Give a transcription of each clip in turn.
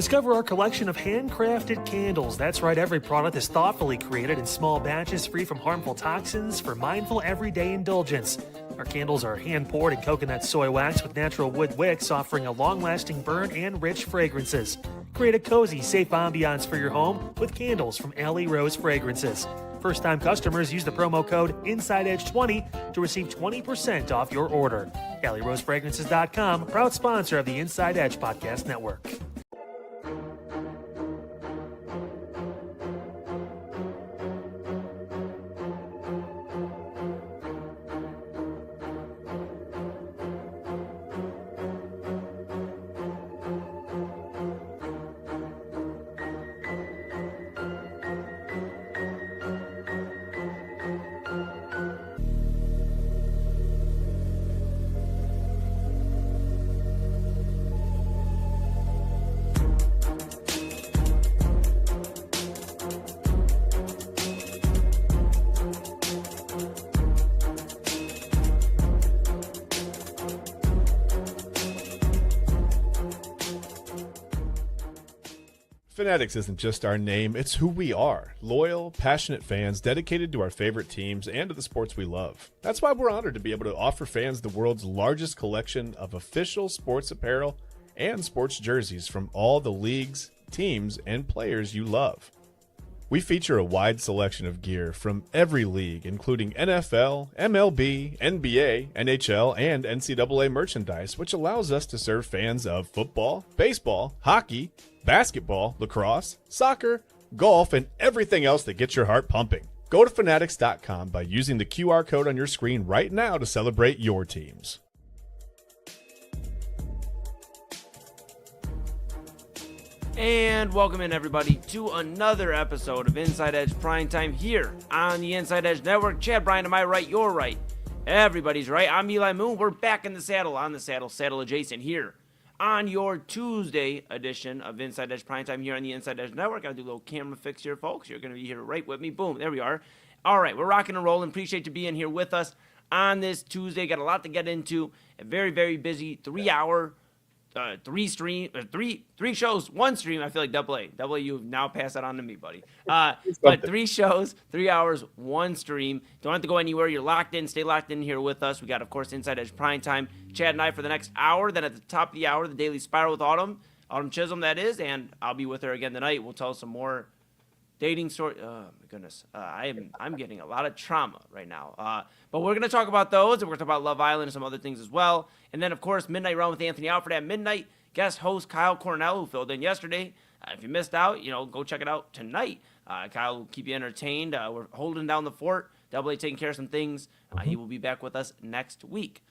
Discover our collection of handcrafted candles. That's right, every product is thoughtfully created in small batches free from harmful toxins for mindful everyday indulgence. Our candles are hand-poured in coconut soy wax with natural wood wicks, offering a long-lasting burn and rich fragrances. Create a cozy, safe ambiance for your home with candles from Alley Rose Fragrances. First-time customers use the promo code InsideEdge20 to receive 20% off your order. AlleyRoseFragrances.com, proud sponsor of the Inside Edge Podcast Network. Fanatics isn't just our name, it's who we are. Loyal, passionate fans dedicated to our favorite teams and to the sports we love. That's why we're honored to be able to offer fans the world's largest collection of official sports apparel and sports jerseys from all the leagues, teams, and players you love. We feature a wide selection of gear from every league, including NFL, MLB, NBA, NHL, and NCAA merchandise, which allows us to serve fans of football, baseball, hockey, basketball, lacrosse, soccer, golf, and everything else that gets your heart pumping. Go to Fanatics.com by using the QR code on your screen right now to celebrate your teams. And welcome in, everybody, to another episode of Inside Edge Primetime here on the Inside Edge Network. Chad Bryan, to my right, your right. Everybody's right. I'm Eli Moon. We're back in the saddle, saddle adjacent here on your Tuesday edition of Inside Edge Primetime here on the Inside Edge Network. I'll do a little camera fix here, folks. You're going to be here right with me. Boom, there we are. All right, we're rocking and rolling. Appreciate you being here with us on this Tuesday. Got a lot to get into. A very, very busy 3-hour three shows, one stream. I feel like double A, you've now passed that on to me, buddy. But 3 shows, 3 hours, one stream. Don't have to go anywhere. You're locked in. Stay locked in here with us. We got, of course, Inside Edge Primetime. Chad and I for the next hour. Then at the top of the hour, the Daily Spiral with Autumn Chisholm, that is. And I'll be with her again tonight. We'll tell some more dating story. Oh my goodness, I'm getting a lot of trauma right now. But we're gonna talk about those, and we're gonna talk about Love Island and some other things as well. And then, of course, Midnight Run with Anthony Alfred at midnight. Guest host Kyle Cornell, who filled in yesterday. If you missed out, go check it out tonight. Kyle will keep you entertained. We're holding down the fort. Double A taking care of some things. He will be back with us next week.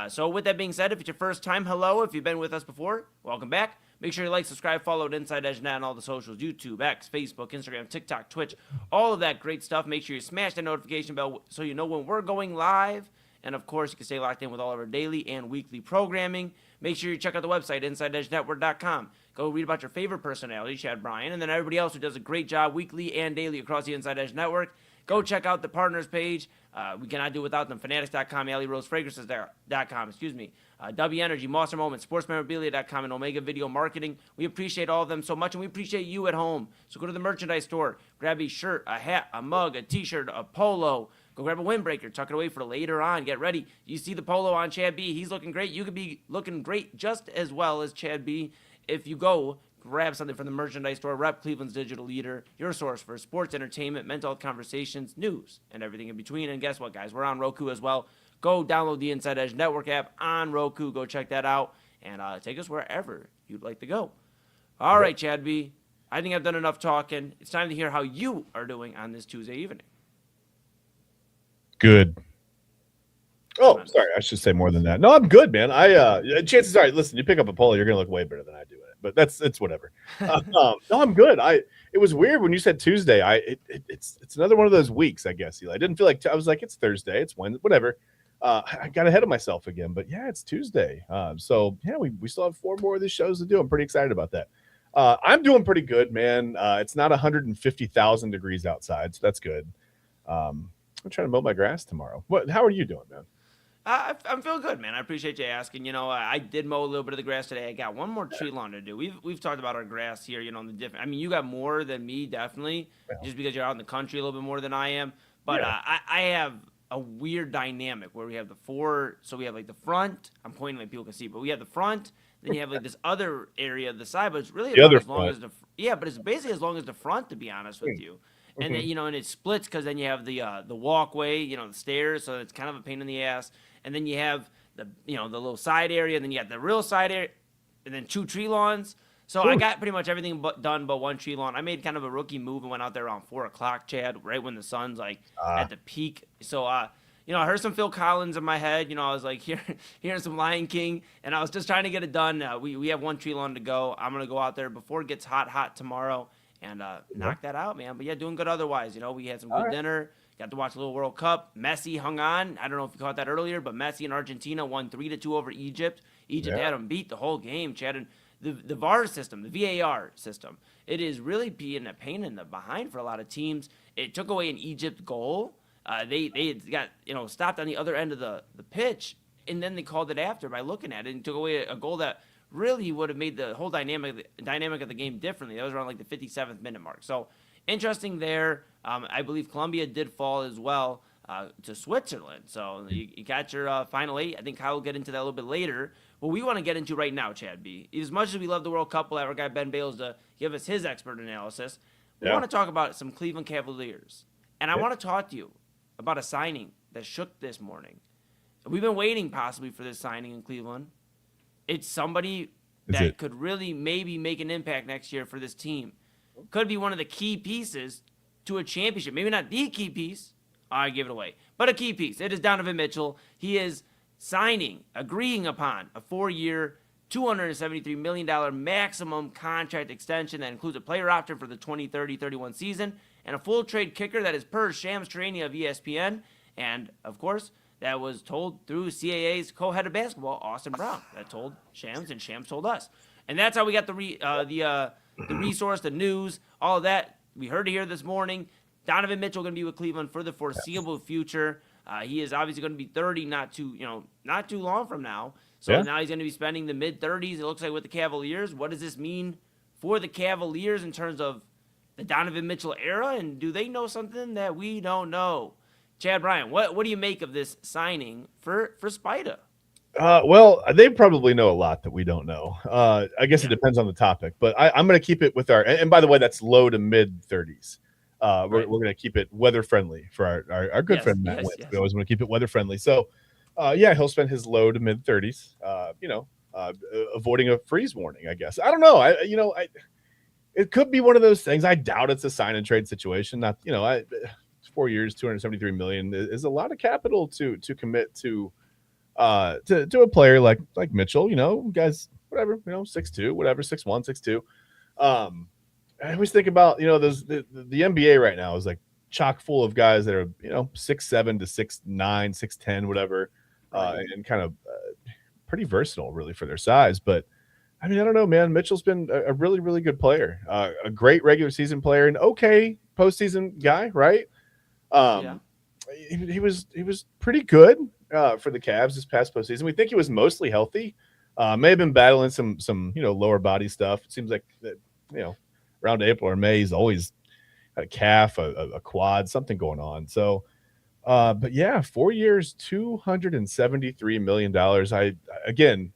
So with that being said, if it's your first time, hello. If you've been with us before, welcome back. Make sure you like, subscribe, follow at Inside Edge Net on all the socials, YouTube, X, Facebook, Instagram, TikTok, Twitch, all of that great stuff. Make sure you smash that notification bell so you know when we're going live. And, of course, you can stay locked in with all of our daily and weekly programming. Make sure you check out the website, InsideEdgeNetwork.com. Go read about your favorite personality, Chad Bryan, and then everybody else who does a great job weekly and daily across the Inside Edge Network. Go check out the partners page. We cannot do without them. Fanatics.com, AlleyRoseFragrances.com, W Energy, Monster Moments, SportsMemorabilia.com, and Omega Video Marketing. We appreciate all of them so much, and we appreciate you at home. So go to the merchandise store, grab a shirt, a hat, a mug, a t-shirt, a polo. Go grab a windbreaker, tuck it away for later on. Get ready. You see the polo on Chad B. He's looking great. You could be looking great just as well as Chad B. if you go grab something from the merchandise store. Rep Cleveland's digital leader, your source for sports, entertainment, mental health conversations, news, and everything in between. And guess what, guys? We're on Roku as well. Go download the Inside Edge Network app on Roku. Go check that out and take us wherever you'd like to go. All right, Chad B. I think I've done enough talking. It's time to hear how you are doing on this Tuesday evening. Good. Oh, sorry. I should say more than that. No, I'm good, man. Chances are, listen, you pick up a polo, you're gonna look way better than I do it. But it's whatever. No, I'm good. It was weird when you said Tuesday. It's another one of those weeks, I guess. Eli. I didn't feel like I was like it's Thursday, it's Wednesday, whatever. I got ahead of myself again, but yeah, it's Tuesday. So yeah, we still have 4 more of these shows to do. I'm pretty excited about that. I'm doing pretty good, man. It's not 150,000 degrees outside, so that's good. I'm trying to mow my grass tomorrow. How are you doing, man? I'm feeling good, man. I appreciate you asking. I did mow a little bit of the grass today. I got one more tree lawn to do. We've talked about our grass here, the different. I mean, you got more than me, definitely, just because you're out in the country a little bit more than I am. But I have a weird dynamic where we have the four. So we have like the front. I'm pointing like people can see, but we have the front. Then you have like this other area of the side, but it's really about as long as but it's basically as long as the front, to be honest with you. And then and it splits because then you have the walkway, the stairs, so it's kind of a pain in the ass. And then you have the the little side area, and then you got the real side area, and then 2 tree lawns. So I got pretty much everything done but 1 tree lawn. I made kind of a rookie move and went out there around 4:00, Chad, right when the sun's like at the peak. So I heard some Phil Collins in my head. I was like hearing some Lion King, and I was just trying to get it done. We have 1 tree lawn to go. I'm gonna go out there before it gets hot tomorrow and knock that out, man. But yeah, doing good otherwise. We had some good dinner. Got to watch a little World Cup. Messi hung on. I don't know if you caught that earlier, but Messi and Argentina won 3-2 over Egypt. Egypt had them beat the whole game, Chad. And the VAR system, the VAR system, it is really being a pain in the behind for a lot of teams. It took away an Egypt goal. They got stopped on the other end of the pitch, and then they called it after by looking at it and took away a goal that really would have made the whole dynamic of the game differently. That was around like the 57th minute mark. So interesting there. I believe Colombia did fall as well to Switzerland. So you got your final 8. I think Kyle will get into that a little bit later. What we want to get into right now, Chad B, as much as we love the World Cup, we'll have our guy Ben Bales to give us his expert analysis. We want to talk about some Cleveland Cavaliers. And I want to talk to you about a signing that shook this morning. We've been waiting possibly for this signing in Cleveland. It's somebody that could really maybe make an impact next year for this team. Could be one of the key pieces to a championship. Maybe not the key piece. I give it away. But a key piece. It is Donovan Mitchell. He is agreeing upon a 4-year, $273 million maximum contract extension that includes a player option for the 2030-31 season and a full trade kicker that is per Shams Charania of ESPN. And, of course, that was told through CAA's co-head of basketball, Austin Brown. That told Shams, and Shams told us. And that's how we got the resource, the news, all of that. We heard it here this morning. Donovan Mitchell going to be with Cleveland for the foreseeable future. He is obviously going to be 30 not too long from now. So now he's going to be spending the mid-30s, it looks like, with the Cavaliers. What does this mean for the Cavaliers in terms of the Donovan Mitchell era? And do they know something that we don't know? Chad Bryant, what do you make of this signing for Spida? Well, they probably know a lot that we don't know. I guess it depends on the topic, but I'm going to keep it with and by the way, that's low to mid 30s. We're going to keep it weather friendly for our good friend Matt Wentz. We always want to keep it weather friendly. So, he'll spend his low to mid 30s, avoiding a freeze warning, I guess. I don't know. It could be one of those things. I doubt it's a sign and trade situation. 4 years, $273 million is a lot of capital to commit to a player like Mitchell. Guys, whatever, 6'2", whatever, 6'1", 6'2". I always think about those the NBA right now is like chock full of guys that are 6'7" to 6'9", 6'10", whatever, and kind of pretty versatile really for their size. But I mean, I don't know, man. Mitchell's been a really, really good player, a great regular season player, an okay postseason guy, right? He was pretty good for the Cavs this past postseason. We think he was mostly healthy. May have been battling some lower body stuff. It seems like that around April or May he's always got a calf, a quad, something going on. So, but yeah, 4 years, $273 million. I again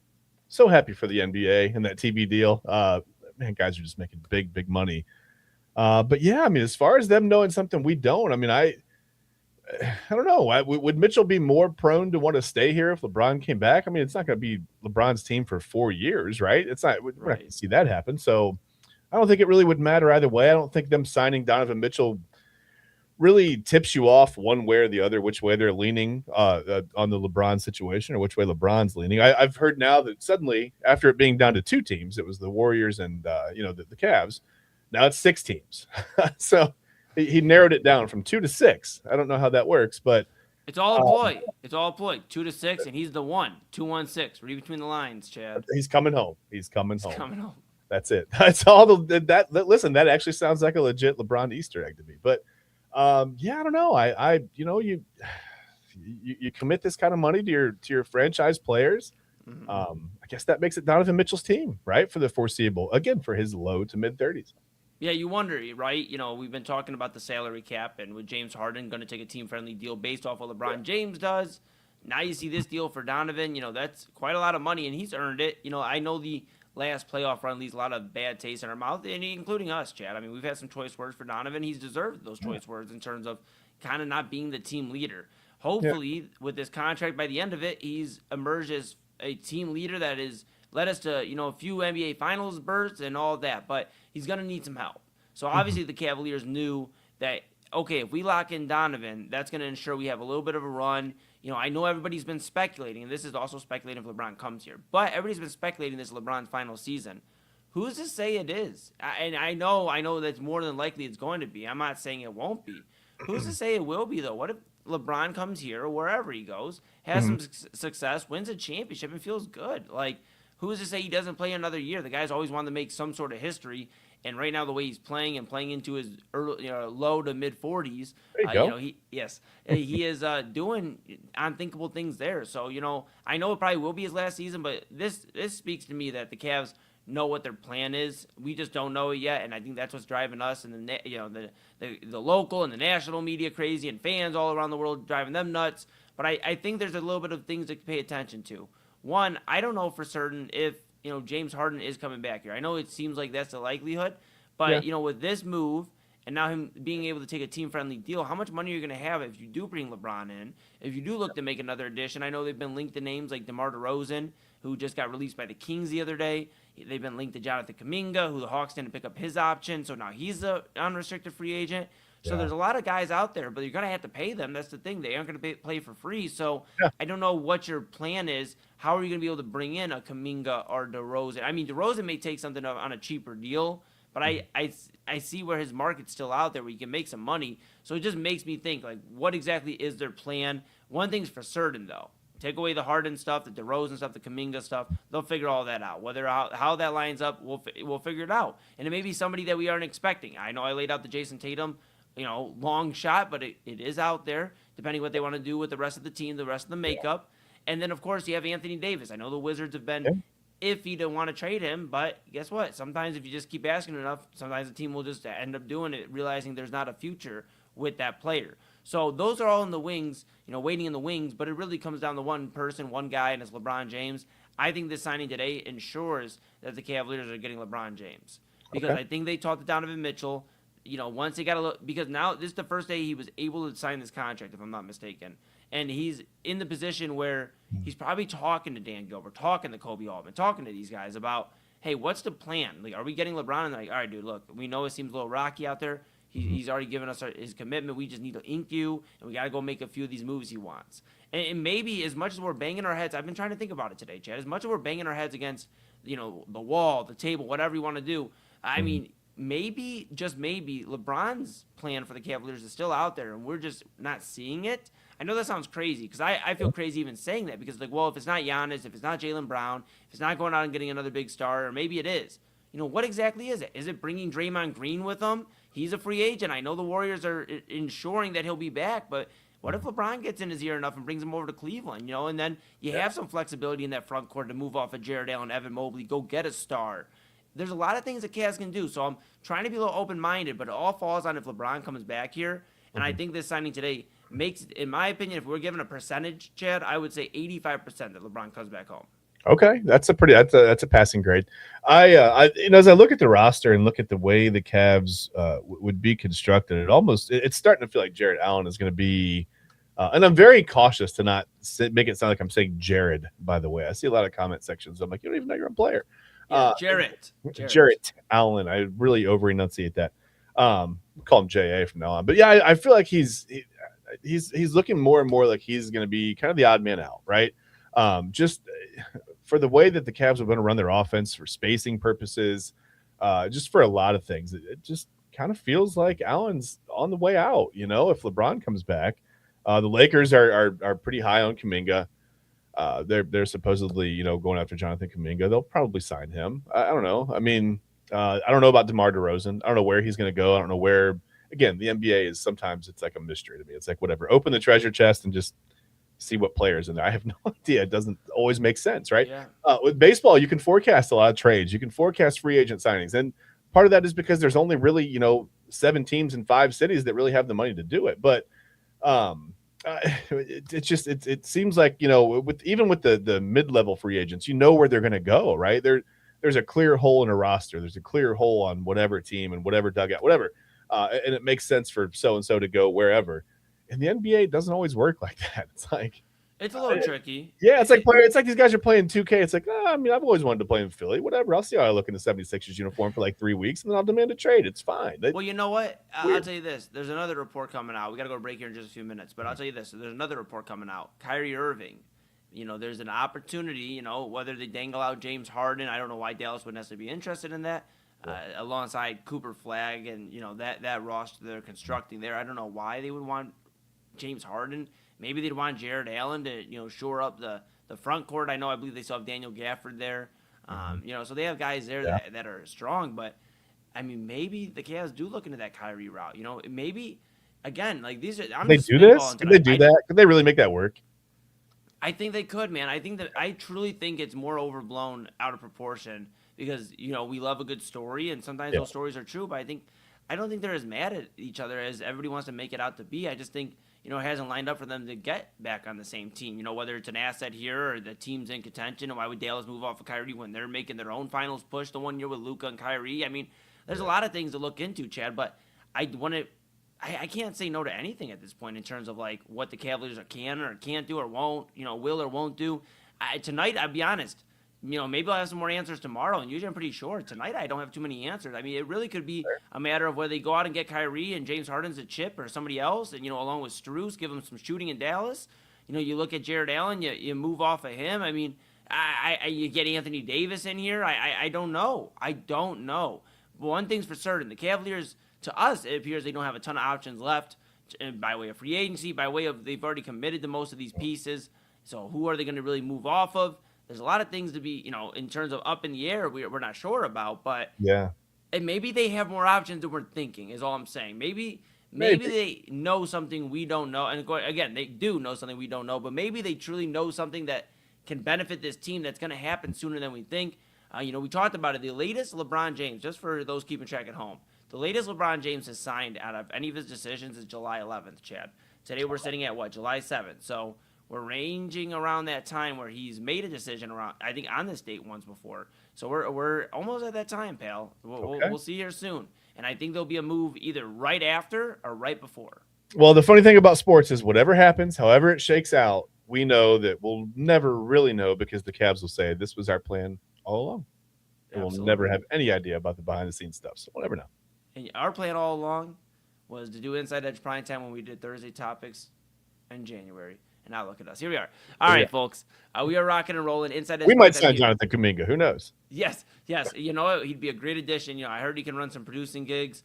so happy for the NBA and that TV deal. Man, guys are just making big money. But yeah, I mean, as far as them knowing something we don't, I mean, I don't know. Would Mitchell be more prone to want to stay here if LeBron came back? I mean, it's not going to be LeBron's team for 4 years, right? We're not going to see that happen. So I don't think it really would matter either way. I don't think them signing Donovan Mitchell really tips you off one way or the other, which way they're leaning on the LeBron situation or which way LeBron's leaning. I've heard now that suddenly, after it being down to 2 teams, it was the Warriors and the Cavs. Now it's 6 teams. So he narrowed it down from 2 to 6. I don't know how that works, but it's all a ploy. It's all a ploy. 2 to 6, and he's the 1. 2-1-6. Read between the lines, Chad. He's coming home. He's coming home. That's it. That's all. Listen, that actually sounds like a legit LeBron Easter egg to me. But I don't know. you commit this kind of money to your franchise players. I guess that makes it Donovan Mitchell's team, right, for the foreseeable, again, for his low to mid 30s. Yeah, you wonder, right? We've been talking about the salary cap, and with James Harden going to take a team-friendly deal based off what LeBron James does. Now you see this deal for Donovan. That's quite a lot of money, and he's earned it. I know the last playoff run leaves a lot of bad taste in our mouth, and including us, Chad. I mean, we've had some choice words for Donovan. He's deserved those choice words in terms of kind of not being the team leader. Hopefully, with this contract, by the end of it, he's emerged as a team leader that has led us to, a few NBA Finals berths and all that, but he's going to need some help. So obviously the Cavaliers knew that, okay, if we lock in Donovan, that's going to ensure we have a little bit of a run. I know everybody's been speculating, and this is also speculating if LeBron comes here, but everybody's been speculating this is LeBron's final season. Who's to say it is? And I know that's more than likely it's going to be. I'm not saying it won't be. Who's to say it will be, though? What if LeBron comes here or wherever he goes, has some success, wins a championship, and feels good? Like, who's to say he doesn't play another year? The guy's always wanted to make some sort of history, and right now the way he's playing and playing into his early, low to mid 40s, he is doing unthinkable things there. So I know it probably will be his last season, but this speaks to me that the Cavs know what their plan is. We just don't know it yet, and I think that's what's driving us and the local and the national media crazy, and fans all around the world driving them nuts. But I think there's a little bit of things to pay attention to. One, I don't know for certain if James Harden is coming back here. I know it seems like that's the likelihood, but with this move and now him being able to take a team-friendly deal, how much money are you going to have if you do bring LeBron in? If you do look to make another addition, I know they've been linked to names like DeMar DeRozan, who just got released by the Kings the other day. They've been linked to Jonathan Kuminga, who the Hawks didn't pick up his option, so now he's an unrestricted free agent. So there's a lot of guys out there, but you're going to have to pay them. That's the thing. They aren't going to play for free. So I don't know what your plan is. How are you going to be able to bring in a Kuminga or DeRozan? I mean, DeRozan may take something on a cheaper deal, but I see where his market's still out there where you can make some money. So it just makes me think, like, what exactly is their plan? One thing's for certain, though. Take away the Harden stuff, the DeRozan stuff, the Kuminga stuff. They'll figure all that out. Whether how that lines up, we'll figure it out. And it may be somebody that we aren't expecting. I know I laid out the Jason Tatum, long shot, but it is out there, depending what they want to do with the rest of the team, the rest of the makeup. And then, of course, you have Anthony Davis. I know the Wizards have been iffy to want to trade him, but guess what? Sometimes if you just keep asking enough, sometimes the team will just end up doing it, realizing there's not a future with that player. So those are all in the wings, waiting in the wings, but it really comes down to one person, one guy, and it's LeBron James. I think this signing today ensures that the Cavaliers are getting LeBron James because I think they talked to Donovan Mitchell. Once they got a look, because now this is the first day he was able to sign this contract, if I'm not mistaken. And he's in the position where he's probably talking to Dan Gilbert, talking to Kobe Altman, talking to these guys about, hey, what's the plan? Like, are we getting LeBron? And they're like, all right, dude, look, we know it seems a little rocky out there. He's already given us his commitment. We just need to ink you, and we got to go make a few of these moves he wants. And maybe as much as we're banging our heads, I've been trying to think about it today, Chad, as much as we're banging our heads against, the wall, the table, whatever you want to do, I mean, maybe, just maybe, LeBron's plan for the Cavaliers is still out there, and we're just not seeing it. I know that sounds crazy, because I feel crazy even saying that, because, if it's not Giannis, if it's not Jaylen Brown, if it's not going out and getting another big star, or maybe it is, what exactly is it? Is it bringing Draymond Green with them? He's a free agent. I know the Warriors are ensuring that he'll be back, but what if LeBron gets in his ear enough and brings him over to Cleveland, and then you have some flexibility in that front court to move off of Jared Allen, Evan Mobley, go get a star. There's a lot of things that Cavs can do, so I'm trying to be a little open-minded, but it all falls on if LeBron comes back here, and I think this signing today makes, in my opinion, if we're given a percentage, Chad, I would say 85% that LeBron comes back home. Okay, that's a passing grade. I as I look at the roster and look at the way the Cavs would be constructed, it's starting to feel like Jared Allen is going to be, and I'm very cautious to not make it sound like I'm saying Jared. By the way, I see a lot of comment sections. I'm like, you don't even know you're a player. Jarrett Allen. I really over enunciate that. Call him JA from now on. But yeah, I feel like he's looking more and more like he's going to be kind of the odd man out, right? Just for the way that the Cavs are going to run their offense for spacing purposes, just for a lot of things. It just kind of feels like Allen's on the way out, if LeBron comes back. The Lakers are pretty high on Kuminga. They're supposedly, going after Jonathan Kuminga. They'll probably sign him. I don't know. I mean, I don't know about DeMar DeRozan. I don't know where he's going to go. I don't know where. Again, the NBA is sometimes it's like a mystery to me. It's like, whatever, open the treasure chest and just see what players in there. I have no idea. It doesn't always make sense, right? Yeah. With baseball, you can forecast a lot of trades. You can forecast free agent signings. And part of that is because there's only really, 7 teams in 5 cities that really have the money to do it. But it seems like, with the mid-level free agents, where they're going to go, right? There's a clear hole in a roster. There's a clear hole on whatever team and whatever dugout, whatever. And it makes sense for so-and-so to go wherever. And the NBA doesn't always work like that. It's like it's a little tricky. Yeah, it's like these guys are playing 2K. It's like, I've always wanted to play in Philly. Whatever. I'll see how I look in the 76ers uniform for like 3 weeks, and then I'll demand a trade. It's fine. Well, you know what? I'll tell you this. There's another report coming out. We got to go to break here in just a few minutes, but I'll tell you this. There's another report coming out. Kyrie Irving. There's an opportunity, whether they dangle out James Harden. I don't know why Dallas would necessarily be interested in that. Alongside Cooper Flagg and, that roster they're constructing there. I don't know why they would want James Harden. Maybe they'd want Jared Allen to, shore up the front court. I believe they still have Daniel Gafford there. So they have guys there that are strong. But, maybe the Cavs do look into that Kyrie route. Maybe, again, like these are – Could they do this? Could they do that? Could they really make that work? I think they could, man. I truly think it's more overblown out of proportion because, we love a good story, and sometimes those stories are true. But I don't think they're as mad at each other as everybody wants to make it out to be. I just think – it hasn't lined up for them to get back on the same team. Whether it's an asset here or the team's in contention, and why would Dallas move off of Kyrie when they're making their own finals push the 1 year with Luka and Kyrie? There's a lot of things to look into, Chad, but I can't say no to anything at this point in terms of like what the Cavaliers can or can't do or won't, will or won't do. Tonight, I'll be honest, maybe I'll have some more answers tomorrow, and usually I'm pretty sure. Tonight, I don't have too many answers. It really could be a matter of whether they go out and get Kyrie and James Harden's a chip or somebody else, and, along with Strus, give them some shooting in Dallas. You look at Jared Allen, you move off of him. You get Anthony Davis in here. I don't know. But one thing's for certain. The Cavaliers, to us, it appears they don't have a ton of options left by way of free agency, by way of they've already committed to most of these pieces. So who are they going to really move off of? There's a lot of things to be, in terms of up in the air, we're not sure about. But and maybe they have more options than we're thinking, is all I'm saying. Maybe they know something we don't know. And again, they do know something we don't know. But maybe they truly know something that can benefit this team that's going to happen sooner than we think. We talked about it. The latest LeBron James, just for those keeping track at home, the latest LeBron James has signed out of any of his decisions is July 11th, Chad. Today we're sitting at what? July 7th. So we're ranging around that time where he's made a decision around, I think, on this date once before. So we're almost at that time, pal. We'll see here soon. And I think there'll be a move either right after or right before. Well, the funny thing about sports is whatever happens, however it shakes out, we know that we'll never really know because the Cavs will say this was our plan all along. And we'll never have any idea about the behind-the-scenes stuff. So we'll never know. And our plan all along was to do Inside Edge Primetime when we did Thursday topics in January. And now look at us. Here we are. All right, folks. We are rocking and rolling. Inside Edge. We might sign Jonathan Kuminga. Who knows? Yes. You know what? He'd be a great addition. I heard he can run some producing gigs.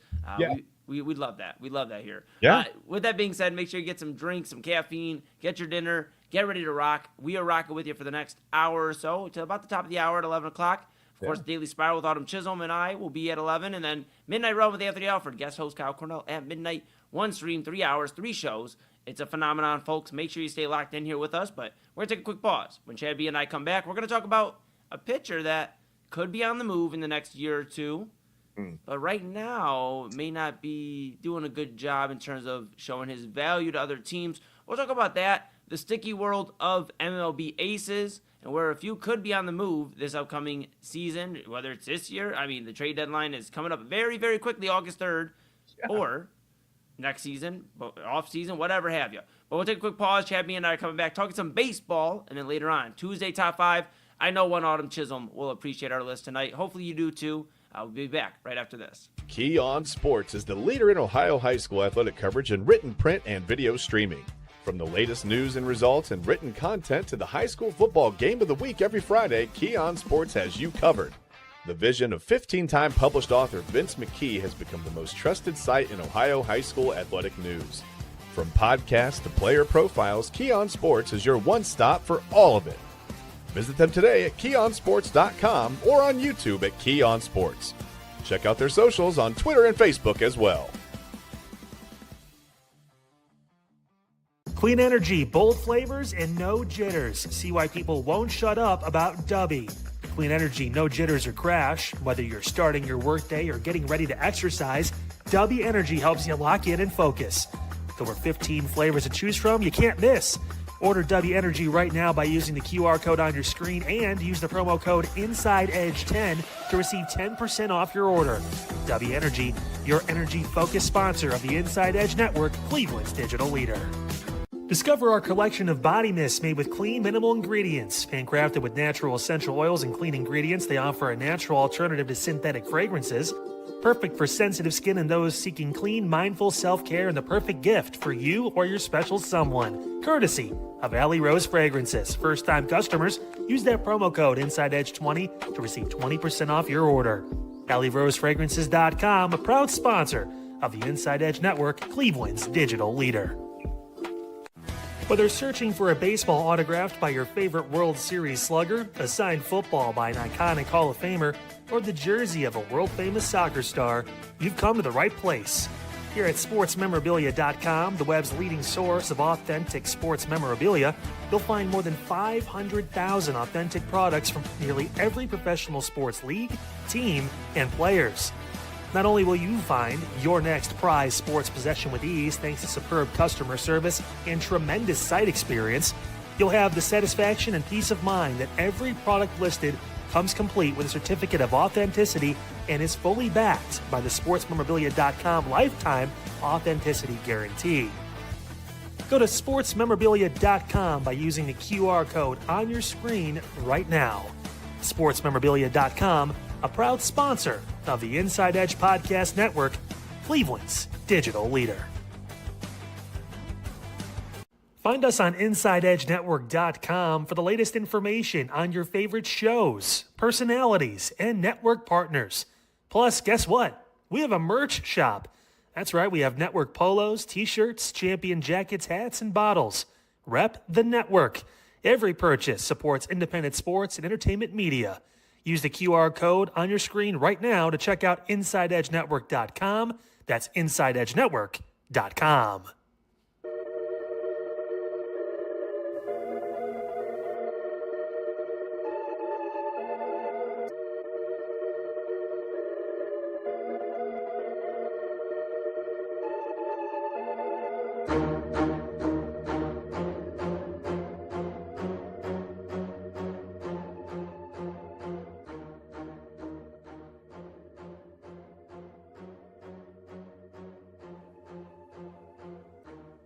We'd love that. We'd love that here. Yeah. With that being said, make sure you get some drinks, some caffeine, get your dinner, get ready to rock. We are rocking with you for the next hour or so to about the top of the hour at 11 o'clock. Of course, Daily Spiral with Autumn Chisholm and I will be at 11. And then Midnight Run with Anthony Alford, guest host Kyle Cornell at midnight. 1 stream, 3 hours, 3 shows. It's a phenomenon, folks. Make sure you stay locked in here with us. But we're going to take a quick pause. When Chad B and I come back, we're going to talk about a pitcher that could be on the move in the next year or two. But right now may not be doing a good job in terms of showing his value to other teams. We'll talk about that, the sticky world of MLB aces, and where a few could be on the move this upcoming season, whether it's this year. The trade deadline is coming up very, very quickly, August 3rd, or next season, off season, whatever have you. But we'll take a quick pause. Chad, me, and I are coming back talking some baseball, and then later on, Tuesday Top 5. I know one Autumn Chisholm will appreciate our list tonight. Hopefully you do too. I'll be back right after this. Key On Sports is the leader in Ohio high school athletic coverage in written, print, and video streaming. From the latest news and results and written content to the high school football game of the week every Friday, Key On Sports has you covered. The vision of 15-time published author Vince McKee has become the most trusted site in Ohio high school athletic news. From podcasts to player profiles, Key On Sports is your one stop for all of it. Visit them today at keyonsports.com or on YouTube at Key On Sports. Check out their socials on Twitter and Facebook as well. Clean energy, bold flavors, and no jitters. See why people won't shut up about Dubby. Clean energy, no jitters or crash. Whether you're starting your workday or getting ready to exercise, Dubby Energy helps you lock in and focus. With over 15 flavors to choose from, you can't miss. Order Dubby Energy right now by using the QR code on your screen and use the promo code InsideEdge10 to receive 10% off your order. Dubby Energy, your energy-focused sponsor of the Inside Edge Network, Cleveland's digital leader. Discover our collection of body mists made with clean, minimal ingredients. Handcrafted with natural essential oils and clean ingredients, they offer a natural alternative to synthetic fragrances. Perfect for sensitive skin and those seeking clean, mindful self-care, and the perfect gift for you or your special someone. Courtesy of Alley Rose Fragrances. First-time customers, use that promo code InsideEdge20 to receive 20% off your order. AlleyRoseFragrances.com, a proud sponsor of the Inside Edge Network, Cleveland's digital leader. Whether searching for a baseball autographed by your favorite World Series slugger, a signed football by an iconic Hall of Famer, or the jersey of a world-famous soccer star, you've come to the right place. Here at SportsMemorabilia.com, the web's leading source of authentic sports memorabilia, you'll find more than 500,000 authentic products from nearly every professional sports league, team, and players. Not only will you find your next prized sports possession with ease thanks to superb customer service and tremendous site experience, you'll have the satisfaction and peace of mind that every product listed comes complete with a certificate of authenticity and is fully backed by the SportsMemorabilia.com lifetime authenticity guarantee. Go to SportsMemorabilia.com by using the QR code on your screen right now. SportsMemorabilia.com, a proud sponsor of the Inside Edge Podcast Network, Cleveland's digital leader. Find us on InsideEdgeNetwork.com for the latest information on your favorite shows, personalities, and network partners. Plus, guess what? We have a merch shop. That's right, we have network polos, t-shirts, champion jackets, hats, and bottles. Rep the network. Every purchase supports independent sports and entertainment media. Use the QR code on your screen right now to check out InsideEdgeNetwork.com. That's InsideEdgeNetwork.com.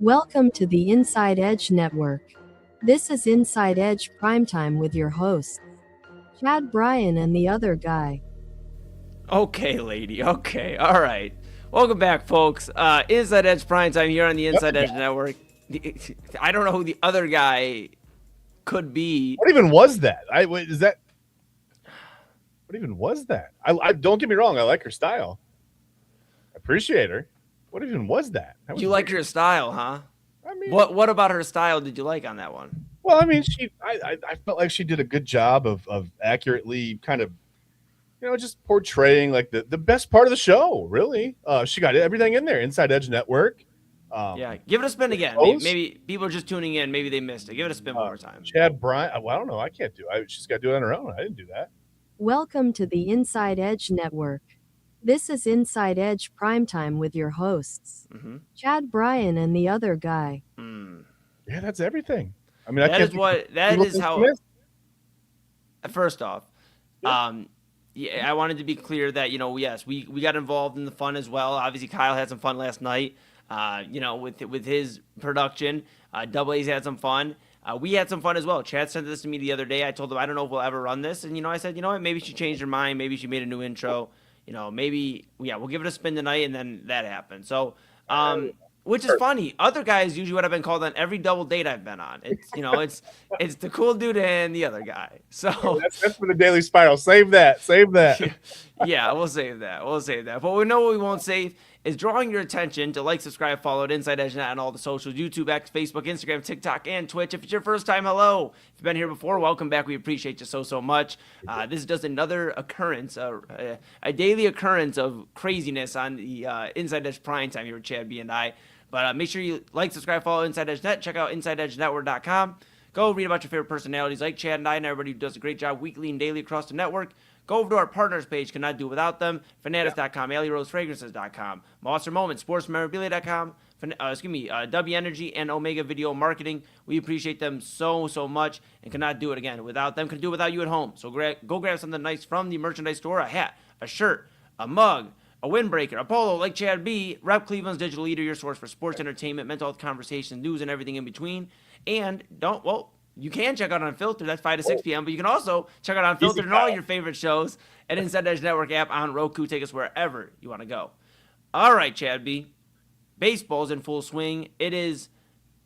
Welcome to the Inside Edge Network. This is Inside Edge Primetime with your hosts, Chad Bryan and the other guy. Okay, lady. Okay. All right. Welcome back, folks. Inside Edge Primetime here on the Inside Edge Network. I don't know who the other guy could be. What even was that? What even was that? I don't get me wrong. I like her style. I appreciate her. What even was that? You like her style, huh? I mean, what about her style did you like on that one? Well, I mean, I felt like she did a good job of accurately kind of, just portraying like the best part of the show, really. She got everything in there. Inside Edge Network. Yeah, give it a spin again. Maybe people are just tuning in. Maybe they missed it. Give it a spin one more time. Chad Bryan. Well, I don't know. I can't do it. She's got to do it on her own. I didn't do that. Welcome to the Inside Edge Network. This is Inside Edge Primetime with your hosts, Chad Bryan and the other guy. Yeah, that's everything. I mean, that is how. First off, I wanted to be clear that yes, we got involved in the fun as well. Obviously, Kyle had some fun last night. With his production, Double A's had some fun. We had some fun as well. Chad sent this to me the other day. I told him I don't know if we'll ever run this, and I said, what? Maybe she changed her mind. Maybe she made a new intro. Maybe we'll give it a spin tonight, and then that happened. So, which is funny. Other guys usually what I've been called on every double date I've been on. It's it's the cool dude and the other guy. So that's for the Daily Spiral. Save that. Yeah, we'll save that. But we know what we won't save is drawing your attention to like, subscribe, follow at Inside Edge Net on all the socials, YouTube, X, Facebook, Instagram, TikTok, and Twitch. If it's your first time, hello. If you've been here before, welcome back. We appreciate you so much. This is just another occurrence, a daily occurrence of craziness on the Inside Edge Primetime here with Chad B and I. But make sure you like, subscribe, follow Inside Edge Net. Check out InsideEdgeNetwork.com. Go read about your favorite personalities like Chad and I and everybody who does a great job weekly and daily across the network. Go over to our partners page. Cannot do without them. Fanatics.com, AlleyRoseFragrances.com, Monster Moments, SportsMemorabilia.com, W Energy and Omega Video Marketing. We appreciate them so much and cannot do it again without them. Can do it without you at home. So go grab something nice from the merchandise store: a hat, a shirt, a mug, a windbreaker, a polo like Chad B. Rep Cleveland's digital leader, your source for sports, entertainment, mental health conversations, news, and everything in between. And you can check out Unfiltered. That's 5 to 6 p.m. But you can also check out Unfiltered and all your favorite shows at Inside Edge Network app on Roku. Take us wherever you want to go. All right, Chad B. Baseball's in full swing. It is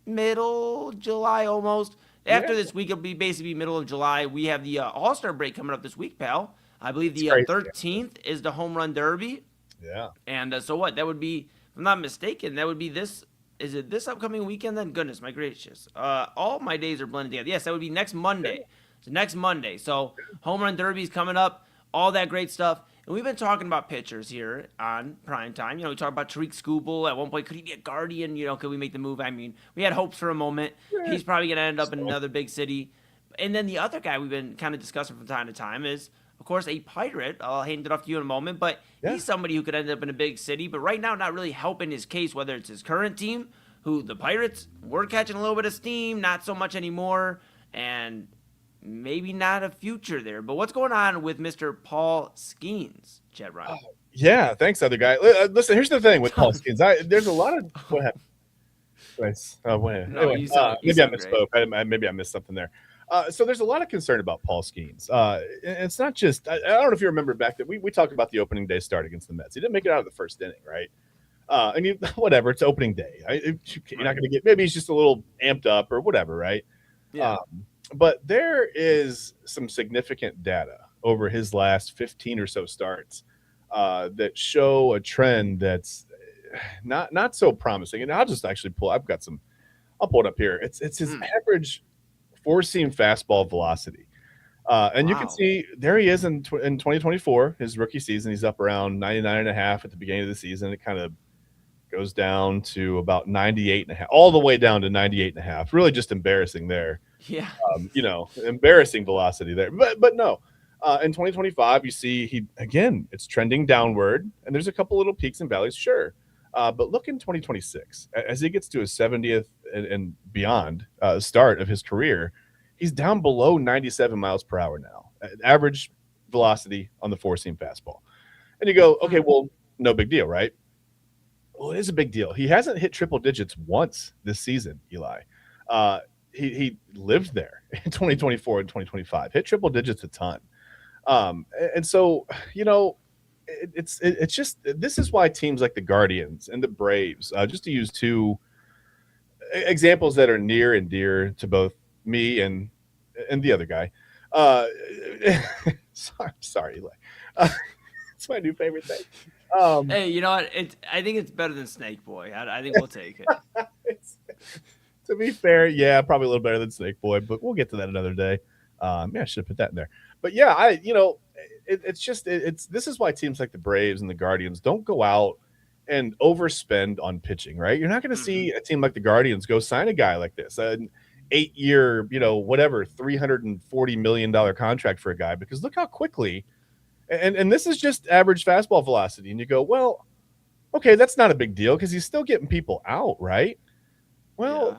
middle July almost. After this week, it'll be basically middle of July. We have the All-Star break coming up this week, pal. I believe the 13th is the Home Run Derby. Yeah. And so what? That would be, if I'm not mistaken, that would be this. Is it this upcoming weekend then? Goodness, my gracious. All my days are blended together. Yes, that would be next Monday. So next Monday. So Home Run Derby's coming up. All that great stuff. And we've been talking about pitchers here on Primetime. We talked about Tariq Skubal. At one point, could he be a Guardian? Could we make the move? I mean, we had hopes for a moment. He's probably going to end up in another big city. And then the other guy we've been kind of discussing from time to time is, of course, a Pirate. I'll hand it off to you in a moment. But he's somebody who could end up in a big city. But right now, not really helping his case, whether it's his current team, who the Pirates were catching a little bit of steam, not so much anymore, and maybe not a future there. But what's going on with Mr. Paul Skeens, Chad Ryan? Yeah, thanks, other guy. Listen, here's the thing with Paul Skeens. There's a lot of what happened. Maybe I misspoke. Maybe I missed something there. So there's a lot of concern about Paul Skeens. It's not just I don't know if you remember back that we talked about the opening day start against the Mets. He didn't make it out of the first inning, right? Whatever, it's opening day. You're not going to get. Maybe he's just a little amped up or whatever, right? Yeah. But there is some significant data over his last 15 or so starts that show a trend that's not so promising. And I'll just actually I'll pull it up here. It's his average four-seam fastball velocity. And you can see there he is in 2024, his rookie season. He's up around 99.5 at the beginning of the season. It kind of goes down to about 98.5, all the way down to 98.5. Really just embarrassing there. Yeah. Embarrassing velocity there. But no. In 2025, you see it's trending downward, and there's a couple little peaks and valleys, sure. But look in 2026, as he gets to his 70th and beyond start of his career, he's down below 97 miles per hour now, average velocity on the four-seam fastball. And you go, okay, well, no big deal, right? Well, it is a big deal. He hasn't hit triple digits once this season, Eli. He lived there in 2024 and 2025, hit triple digits a ton. And so, it's just, this is why teams like the Guardians and the Braves, just to use two examples that are near and dear to both me and the other guy. Sorry, Eli. It's my new favorite thing. Hey, you know what? I think it's better than Snake Boy. I think we'll take it. To be fair, yeah, probably a little better than Snake Boy, but we'll get to that another day. I should have put that in there. But yeah, this is why teams like the Braves and the Guardians don't go out and overspend on pitching, right? You're not going to see a team like the Guardians go sign a guy like this, an 8-year, $340 million contract for a guy, because look how quickly, and this is just average fastball velocity. And you go, well, okay, that's not a big deal because he's still getting people out, right? Well,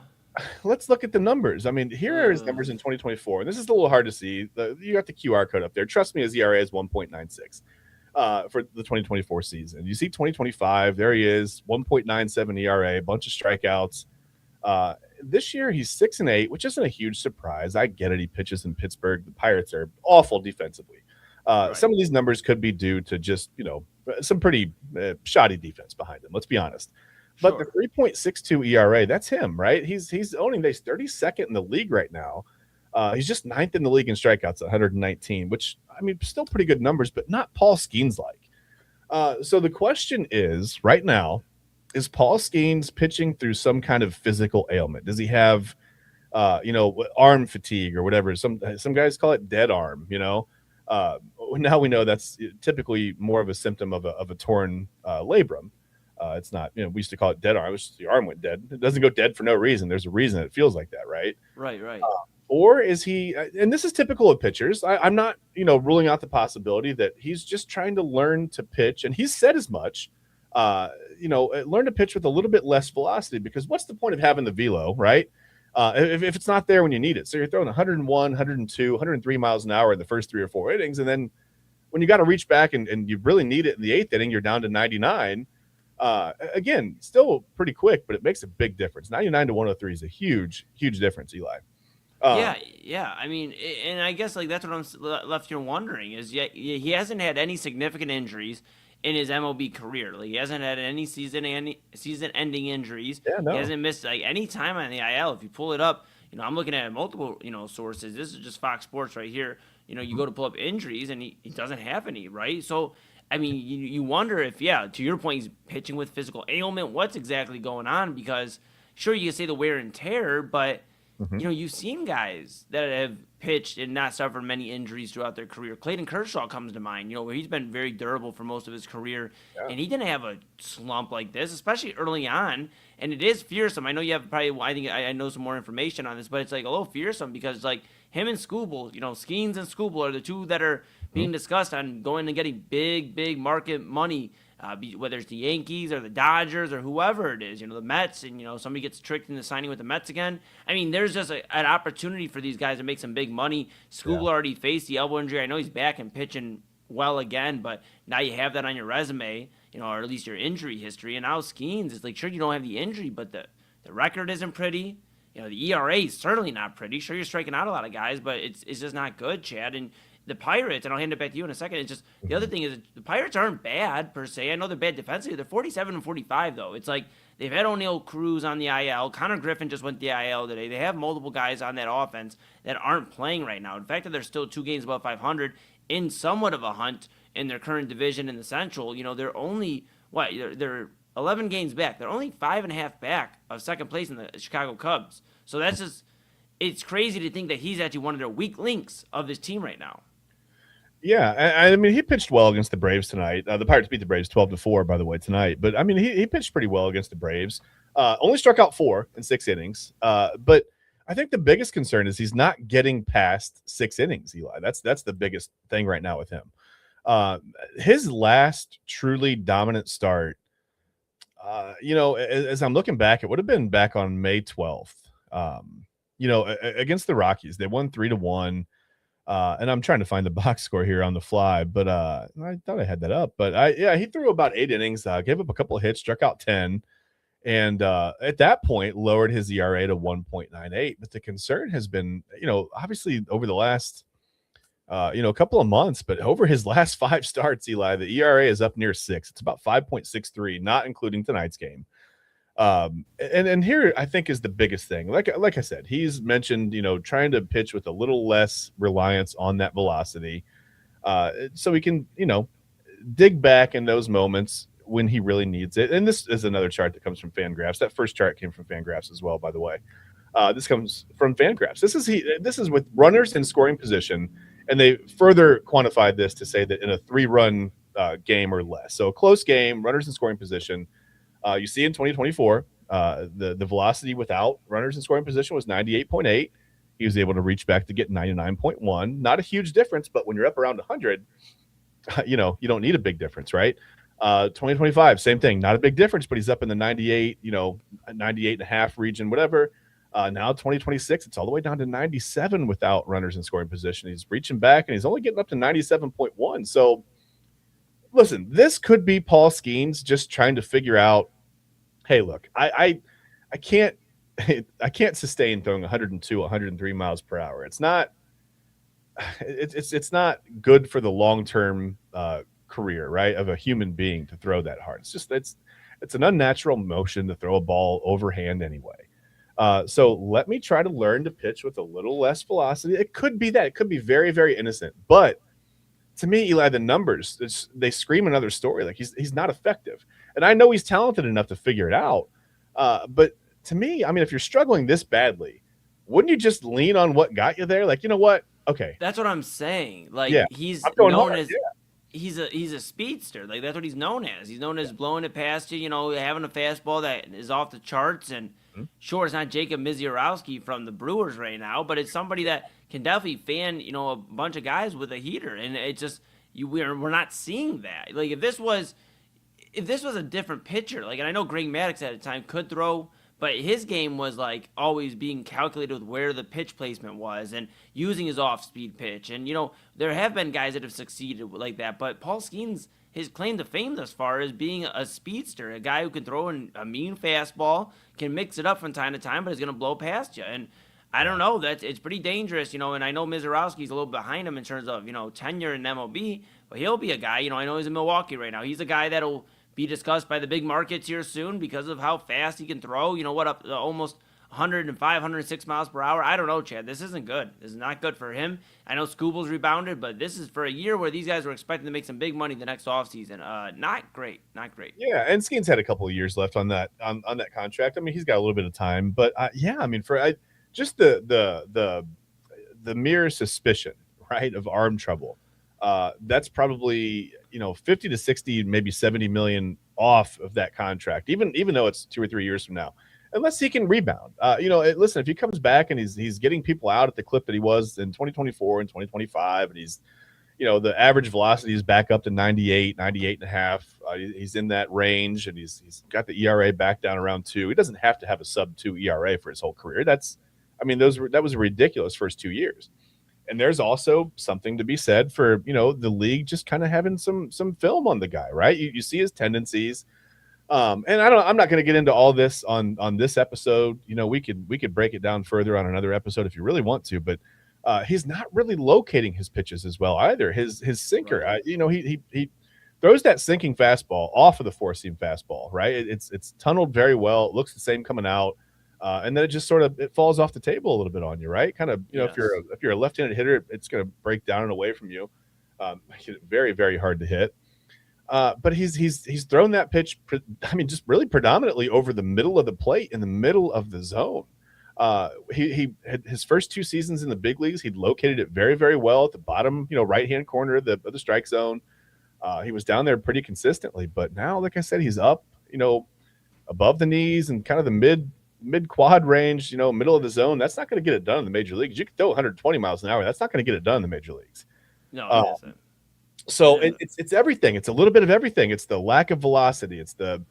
let's look at the numbers. I mean, here are his numbers in 2024. And this is a little hard to see. You got the QR code up there. Trust me, his ERA is 1.96 for the 2024 season. You see 2025, there he is, 1.97 ERA, a bunch of strikeouts. This year, he's 6-8, which isn't a huge surprise. I get it. He pitches in Pittsburgh. The Pirates are awful defensively. Some of these numbers could be due to just, some pretty shoddy defense behind him. Let's be honest. But the 3.62 ERA, that's him, right? He's owning base 32nd in the league right now. He's just 9th in the league in strikeouts, 119, which, I mean, still pretty good numbers, but not Paul Skeens like. So the question is, right now, is Paul Skeens pitching through some kind of physical ailment? Does he have, arm fatigue or whatever? Some guys call it dead arm, Now we know that's typically more of a symptom of a torn labrum. It's not, we used to call it dead arm. It was just the arm went dead. It doesn't go dead for no reason. There's a reason it feels like that, right? Right. Or is he, and this is typical of pitchers, I'm not, ruling out the possibility that he's just trying to learn to pitch, and he's said as much, learn to pitch with a little bit less velocity, because what's the point of having the velo, right? If it's not there when you need it. So you're throwing 101, 102, 103 miles an hour in the first 3 or 4 innings, and then when you got to reach back and you really need it in the 8th inning, you're down to 99. Again, still pretty quick, but it makes a big difference. 99 to 103 is a huge, huge difference, Eli. Yeah. I mean, and I guess like that's what I'm left here wondering is he hasn't had any significant injuries in his MLB career. Like he hasn't had any season-ending injuries. Yeah, no. He hasn't missed like any time on the IL. If you pull it up, I'm looking at multiple sources. This is just Fox Sports right here. You go to pull up injuries and he doesn't have any, right? So I mean, you wonder if, to your point, he's pitching with physical ailment. What's exactly going on? Because sure, you can say the wear and tear, but you've seen guys that have pitched and not suffered many injuries throughout their career. Clayton Kershaw comes to mind, where he's been very durable for most of his career, and he didn't have a slump like this, especially early on. And it is fearsome. I know you have probably, I know some more information on this, but it's like a little fearsome because like him and Skubal, Skeens and Skubal are the two that are being discussed on going and getting big market money, whether it's the Yankees or the Dodgers or whoever it is, the Mets, and, somebody gets tricked into signing with the Mets again. I mean, there's just an opportunity for these guys to make some big money. Skubal already faced the elbow injury. I know he's back and pitching well again, but now you have that on your resume, or at least your injury history. And now Skeens, it's like, sure, you don't have the injury, but the record isn't pretty. The ERA is certainly not pretty. Sure, you're striking out a lot of guys, but it's just not good, Chad. And the Pirates, and I'll hand it back to you in a second, it's just the other thing is the Pirates aren't bad per se. I know they're bad defensively. They're 47 and 45, though. It's like they've had O'Neal Cruz on the IL. Connor Griffin just went the IL today. They have multiple guys on that offense that aren't playing right now. In fact, they're still 2 games above 500 in somewhat of a hunt in their current division in the Central. They're only, they're 11 games back. They're only 5.5 back of second place in the Chicago Cubs. So that's just, it's crazy to think that he's actually one of their weak links of this team right now. Yeah, I mean, he pitched well against the Braves tonight. The Pirates beat the Braves 12-4, by the way, tonight. But, I mean, he pitched pretty well against the Braves. Only struck out 4 in 6 innings. But I think the biggest concern is he's not getting past 6 innings, Eli. That's the biggest thing right now with him. His last truly dominant start, as I'm looking back, it would have been back on May 12th. Against the Rockies. They won 3-1. And I'm trying to find the box score here on the fly, but I thought I had that up. But he threw about 8 innings, gave up a couple of hits, struck out 10, and at that point lowered his ERA to 1.98. But the concern has been, obviously over the last, couple of months, but over his last 5 starts, Eli, the ERA is up near 6. It's about 5.63, not including tonight's game. And here I think is the biggest thing. Like I said, he's mentioned, trying to pitch with a little less reliance on that velocity, so he can, dig back in those moments when he really needs it. And this is another chart that comes from Fangraphs. That first chart came from Fangraphs as well, by the way. This comes from Fangraphs. This is with runners in scoring position, and they further quantified this to say that in a 3-run game or less, so a close game, runners in scoring position. You see in 2024, the velocity without runners in scoring position was 98.8. He was able to reach back to get 99.1. Not a huge difference, but when you're up around 100, you don't need a big difference, right? 2025, same thing. Not a big difference, but he's up in the 98, 98.5 region, whatever. Now 2026, it's all the way down to 97 without runners in scoring position. He's reaching back, and he's only getting up to 97.1. So, listen, this could be Paul Skeens just trying to figure out, hey, look, I can't sustain throwing 102, 103 miles per hour. It's not good for the long-term career, right, of a human being to throw that hard. It's an unnatural motion to throw a ball overhand anyway. So let me try to learn to pitch with a little less velocity. It could be that. It could be very, very innocent, but to me, Eli, the numbers, they scream another story. Like he's not effective. And I know he's talented enough to figure it out. But to me, I mean, if you're struggling this badly, wouldn't you just lean on what got you there? Like, you know what? Okay. That's what I'm saying. Like, yeah, he's I'm going known hard, as he's a speedster. Like, that's what he's known as. He's known as blowing it past you, having a fastball that is off the charts. And sure, it's not Jacob Misiorowski from the Brewers right now, but it's somebody that can definitely fan, a bunch of guys with a heater. And it just we're not seeing that. Like, if this was a different pitcher, like, and I know Greg Maddux at the time could throw, but his game was like always being calculated with where the pitch placement was and using his off-speed pitch. And, there have been guys that have succeeded like that, but Paul Skeens, his claim to fame thus far is being a speedster, a guy who can throw in a mean fastball, can mix it up from time to time, but is going to blow past you. And I don't know, it's pretty dangerous, and I know Misiorowski's a little behind him in terms of, tenure in MLB, but he'll be a guy, I know he's in Milwaukee right now. He's a guy that'll be discussed by the big markets here soon because of how fast he can throw. Up to almost 105, 106 miles per hour. I don't know, Chad. This isn't good. This is not good for him. I know Skubal's rebounded, but this is for a year where these guys were expecting to make some big money the next offseason. Not great. Not great. Yeah, and Skeens had a couple of years left on that contract. I mean, he's got a little bit of time, but just the mere suspicion, right, of arm trouble. That's probably 50 to 60, maybe 70 million off of that contract, even though it's 2 or 3 years from now, unless he can rebound. Listen, if he comes back and he's getting people out at the clip that he was in 2024 and 2025, and he's the average velocity is back up to 98 and a half. He's in that range, and he's got the ERA back down around 2. He doesn't have to have a sub-2 ERA for his whole career. That was a ridiculous first 2 years. And there's also something to be said for, the league just kind of having some film on the guy, right? You see his tendencies. And I'm not going to get into all this on this episode. We could break it down further on another episode if you really want to, but he's not really locating his pitches as well either. His sinker, right. He throws that sinking fastball off of the four-seam fastball, right? It's tunneled very well. It looks the same coming out. And then it just it falls off the table a little bit on you, right? Kind of, Yes. if you're a left-handed hitter, it's going to break down and away from you. Very, very hard to hit. But he's thrown that pitch, just really predominantly over the middle of the plate, in the middle of the zone. He had his first 2 seasons in the big leagues. He'd located it very, very well at the bottom, right-hand corner of the strike zone. He was down there pretty consistently, but now, like I said, he's up, above the knees and kind of the mid quad range, middle of the zone. That's not going to get it done in the major leagues. You can throw 120 miles an hour. That's not going to get it done in the major leagues. No, it isn't. So it's everything. It's a little bit of everything. It's the lack of velocity. It's the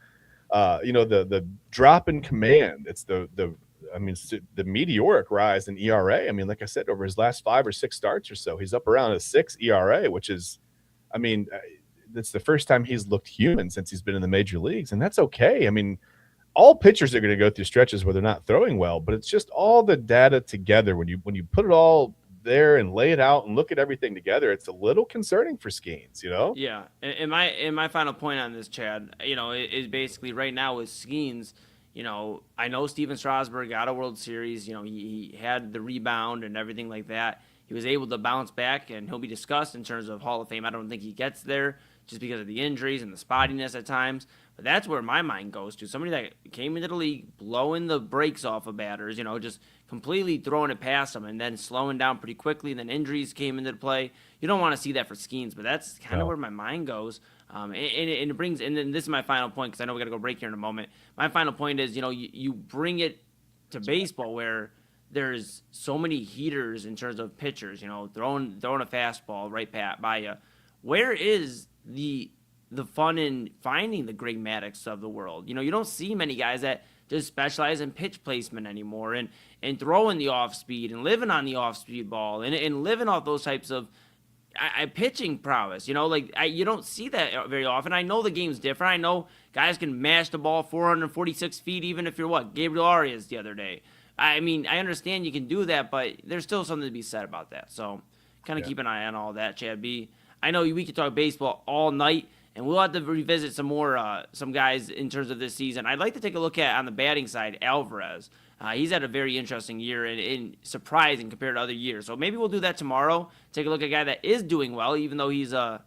drop in command. It's the meteoric rise in ERA. I mean, like I said, over his last 5 or 6 starts or so, he's up around a 6 ERA, which is, that's the first time he's looked human since he's been in the major leagues, and that's okay. I mean, all pitchers are going to go through stretches where they're not throwing well, but it's just all the data together. When you put it all there and lay it out and look at everything together, it's a little concerning for Skeens, Yeah, and my final point on this, Chad, is basically right now with Skeens. I know Steven Strasburg got a World Series. He had the rebound and everything like that. He was able to bounce back, and he'll be discussed in terms of Hall of Fame. I don't think he gets there just because of the injuries and the spottiness at times. But that's where my mind goes to. Somebody that came into the league blowing the brakes off of batters, just completely throwing it past them and then slowing down pretty quickly. And then injuries came into play. You don't want to see that for Skeens, but that's kind of where my mind goes. And it brings, and then this is my final point, because I know we got to go break here in a moment. My final point is, you bring it to baseball where there's so many heaters in terms of pitchers, throwing a fastball right by you. Where is the fun in finding the Greg Maddux of the world? You don't see many guys that just specialize in pitch placement anymore and throwing the off speed and living on the off speed ball and living off those types of pitching prowess. You don't see that very often. I know the game's different. I know guys can mash the ball 446 feet, even if you're Gabriel Arias the other day. I understand you can do that, but there's still something to be said about that. So kind of keep an eye on all that, Chad B. I know we could talk baseball all night, and we'll have to revisit some guys in terms of this season. I'd like to take a look at, on the batting side, Alvarez. He's had a very interesting year and surprising compared to other years. So maybe we'll do that tomorrow. Take a look at a guy that is doing well, even though he's a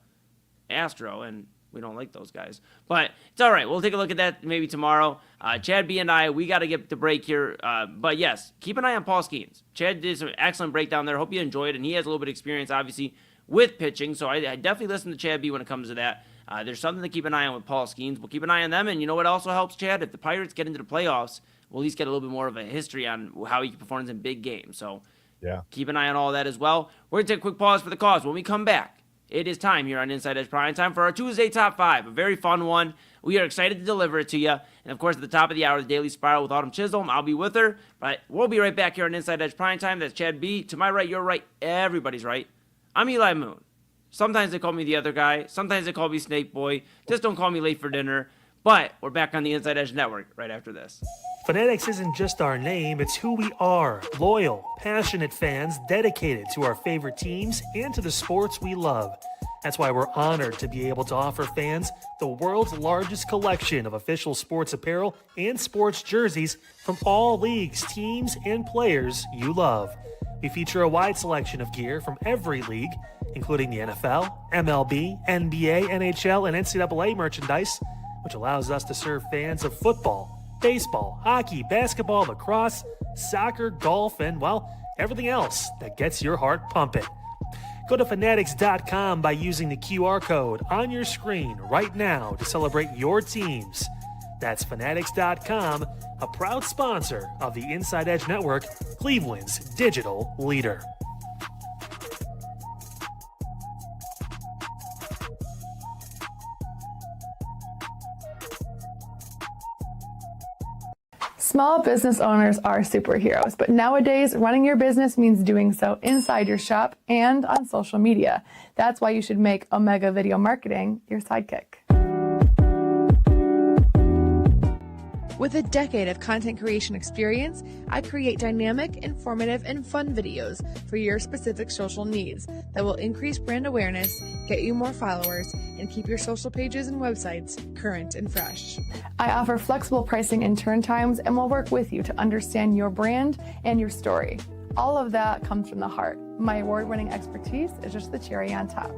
Astro, and We don't like those guys. But it's all right. We'll take a look at that maybe tomorrow. Chad B and I, we got to get the break here. But yes, keep an eye on Paul Skeens. Chad did some excellent breakdown there. Hope you enjoyed it. And he has a little bit of experience, obviously, with pitching. So I definitely listen to Chad B when it comes to that. There's something to keep an eye on with Paul Skeens. We'll keep an eye on them. And you know what also helps, Chad? If the Pirates get into the playoffs, we'll at least get a little bit more of a history on how he performs in big games. So yeah, keep an eye on all that as well. We're going to take a quick pause for the cause. When we come back, it is time here on Inside Edge Primetime for our Tuesday Top 5, a very fun one. We are excited to deliver it to you. And, of course, at the top of the hour, the Daily Spiral with Autumn Chisholm. I'll be with her. But we'll be right back here on Inside Edge Primetime. That's Chad B. To my right, your right, everybody's right. I'm Eli Moon. Sometimes they call me the other guy. Sometimes they call me Snake Boy. Just don't call me late for dinner. But we're back on the Inside Edge Network right after this. Fanatics isn't just our name, it's who we are. Loyal, passionate fans dedicated to our favorite teams and to the sports we love. That's why we're honored to be able to offer fans the world's largest collection of official sports apparel and sports jerseys from all leagues, teams, and players you love. We feature a wide selection of gear from every league, including the NFL, MLB, NBA, NHL, and NCAA merchandise, which allows us to serve fans of football, baseball, hockey, basketball, lacrosse, soccer, golf, and, well, everything else that gets your heart pumping. Go to fanatics.com by using the QR code on your screen right now to celebrate your teams. That's fanatics.com, a proud sponsor of the Inside Edge Network, Cleveland's digital leader. Small business owners are superheroes, but nowadays running your business means doing so inside your shop and on social media. That's why you should make Omega Video Marketing your sidekick. With a decade of content creation experience, I create dynamic, informative, and fun videos for your specific social needs that will increase brand awareness, get you more followers, and keep your social pages and websites current and fresh. I offer flexible pricing and turn times and will work with you to understand your brand and your story. All of that comes from the heart. My award-winning expertise is just the cherry on top.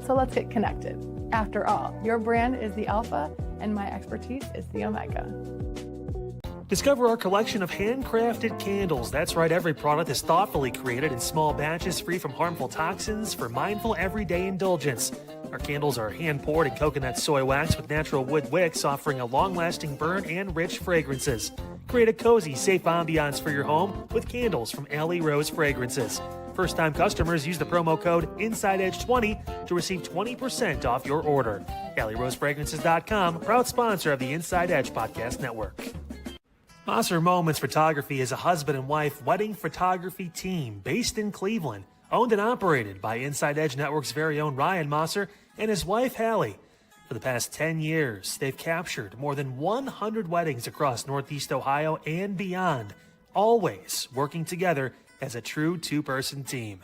So let's get connected. After all, your brand is the alpha and my expertise is the omega. Discover our collection of handcrafted candles. That's right, every product is thoughtfully created in small batches free from harmful toxins for mindful everyday indulgence. Our candles are hand-poured in coconut soy wax with natural wood wicks, offering a long-lasting burn and rich fragrances. Create a cozy, safe ambiance for your home with candles from Alley Rose Fragrances. First-time customers use the promo code InsideEdge20 to receive 20% off your order. AlleyRoseFragrances.com, proud sponsor of the Inside Edge Podcast Network. Mosser Moments Photography is a husband and wife wedding photography team based in Cleveland, owned and operated by Inside Edge Network's very own Ryan Mosser and his wife Hallie. For the past 10 years, they've captured more than 100 weddings across Northeast Ohio and beyond, always working together as a true two-person team.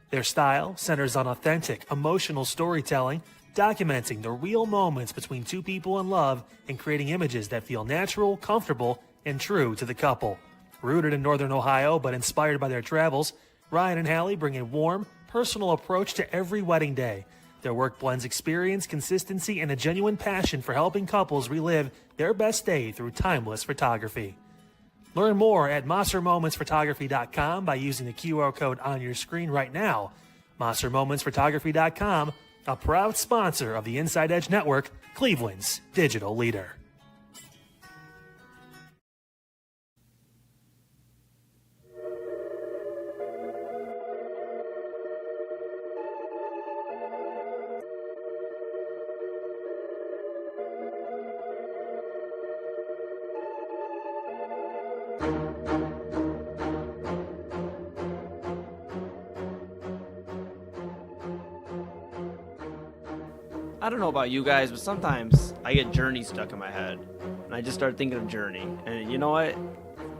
Their style centers on authentic, emotional storytelling, documenting the real moments between two people in love and creating images that feel natural, comfortable, and true to the couple. Rooted in Northern Ohio but inspired by their travels, Ryan and Hallie bring a warm, personal approach to every wedding day. Their work blends experience, consistency, and a genuine passion for helping couples relive their best day through timeless photography. Learn more at MosserMomentsPhotography.com by using the QR code on your screen right now. MosserMomentsPhotography.com, a proud sponsor of the Inside Edge Network, Cleveland's digital leader. I don't know about you guys, but sometimes I get Journey stuck in my head, and I just start thinking of Journey. And you know what?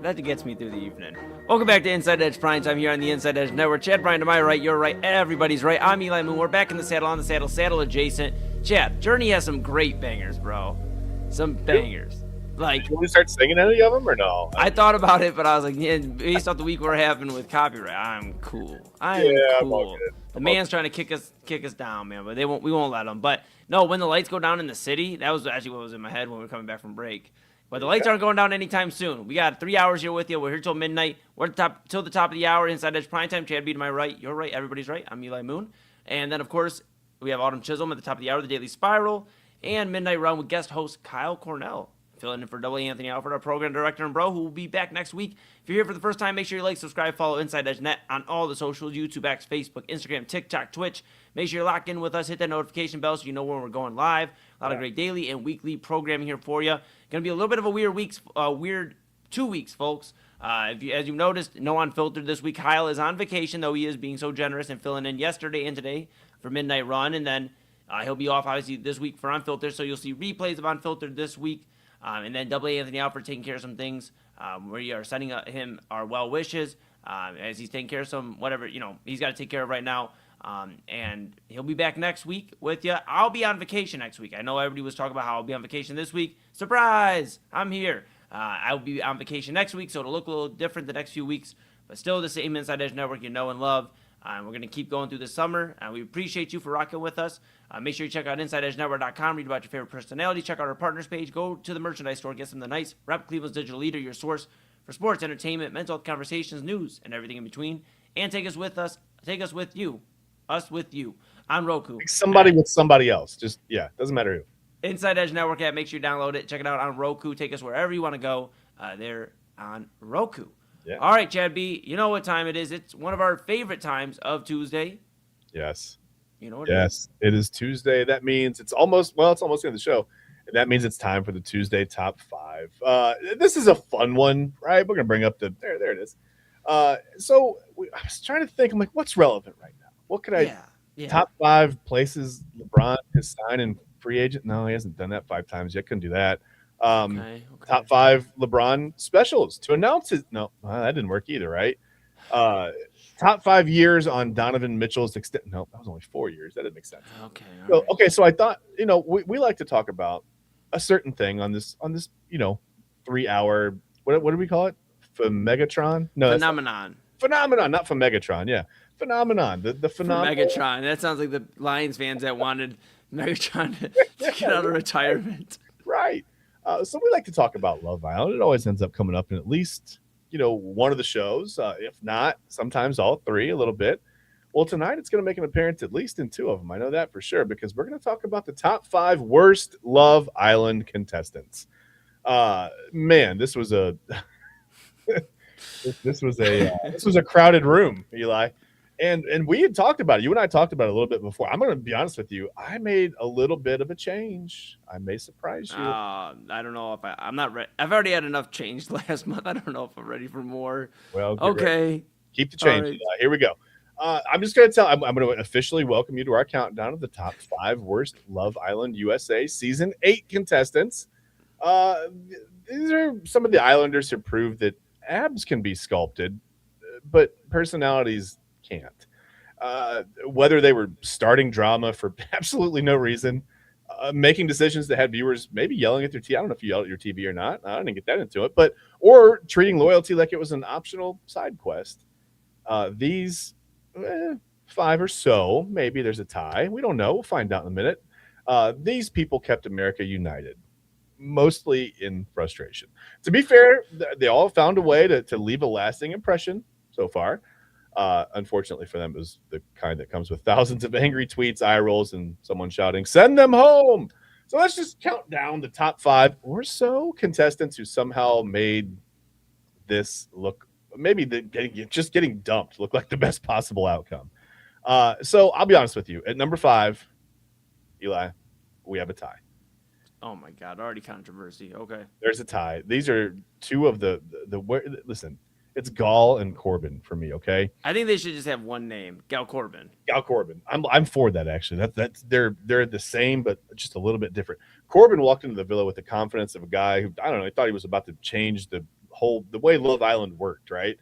That gets me through the evening. Welcome back to Inside Edge Primetime here on the Inside Edge Network. Chad Bryan to my right, you're right, everybody's right. I'm Eli Moon. We're back in the saddle, on the saddle, saddle adjacent. Chad, Journey has some great bangers, bro. Some bangers. Like, Can we start singing any of them or no? I thought about it, but I was like, yeah, based off the week we're having with copyright, I'm cool. I'm I'm all cool. good. The man's trying to kick us down, man, but we won't let him. But no, when the lights go down in the city, that was actually what was in my head when we were coming back from break. But the lights aren't going down anytime soon. We got 3 hours here with you. We're here till midnight. We're till the top of the hour. Inside Edge Primetime. Chad B to my right. You're right. Everybody's right. I'm Eli Moon. And then, of course, we have Autumn Chisholm at the top of the hour, the Daily Spiral, and Midnight Run with guest host Kyle Cornell. Filling in for Double Anthony Alford, our program director and bro, who will be back next week. If you're here for the first time, make sure you like, subscribe, follow Inside Edge Net on all the socials, YouTube, X, Facebook, Instagram, TikTok, Twitch. Make sure you're locked in with us. Hit that notification bell so you know when we're going live. A lot of great daily and weekly programming here for you. Going to be a little bit of a weird 2 weeks, folks. As you noticed, no Unfiltered this week. Kyle is on vacation, though he is being so generous and filling in yesterday and today for Midnight Run. And then he'll be off, obviously, this week for Unfiltered. So you'll see replays of Unfiltered this week. And then Double Anthony Alford taking care of some things where you are sending him our well wishes as he's taking care of some whatever, he's got to take care of right now. And he'll be back next week with you. I'll be on vacation next week. I know everybody was talking about how I'll be on vacation this week. Surprise! I'm here. I'll be on vacation next week, so it'll look a little different the next few weeks, but still the same Inside Edge Network you know and love. We're going to keep going through the summer, and we appreciate you for rocking with us. Make sure you check out InsideEdgeNetwork.com, read about your favorite personality, check out our partners page, go to the merchandise store, get some of the nice Rep Cleveland's Digital Leader, your source for sports, entertainment, mental health conversations, news, and everything in between. And take us with you on Roku. Somebody with somebody else. Just, doesn't matter who. Inside Edge Network app, make sure you download it, check it out on Roku, take us wherever you want to go. There on Roku. Yeah. All right, Chad B, you know what time it is. It's one of our favorite times of Tuesday. Yes. You know what Yes, it is Tuesday. That means it's almost the end of the show. And that means it's time for the Tuesday top 5. This is a fun one, right? We're going to bring up there it is. I was trying to think, I'm like, what's relevant right now? What could top 5 places LeBron has signed in free agent? No, he hasn't done that 5 times yet. Couldn't do that. Okay. Top 5 LeBron specials to announce it. No, that didn't work either, right? Top 5 years on Donovan Mitchell's extent. No, that was only 4 years. That didn't make sense. Okay. So I thought, we like to talk about a certain thing on this 3 hour. What do we call it? Megatron? No, phenomenon, not for Megatron. Yeah, phenomenon. The phenomenon. Megatron. That sounds like the Lions fans that wanted Megatron to get out of retirement. Right. So we like to talk about Love Island. It always ends up coming up in at least one of the shows, if not sometimes all 3 a little bit. Well, tonight it's going to make an appearance at least in 2 of them. I know that for sure because we're going to talk about the top 5 worst Love Island contestants. Man, this was a this was a crowded room, Eli. And we had talked about it. You and I talked about it a little bit before. I'm going to be honest with you. I made a little bit of a change. I may surprise you. I don't know if I'm not ready. I've already had enough change last month. I don't know if I'm ready for more. Well, okay. Ready. Keep the change. Right. Here we go. I'm just going to I'm going to officially welcome you to our countdown of the top 5 worst Love Island USA Season 8 contestants. These are some of the Islanders who proved that abs can be sculpted, but personalities can't. Whether they were starting drama for absolutely no reason, making decisions that had viewers maybe yelling at their TV. I don't know if you yelled at your TV or not. I didn't get that into it, or treating loyalty like it was an optional side quest. These 5 or so, maybe there's a tie. We don't know. We'll find out in a minute. These people kept America united, mostly in frustration. To be fair, they all found a way to leave a lasting impression so far. Unfortunately for them, it was the kind that comes with thousands of angry tweets, eye rolls, and someone shouting, "Send them home!" So let's just count down the top 5 or so contestants who somehow made this look, maybe just getting dumped, look like the best possible outcome. So I'll be honest with you. At number 5, Eli, we have a tie. Oh my God! Already controversy. Okay. There's a tie. These are 2 of the listen. It's Gall and Corbin for me. Okay. I think they should just have one name, Gal Corbin. Gal Corbin. I'm for that actually. That's they're the same, but just a little bit different. Corbin walked into the villa with the confidence of a guy who he thought he was about to change the way Love Island worked. Right.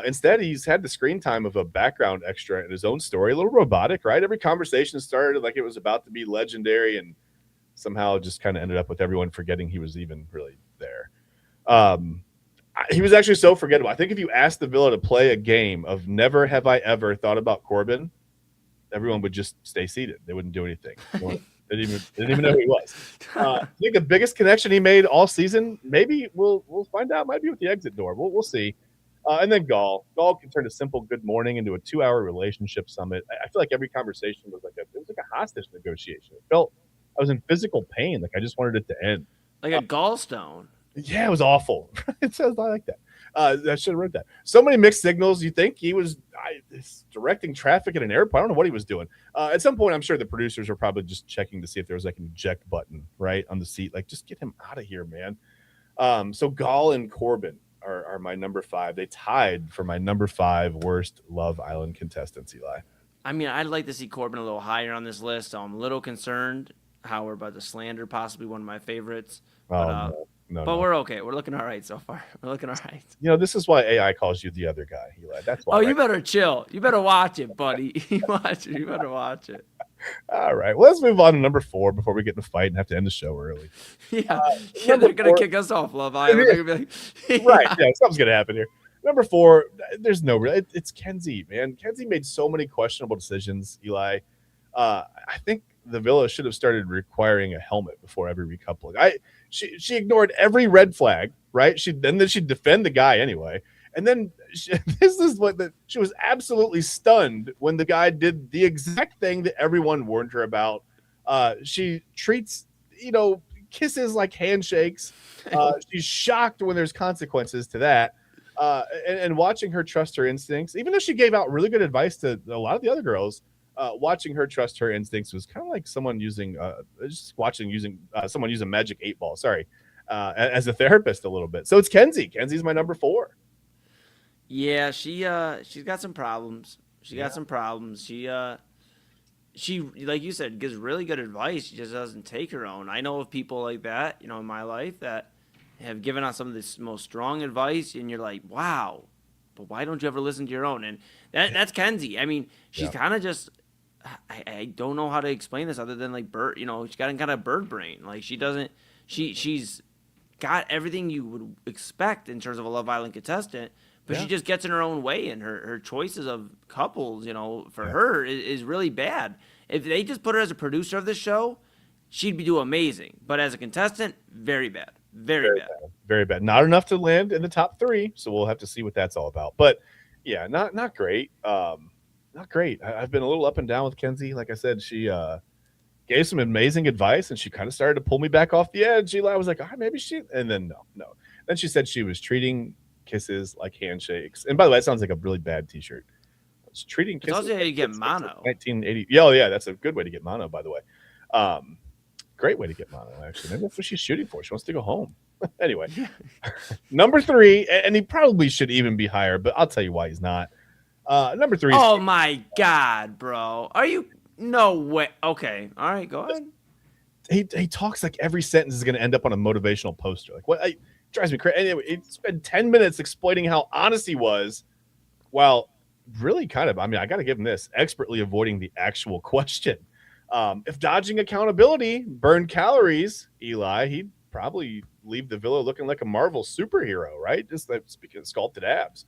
Instead, he's had the screen time of a background extra in his own story, a little robotic. Right. Every conversation started like it was about to be legendary and somehow just kind of ended up with everyone forgetting he was even really there. He was actually so forgettable. I think if you asked the Villa to play a game of never have I ever thought about Corbin, everyone would just stay seated. They wouldn't do anything. They didn't even know who he was. I think the biggest connection he made all season, maybe we'll find out, might be with the exit door. We'll see. And then Gall can turn a simple good morning into a 2-hour relationship summit. I feel like every conversation was like a hostage negotiation. It felt I was in physical pain. Like I just wanted it to end. Like a gallstone. Yeah, it was awful. It sounds like that. I should have wrote that. So many mixed signals. You think he was directing traffic at an airport? I don't know what he was doing. At some point, I'm sure the producers were probably just checking to see if there was like an eject button right on the seat. Like, just get him out of here, man. So Gall and Corbin are my number 5. They tied for my number 5 worst Love Island contestants, Eli. I mean, I'd like to see Corbin a little higher on this list. So I'm a little concerned how we're about to slander possibly one of my favorites. But, No. We're okay. We're looking all right so far. We're looking all right. You know, this is why AI calls you the other guy, Eli. That's why. Oh, you better chill. You better watch it, buddy. You better watch it. All right. Well, let's move on to number 4 before we get in a fight and have to end the show early. Yeah, they're going to kick us off, Love Island. They're gonna be like, Right. Yeah, something's going to happen here. Number 4, there's no real. It's Kenzie, man. Kenzie made so many questionable decisions, Eli. I think the Villa should have started requiring a helmet before every recoupling. She ignored every red flag, right? Then she'd defend the guy anyway. And then she was absolutely stunned when the guy did the exact thing that everyone warned her about. She treats, kisses like handshakes. She's shocked when there's consequences to that. And watching her trust her instincts, even though she gave out really good advice to a lot of the other girls, watching her trust her instincts was kind of like someone using someone use a magic 8-ball. Sorry, as a therapist a little bit. So it's Kenzie. Kenzie's my number 4. Yeah, she's got some problems. She like you said gives really good advice. She just doesn't take her own. I know of people like that, in my life that have given out some of this most strong advice, and you're like, wow, but why don't you ever listen to your own? And that's Kenzie. I mean, she's kind of just. I don't know how to explain this other than like bird. She's got kind of bird brain. Like she doesn't. She's got everything you would expect in terms of a Love Island contestant, but she just gets in her own way, and her choices of couples, for her is really bad. If they just put her as a producer of this show, she'd do amazing. But as a contestant, very bad. Very bad. Very bad. Not enough to land in the top 3, so we'll have to see what that's all about. But yeah, not great. Not great. I've been a little up and down with Kenzie. Like I said, she gave some amazing advice, and she kind of started to pull me back off the edge. Eli was like, maybe she, and then no. Then she said she was treating kisses like handshakes. And by the way, that sounds like a really bad T-shirt. It's treating kisses. It's also how you get mono. 1980. Yeah, that's a good way to get mono, by the way. Great way to get mono, actually. Maybe that's what she's shooting for. She wants to go home. Anyway, number 3, and he probably should even be higher, but I'll tell you why he's not. Number 3. Oh my God, bro! Are you? No way. Okay, all right, go ahead. He talks like every sentence is going to end up on a motivational poster. Like what? It drives me crazy. Anyway, he spent 10 minutes exploiting how honest he was, while really kind of. I mean, I got to give him this: expertly avoiding the actual question. If dodging accountability burned calories, Eli, he'd probably leave the Villa looking like a Marvel superhero, right? Just like speaking of sculpted abs.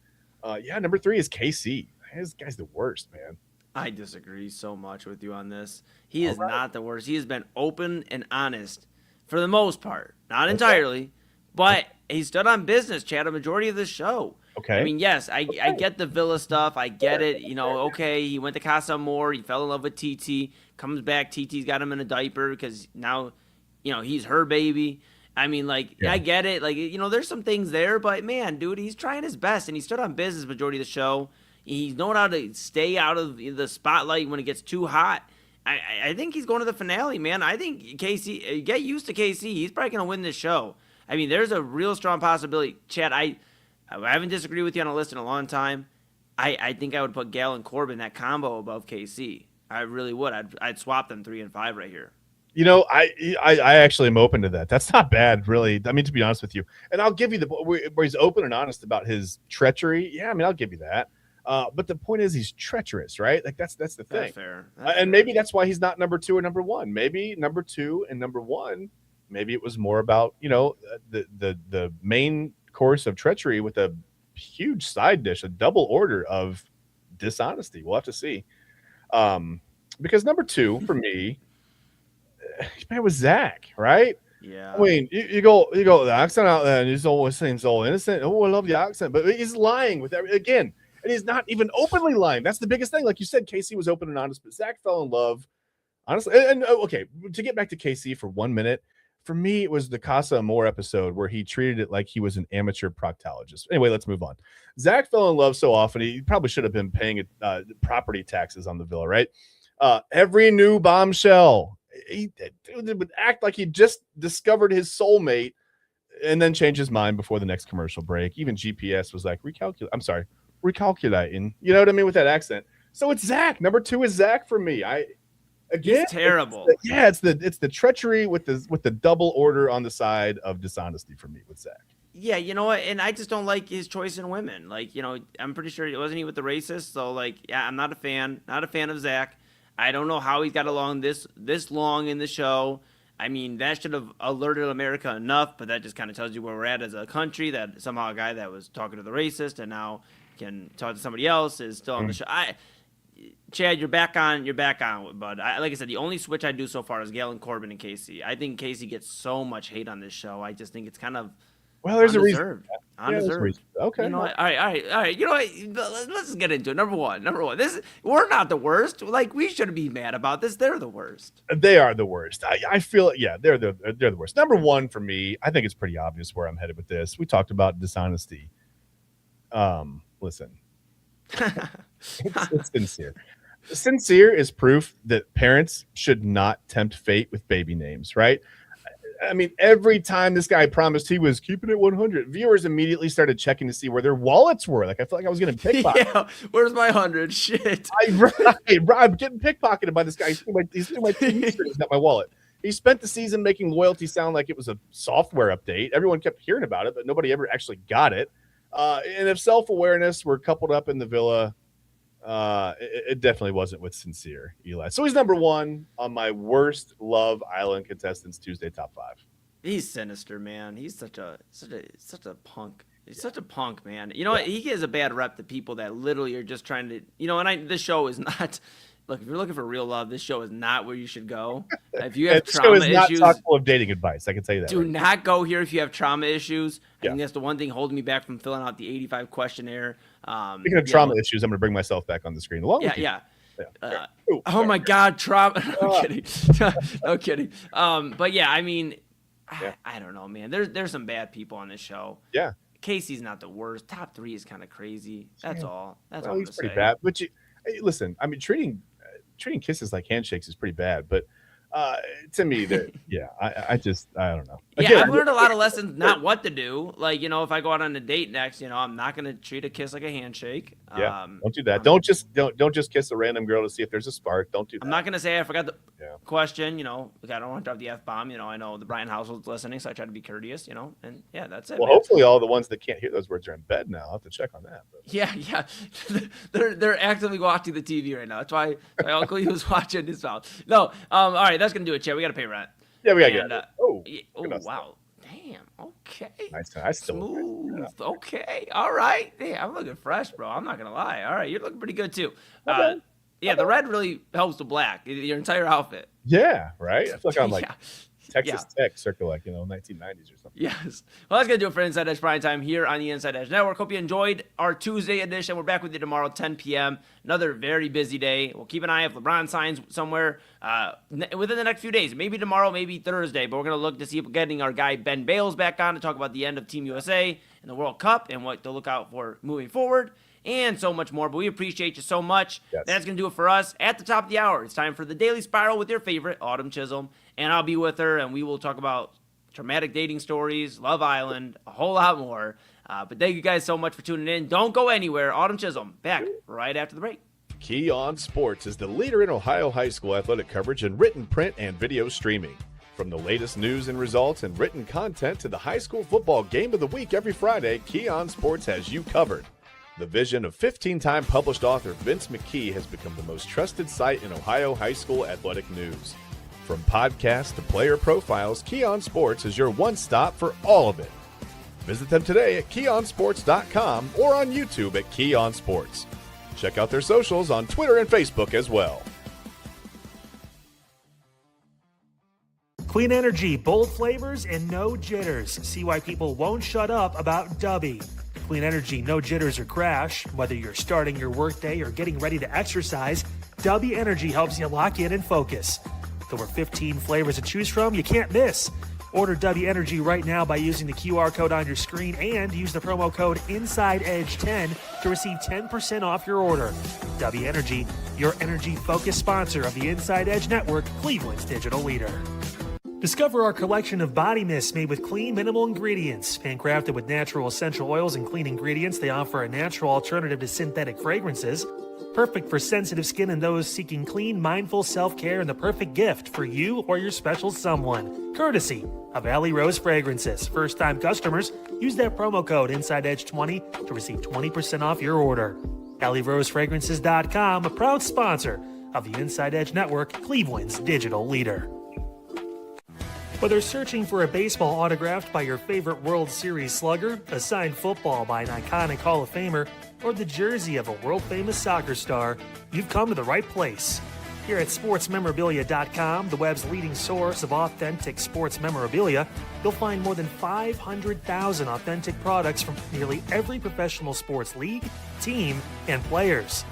Number 3 is KC. This guy's the worst, man. I disagree so much with you on this. He is not the worst. He has been open and honest for the most part. Not entirely, but he stood on business, Chad, a majority of the show. Okay. I mean, yes, I get the Villa stuff. I get it. Okay, he went to Casa Amor. He fell in love with TT. Comes back. TT's got him in a diaper because now, he's her baby. I mean, I get it. There's some things there, but man, dude, he's trying his best, and he stood on business majority of the show. He's known how to stay out of the spotlight when it gets too hot. I think he's going to the finale, man. I think KC, get used to KC. He's probably going to win this show. I mean, there's a real strong possibility. Chad, I haven't disagreed with you on a list in a long time. I think I would put Gale and Corbin, that combo, above KC. I really would. I'd swap them 3 and 5 right here. I actually am open to that. That's not bad, really. I mean, to be honest with you. And I'll give you where he's open and honest about his treachery. Yeah, I mean, I'll give you that. But the point is, he's treacherous, right? Like that's the thing. That's fair. And maybe that's why he's not number 2 or number 1. Maybe number 2 and number 1. Maybe it was more about the main course of treachery with a huge side dish, a double order of dishonesty. We'll have to see. Because number 2 for me, man, was Zach, right? Yeah. I mean, you go the accent out there, and he's always saying so innocent. Oh, I love the accent, but he's lying with again, and he's not even openly lying. That's the biggest thing. Like you said, KC was open and honest, but Zach fell in love, honestly. And okay, to get back to KC for 1 minute, for me, it was the Casa Amor episode where he treated it like he was an amateur proctologist. Anyway, let's move on. Zach fell in love so often, he probably should have been paying property taxes on the villa, right? Every new bombshell, he would act like he just discovered his soulmate and then change his mind before the next commercial break. Even GPS was like, recalculating. You know what I mean? With that accent. So it's Zach. Number 2 is Zach for me. Again, he's terrible. It's the treachery with the double order on the side of dishonesty for me with Zach. Yeah, you know what? And I just don't like his choice in women. Like, I'm pretty sure it wasn't he with the racist. So, like, yeah, I'm not a fan. Not a fan of Zach. I don't know how he got along this long in the show. I mean, that should have alerted America enough, but that just kind of tells you where we're at as a country, that somehow a guy that was talking to the racist and now can talk to somebody else is still on the show. Chad, you're back on, bud. Like I said, the only switch I do so far is Galen Corbin and Casey. I think Casey gets so much hate on this show. I just think it's kind of there's a reason. Undeserved. Okay. You know what? All right. You know what? Let's just get into it. Number one. We're not the worst. Like, we shouldn't be mad about this. They're the worst. They are the worst. I feel it. Yeah, they're the worst. Number 1 for me, I think it's pretty obvious where I'm headed with this. We talked about dishonesty. Listen, it's sincere. Sincere is proof that parents should not tempt fate with baby names, right? I mean, every time this guy promised he was keeping it 100, viewers immediately started checking to see where their wallets were. Like, I felt like I was getting pickpocketed. Yeah, where's my 100? Shit. I'm getting pickpocketed by this guy. He's doing my TV screen, got my wallet. He spent the season making loyalty sound like it was a software update. Everyone kept hearing about it, but nobody ever actually got it. And if self-awareness were coupled up in the villa, it definitely wasn't with sincere Eli. So he's number 1 on my worst Love Island contestants Tuesday top 5. He's sinister, man. He's such a punk. He's such a punk, man. You know what? He gives a bad rep to people that literally are just trying to, this show is not. Look, if you're looking for real love, this show is not where you should go. If you have trauma issues, not chock full of dating advice. I can tell you that. Do not go here if you have trauma issues. I think that's the one thing holding me back from filling out the 85 questionnaire. Speaking of trauma issues, I'm going to bring myself back on the screen along with you. Oh my God, trauma! I'm kidding. No kidding. But yeah, I mean, I don't know, man. There's some bad people on this show. Yeah. Casey's not the worst. Top 3 is kind of crazy. That's all. That's all. He's pretty bad. But listen, I mean, treating kisses like handshakes is pretty bad, but to me, I don't know. Again, I've learned a lot of lessons not what to do. Like, if I go out on a date next, I'm not going to treat a kiss like a handshake. Yeah, don't do that. Don't just kiss a random girl to see if there's a spark. Don't do that. I'm not going to say I forgot the question. Like, I don't want to drop the F-bomb. I know the Brian household's listening, so I try to be courteous. And that's it. Well, hopefully all the ones that can't hear those words are in bed now. I'll have to check on that. But. Yeah. they're actively watching the TV right now. That's why my uncle he was watching his mouth. No, all right, that's gonna do it, Chad. We gotta pay rent. Yeah, we gotta get it. Wow. Damn. Okay. Nice. I still smooth. Okay. All right. Yeah, I'm looking fresh, bro. I'm not gonna lie. All right, you're looking pretty good too. Yeah, the red really helps the black. Your entire outfit. Yeah. Right. I feel like I'm like. Texas Tech circa 1990s or something. Yes. Well, that's going to do it for Inside Edge Primetime here on the Inside Edge Network. Hope you enjoyed our Tuesday edition. We're back with you tomorrow, 10 p.m. Another very busy day. We'll keep an eye if LeBron signs somewhere within the next few days. Maybe tomorrow, maybe Thursday. But we're going to look to see if getting our guy Ben Bales back on to talk about the end of Team USA and the World Cup and what to look out for moving forward. And so much more. But we appreciate you so much. Yes. That's going to do it for us. At the top of the hour, it's time for the Daily Spiral with your favorite, Autumn Chisholm. And I'll be with her, and we will talk about traumatic dating stories, Love Island, a whole lot more. But thank you guys so much for tuning in. Don't go anywhere. Autumn Chisholm, back right after the break. Key on Sports is the leader in Ohio high school athletic coverage in written, print, and video streaming. From the latest news and results and written content to the high school football game of the week every Friday, Key on Sports has you covered. The vision of 15-time published author Vince McKee has become the most trusted site in Ohio high school athletic news. From podcasts to player profiles, Key On Sports is your one-stop for all of it. Visit them today at keyonsports.com or on YouTube at Key On Sports. Check out their socials on Twitter and Facebook as well. Clean energy, bold flavors, and no jitters. See why people won't shut up about Dubby. Clean energy, no jitters or crash. Whether you're starting your workday or getting ready to exercise, Dubby Energy helps you lock in and focus. With over 15 flavors to choose from, you can't miss. Order Dubby Energy right now by using the QR code on your screen and use the promo code InsideEdge10 to receive 10% off your order. Dubby Energy, your energy-focused sponsor of the Inside Edge Network, Cleveland's digital leader. Discover our collection of body mists made with clean, minimal ingredients. Handcrafted with natural essential oils and clean ingredients, they offer a natural alternative to synthetic fragrances. Perfect for sensitive skin and those seeking clean, mindful self-care, and the perfect gift for you or your special someone. Courtesy of Alley Rose Fragrances. First-time customers, use that promo code InsideEdge20 to receive 20% off your order. AlleyRoseFragrances.com, a proud sponsor of the Inside Edge Network, Cleveland's digital leader. Whether searching for a baseball autographed by your favorite World Series slugger, a signed football by an iconic Hall of Famer, or the jersey of a world-famous soccer star, you've come to the right place. Here at SportsMemorabilia.com, the web's leading source of authentic sports memorabilia, you'll find more than 500,000 authentic products from nearly every professional sports league, team, and players.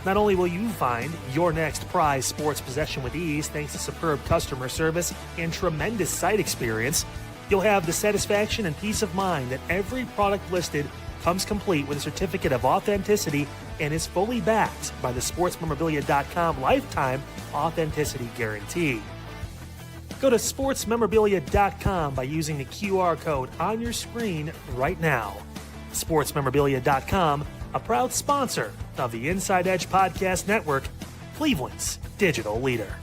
Not only will you find your next prized sports possession with ease thanks to superb customer service and tremendous site experience, you'll have the satisfaction and peace of mind that every product listed comes complete with a certificate of authenticity and is fully backed by the SportsMemorabilia.com lifetime authenticity guarantee. Go to SportsMemorabilia.com by using the QR code on your screen right now. SportsMemorabilia.com, a proud sponsor of the Inside Edge Podcast Network, Cleveland's digital leader.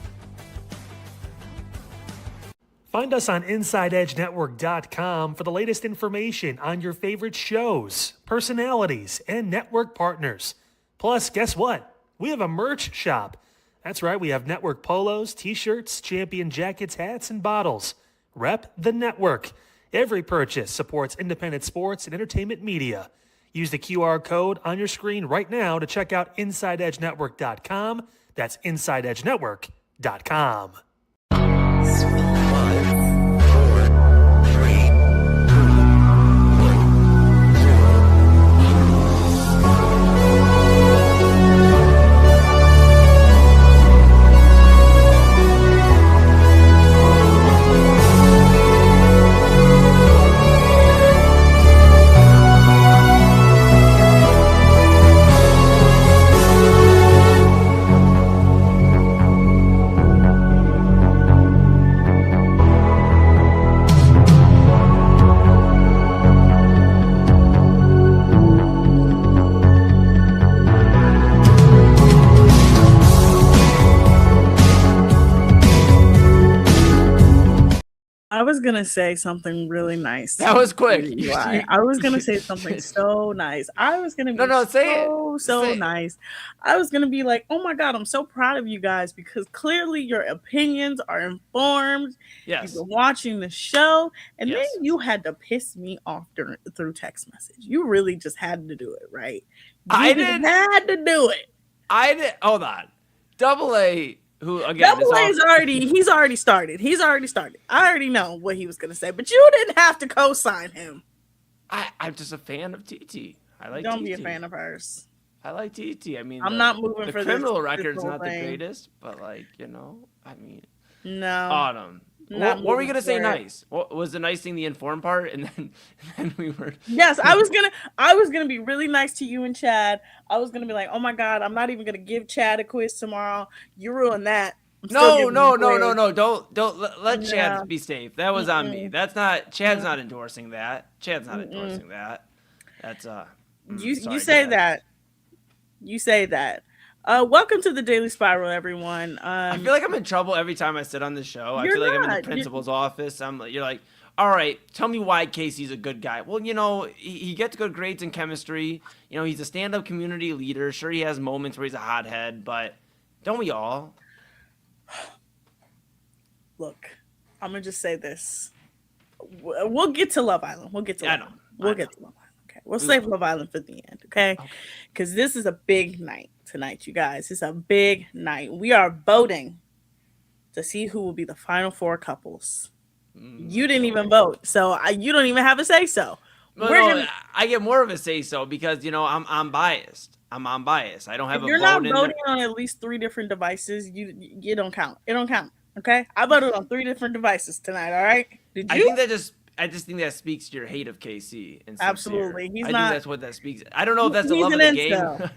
Find us on InsideEdgeNetwork.com for the latest information on your favorite shows, personalities, and network partners. Plus, guess what? We have a merch shop. That's right, we have network polos, t-shirts, champion jackets, hats, and bottles. Rep the network. Every purchase supports independent sports and entertainment media. Use the QR code on your screen right now to check out InsideEdgeNetwork.com. That's InsideEdgeNetwork.com. I was gonna say something really nice. That was quick. I was gonna say something so nice. I was gonna be so nice. I was gonna be like, oh my God, I'm so proud of you guys because clearly your opinions are informed. Yes. You've been watching the show, and then you had to piss me off through text message. You really just had to do it, right? Had to do it. I did. Hold on. Double A. Who again? Double A's he's already started. I already know what he was gonna say, but you didn't have to co-sign him. I'm just a fan of TT. I like. Don't TT. be a fan of hers. I like TT. I mean, I'm not moving the for criminal this record's not thing. the greatest, but like I mean, no. Autumn. What were we gonna say? Nice. What was the nice thing? The informed part, and then we were. Yes, I was gonna be really nice to you and Chad. I was gonna be like, oh my God, I'm not even gonna give Chad a quiz tomorrow. You ruined that. No. Don't let Chad be safe. That was on me. That's not. Chad's not endorsing that. Chad's not endorsing that. That's You say that. You say that. Welcome to the Daily Spiral, everyone. I feel like I'm in trouble every time I sit on the show. I feel like I'm in the principal's office. You're like, all right, tell me why Casey's a good guy. Well, he gets good grades in chemistry. He's a stand-up community leader. Sure, he has moments where he's a hothead, but don't we all? Look, I'm going to just say this. We'll get to Love Island. We'll get to Love Island. We'll get to Love Island. Okay. We'll save Love Island for the end, okay? Because this is a big night tonight, you guys. It's a big night. We are voting to see who will be the final 4 couples. You didn't even vote, so you don't even have a say-so. I get more of a say-so because, I'm biased. I'm unbiased. I don't have a vote. You're not voting on at least 3 different devices. You don't count. It don't count, okay? I voted on 3 different devices tonight, all right? Did you? I just think that speaks to your hate of KC. Absolutely. I think that's what that speaks. I don't know if that's the love of the game.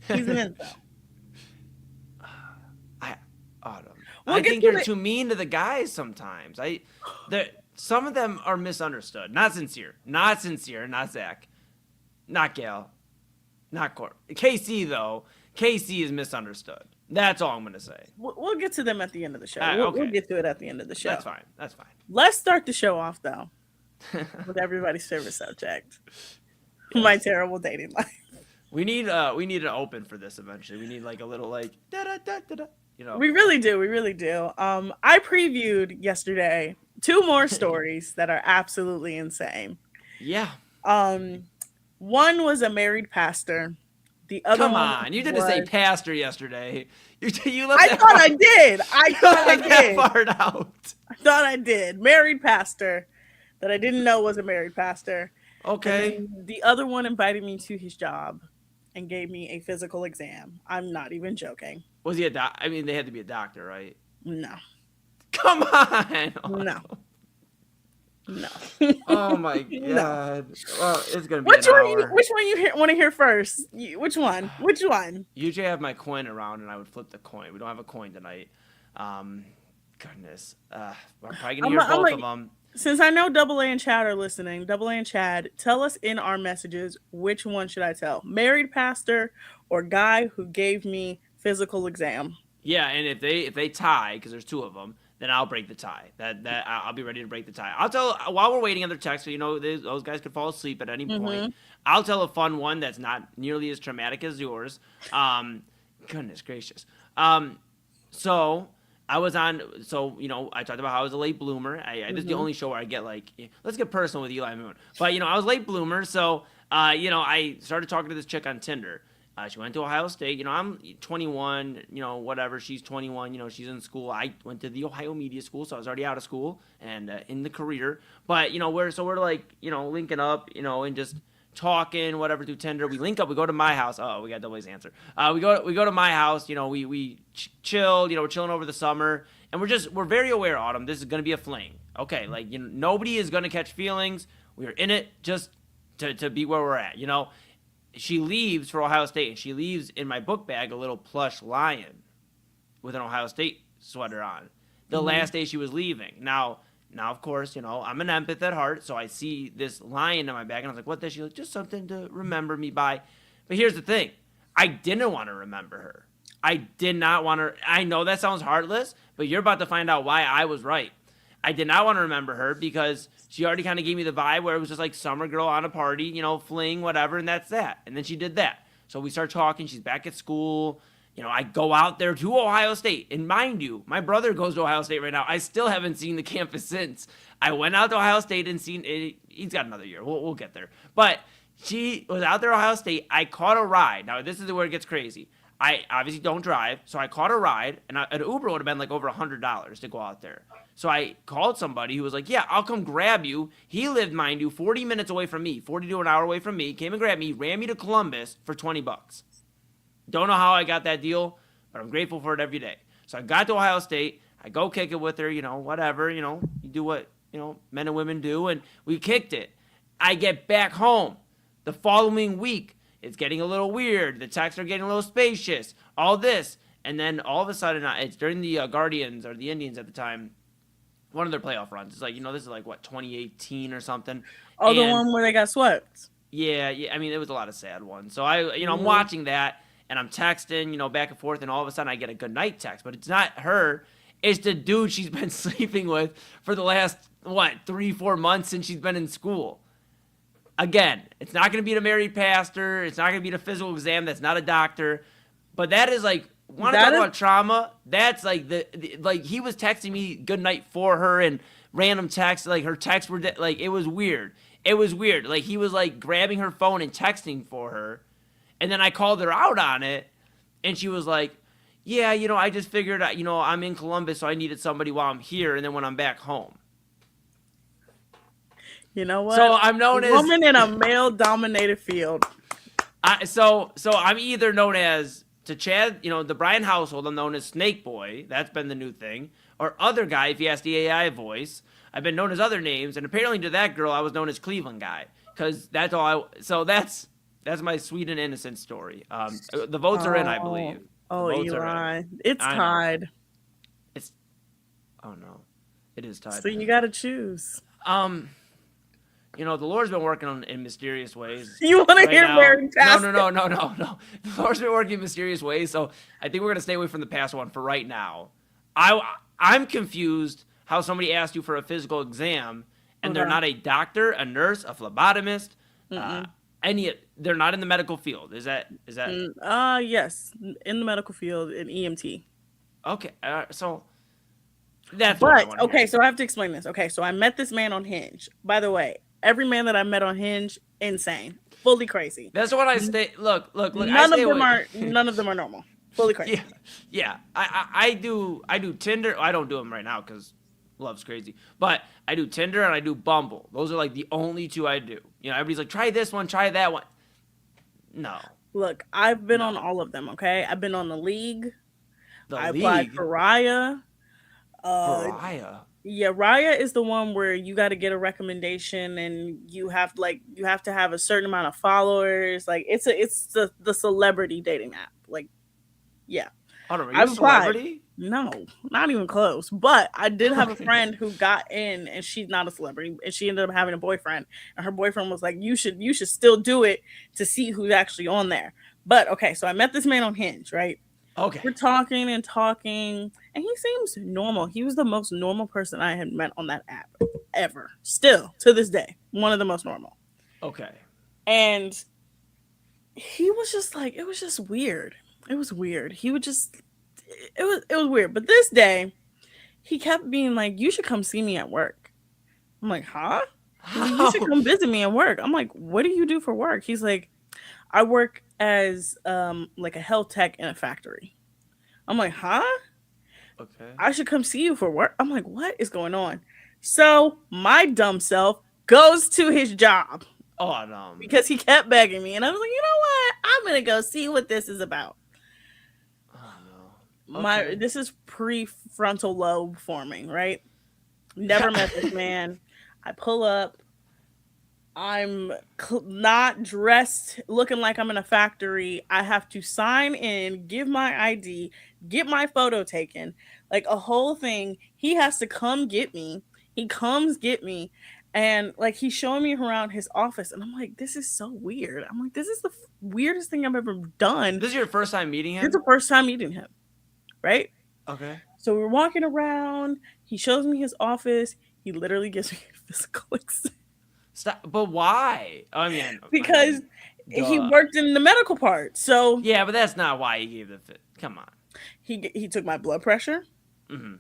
He's an incel. Autumn. I think you're too mean to the guys sometimes. Some of them are misunderstood. Not sincere. Not Zach. Not Gail. Not Court. KC, though. KC is misunderstood. That's all I'm going to say. We'll get to them at the end of the show. We'll get to it at the end of the show. That's fine. Let's start the show off, though, with everybody's favorite subject. My terrible dating life. We need an open for this eventually. We need like a little like da-da-da-da-da. We really do. I previewed yesterday 2 more stories that are absolutely insane. Yeah. One was a married pastor. The other Come on, you didn't say pastor yesterday. You left I thought I did. I thought I did. That part out. I thought I did. Married pastor that I didn't know was a married pastor. Okay. The other one invited me to his job and gave me a physical exam. I'm not even joking. Was he a doc? I mean, they had to be a doctor, right? No. Come on. No. Oh my god. Well, it's gonna be which an one? hour. Which one you want to hear first? Which one? Usually I have my coin around and I would flip the coin. We don't have a coin tonight. Goodness. I'm probably gonna hear both of them. Since I know Double A and Chad are listening, Double A and Chad, tell us in our messages which one should I tell? Married pastor or guy who gave me physical exam? Yeah, and if they tie, because there's 2 of them, then I'll break the tie. That I'll be ready to break the tie. I'll tell while we're waiting on their text. So those guys could fall asleep at any point. I'll tell a fun one that's not nearly as traumatic as yours. Goodness gracious. So I was on. So I talked about how I was a late bloomer. This is the only show where I get like, let's get personal with Eli Moon. But I was a late bloomer. So I started talking to this chick on Tinder. She went to Ohio State. I'm 21, whatever. She's 21, she's in school. I went to the Ohio Media School, so I was already out of school and in the career. But, we're like, linking up, and just talking, whatever, through Tinder. We link up. We go to my house. Oh, we got Double A's answer. We go to my house. We chilled. We're chilling over the summer. And we're very aware, Autumn, this is going to be a fling. Okay, like, nobody is going to catch feelings. We're in it just to be where we're at, She leaves for Ohio State, and she leaves in my book bag a little plush lion with an Ohio State sweater on. The last day she was leaving. Now, of course, I'm an empath at heart, so I see this lion in my bag, and I was like, what is she? Like, just something to remember me by. But here's the thing. I didn't want to remember her. I did not want to. I know that sounds heartless, but you're about to find out why I was right. I did not want to remember her because she already kind of gave me the vibe where it was just like summer girl on a party, fling, whatever, and that's that. And then she did that. So we start talking. She's back at school. I go out there to Ohio State. And mind you, my brother goes to Ohio State right now. I still haven't seen the campus since. I went out to Ohio State and seen it. He's got another year. We'll get there. But she was out there at Ohio State. I caught a ride. Now, this is where it gets crazy. I obviously don't drive, so I caught a ride, and an Uber would have been like over $100 to go out there. So I called somebody who was like, yeah, I'll come grab you. He lived, mind you, 40 minutes away from me, 40 to an hour away from me, came and grabbed me, ran me to Columbus for $20. Don't know how I got that deal, but I'm grateful for it every day. So I got to Ohio State. I go kick it with her, whatever, you do what, men and women do, and we kicked it. I get back home the following week. It's getting a little weird. The texts are getting a little spacious. All this. And then all of a sudden, it's during the Guardians or the Indians at the time, one of their playoff runs. It's like, this is like, 2018 or something. Oh, and the one where they got swept. Yeah. I mean, it was a lot of sad ones. So I'm watching that, and I'm texting, back and forth, and all of a sudden I get a good night text. But it's not her. It's the dude she's been sleeping with for the last, 3-4 months since she's been in school. Again, it's not going to be the married pastor. It's not going to be the physical exam. That's not a doctor. But that is like, want to talk about trauma? That's like like he was texting me good night for her and random texts. Like her texts were like, it was weird. It was weird. Like he was like grabbing her phone and texting for her. And then I called her out on it. And she was like, yeah, I just figured out, I'm in Columbus, so I needed somebody while I'm here. And then when I'm back home. You know what? So I'm known as woman in a male-dominated field. So I'm either known as, to Chad, the Brian household, I'm known as Snake Boy. That's been the new thing. Or other guy, if you ask the AI voice. I've been known as other names. And apparently to that girl, I was known as Cleveland Guy. Because that's all so that's my sweet and innocent story. The votes are in, I believe. Eli. It's tied. Oh, no. It is tied. So you got to choose. The Lord's been working in mysterious ways. You want to hear very fast? No. The Lord's been working in mysterious ways, so I think we're going to stay away from the past one for right now. I'm confused how somebody asked you for a physical exam, and they're not a doctor, a nurse, a phlebotomist, they're not in the medical field. Is that? Yes, in the medical field, in EMT. Okay, so that's okay, so I have to explain this. Okay, so I met this man on Hinge. By the way, every man that I met on Hinge, insane, fully crazy. That's what I stay. Look. None of them are normal. Fully crazy. Yeah. I do Tinder. I don't do them right now because love's crazy. But I do Tinder and I do Bumble. Those are like the only two I do. Everybody's like, try this one, try that one. No. Look, I've been on all of them. Okay, I've been on the League. I League? applied for Raya. Raya. Yeah, Raya is the one where you got to get a recommendation and you have to have a certain amount of followers. Like it's the celebrity dating app. Like, yeah. Oh, are you a celebrity? No, not even close. But I did have a friend who got in, and she's not a celebrity, and she ended up having a boyfriend. And her boyfriend was like, "You should still do it to see who's actually on there." But okay, so I met this man on Hinge, right? Okay. We're talking, and he seems normal. He was the most normal person I had met on that app ever. Still, to this day, one of the most normal. Okay. And he was just like, it was just weird. It was weird. He would just, it was weird. But this day, he kept being like, you should come see me at work. I'm like, huh? You should come visit me at work. I'm like, what do you do for work? He's like, I work as like a health tech in a factory. I'm like, huh? Okay. I should come see you for work. I'm like, what is going on? So my dumb self goes to his job. Oh, no. Because he kept begging me. And I was like, you know what? I'm going to go see what this is about. Oh, no. Okay. This is prefrontal lobe forming, right? Never met this man. I pull up. I'm not dressed looking like I'm in a factory. I have to sign in, give my ID, get my photo taken, like a whole thing. He has to come get me. He comes get me. And like he's showing me around his office. And I'm like, this is so weird. I'm like, this is the weirdest thing I've ever done. This is your first time meeting him? It's the first time meeting him. Right? Okay. So we're walking around. He shows me his office. He literally gives me a physical exam. Stop. But why? I mean, because he worked in the medical part. So yeah, but that's not why he gave the fit. Come on. He took my blood pressure. Mm-hmm.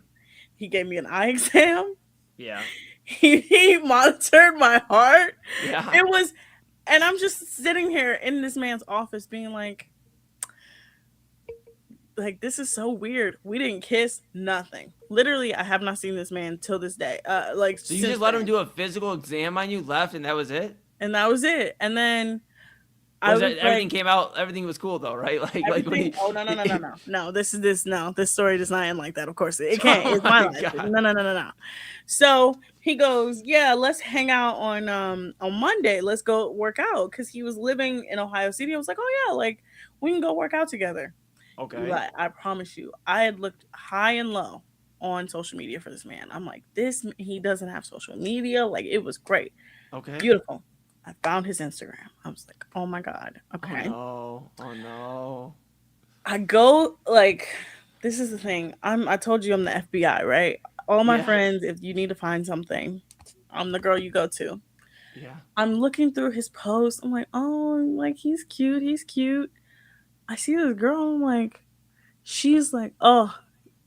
He gave me an eye exam. Yeah. He monitored my heart. Yeah. It was, and I'm just sitting here in this man's office being like, this is so weird. We didn't kiss, nothing. Literally, I have not seen this man till this day. So you just let him do a physical exam on you, left, and that was it? And that was it. And then everything came out. Everything was cool though, right? No. This story does not end like that. Of course, it can't. It's my life. God. No. So he goes, yeah, let's hang out on Monday. Let's go work out because he was living in Ohio City. I was like, oh yeah, like we can go work out together. Okay. But I promise you, I had looked high and low on social media for this man. I'm like, he doesn't have social media. Like it was great. Okay. Beautiful. I found his Instagram. I was like, oh my God. Okay. Oh no. I go this is the thing. I told you I'm the FBI, right? All my friends, if you need to find something, I'm the girl you go to. Yeah. I'm looking through his posts. I'm like, oh, like he's cute. He's cute. I see this girl. I'm like, she's like, oh,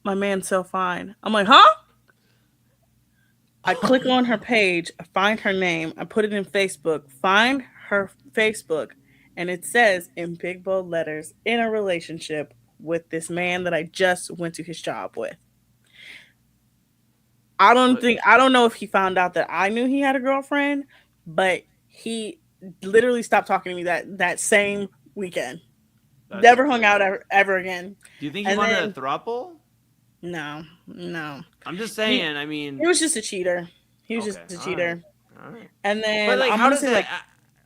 my man's so fine. I'm like, huh? I click on her page. I find her name. I put it in Facebook. Find her Facebook. And it says in big bold letters, in a relationship with this man that I just went to his job with. I don't know if he found out that I knew he had a girlfriend, but he literally stopped talking to me that same weekend. Never hung out ever again. Do you think he wanted a throuple? No. I'm just saying. I mean, he was just a cheater. He was just a cheater. All right. And then, but like, how does it?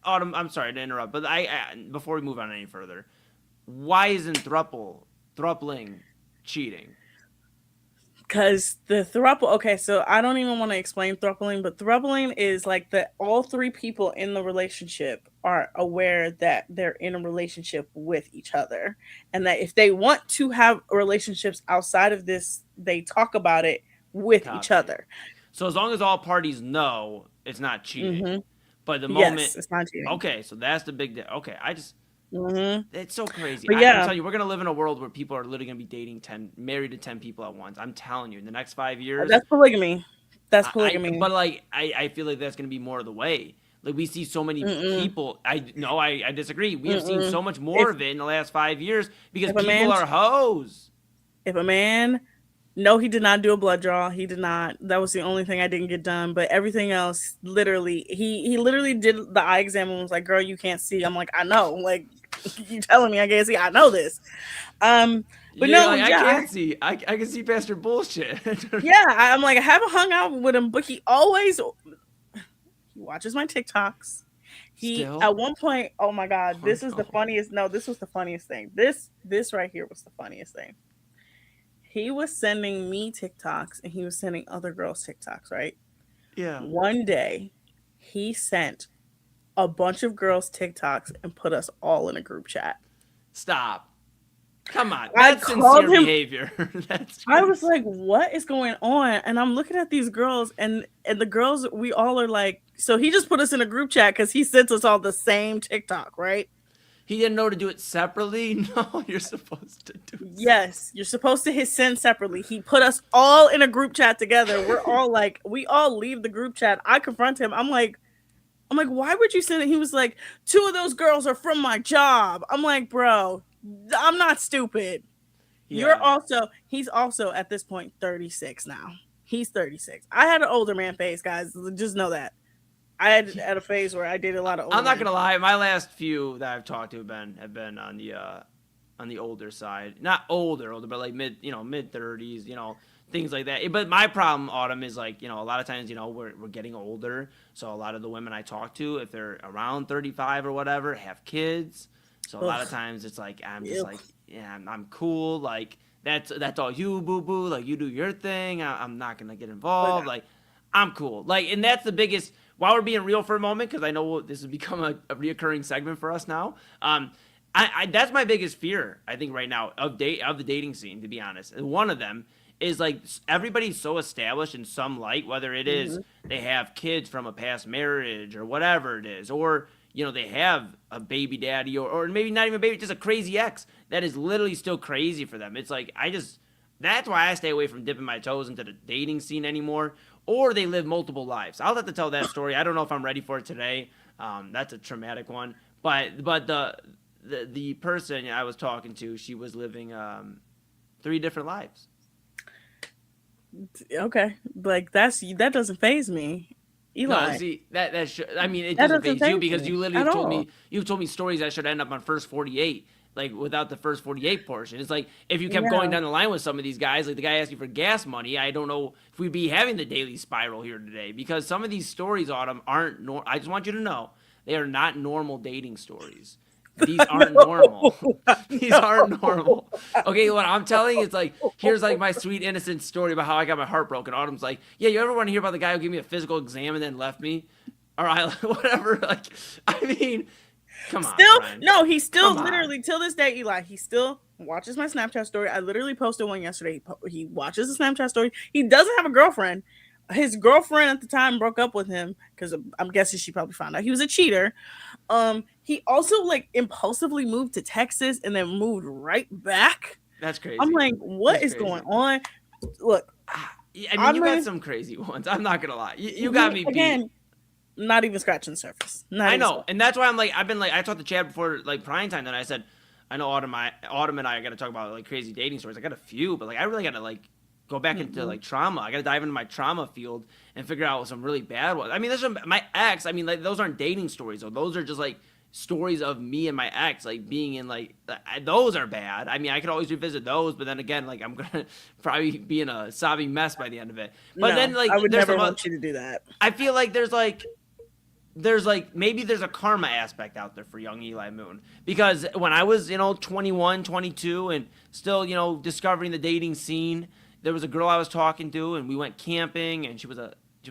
Autumn, I'm sorry to interrupt, but I before we move on any further, why isn't throupling cheating? Because the throuple, okay, so I don't even want to explain throupling, but throupling is like that all three people in the relationship are aware that they're in a relationship with each other. And that if they want to have relationships outside of this, they talk about it with each other. So as long as all parties know, it's not cheating. Mm-hmm. But the moment it's not cheating. Okay, so that's the big okay, I just it's so crazy. But I'm telling you, we're gonna live in a world where people are literally gonna be dating married to 10 people at once. I'm telling you, in the next 5 years. That's polygamy. That's polygamy. But like, I feel like that's gonna be more of the way. Like we see so many people. I disagree. We have seen so much more of it in the last 5 years because people are hoes. If a man, no, he did not do a blood draw. He did not. That was the only thing I didn't get done. But everything else, literally, he literally did the eye exam and was like, "Girl, you can't see." I'm like, "I know." Like, you telling me I can't see? I know this. But no, like, I can't see. I can see past your bullshit. Yeah, I'm like, I haven't hung out with him, but he watches my TikToks. At one point, oh my God, this is the funniest. No, this was the funniest thing. This right here was the funniest thing. He was sending me TikToks and he was sending other girls TikToks, right? Yeah. One day, he sent a bunch of girls TikToks and put us all in a group chat. Stop. Come on. That's sincere behavior. I was like, what is going on? And I'm looking at these girls and the girls, we all are like, so he just put us in a group chat because he sent us all the same TikTok, right? He didn't know to do it separately? No, you're supposed to do it. Yes, you're supposed to hit send separately. He put us all in a group chat together. We're all like, we all leave the group chat. I confront him. I'm like, why would you send it? He was like, 2 of those girls are from my job. I'm like, bro, I'm not stupid. Yeah. He's also at this point 36 now. He's 36. I had an older man phase, guys. Just know that. I had a phase where I did a lot of older I'm not going to lie. My last few that I've talked to have been on the older side. Not older, but like mid 30s, things like that. But my problem, Autumn, is like, a lot of times, we're getting older. So a lot of the women I talk to, if they're around 35 or whatever, have kids. So a lot of times it's like, I'm just like, yeah, I'm cool. Like, that's all you, boo-boo. Like, you do your thing. I'm not going to get involved. Like, I'm cool. Like, and that's the biggest, while we're being real for a moment, because I know this has become a reoccurring segment for us now. That's my biggest fear, I think, right now of the dating scene, to be honest. And one of them is like everybody's so established in some light, whether it is they have kids from a past marriage or whatever it is, or they have a baby daddy or maybe not even a baby, just a crazy ex that is literally still crazy for them. It's like that's why I stay away from dipping my toes into the dating scene anymore. Or they live multiple lives. I'll have to tell that story. I don't know if I'm ready for it today. That's a traumatic one. But the person I was talking to, she was living 3 different lives. Okay, like that doesn't faze me, Eli. No, see it doesn't faze you because you literally told me stories that should end up on First 48. Like, without the First 48 portion. It's like, if you kept going down the line with some of these guys, like the guy asked you for gas money, I don't know if we'd be having the daily spiral here today. Because some of these stories, Autumn, aren't I just want you to know, they are not normal dating stories. These aren't normal. These aren't normal. Okay, what I'm telling you is like, here's like my sweet innocent story about how I got my heart broken. Autumn's like, yeah, you ever want to hear about the guy who gave me a physical exam and then left me? Or whatever. Like, I mean... Come on, no, he's still literally till this day, Eli. He still watches my Snapchat story. I literally posted one yesterday. He watches the Snapchat story. He doesn't have a girlfriend. His girlfriend at the time broke up with him because I'm guessing she probably found out he was a cheater. He also like impulsively moved to Texas and then moved right back. That's crazy. I'm like, what is going on? Look, I mean, you got some crazy ones. I'm not gonna lie. You got me again. Beat. Not even scratching the surface. I know, and that's why I'm like, I talked to Chad before like Primetime, and I said, I know Autumn and I got to talk about like crazy dating stories. I got a few, but like I really got to like go back into like trauma. I got to dive into my trauma field and figure out some really bad ones. I mean, there's my ex. I mean, like those aren't dating stories, though. Those are just like stories of me and my ex, like being in like those are bad. I mean, I could always revisit those, but then again, like I'm gonna probably be in a Sami mess by the end of it. But then like I would never want you to do that. I feel like there's maybe there's a karma aspect out there for young Eli Moon, because when I was 21, 22 and still discovering the dating scene, there was a girl I was talking to and we went camping, and she was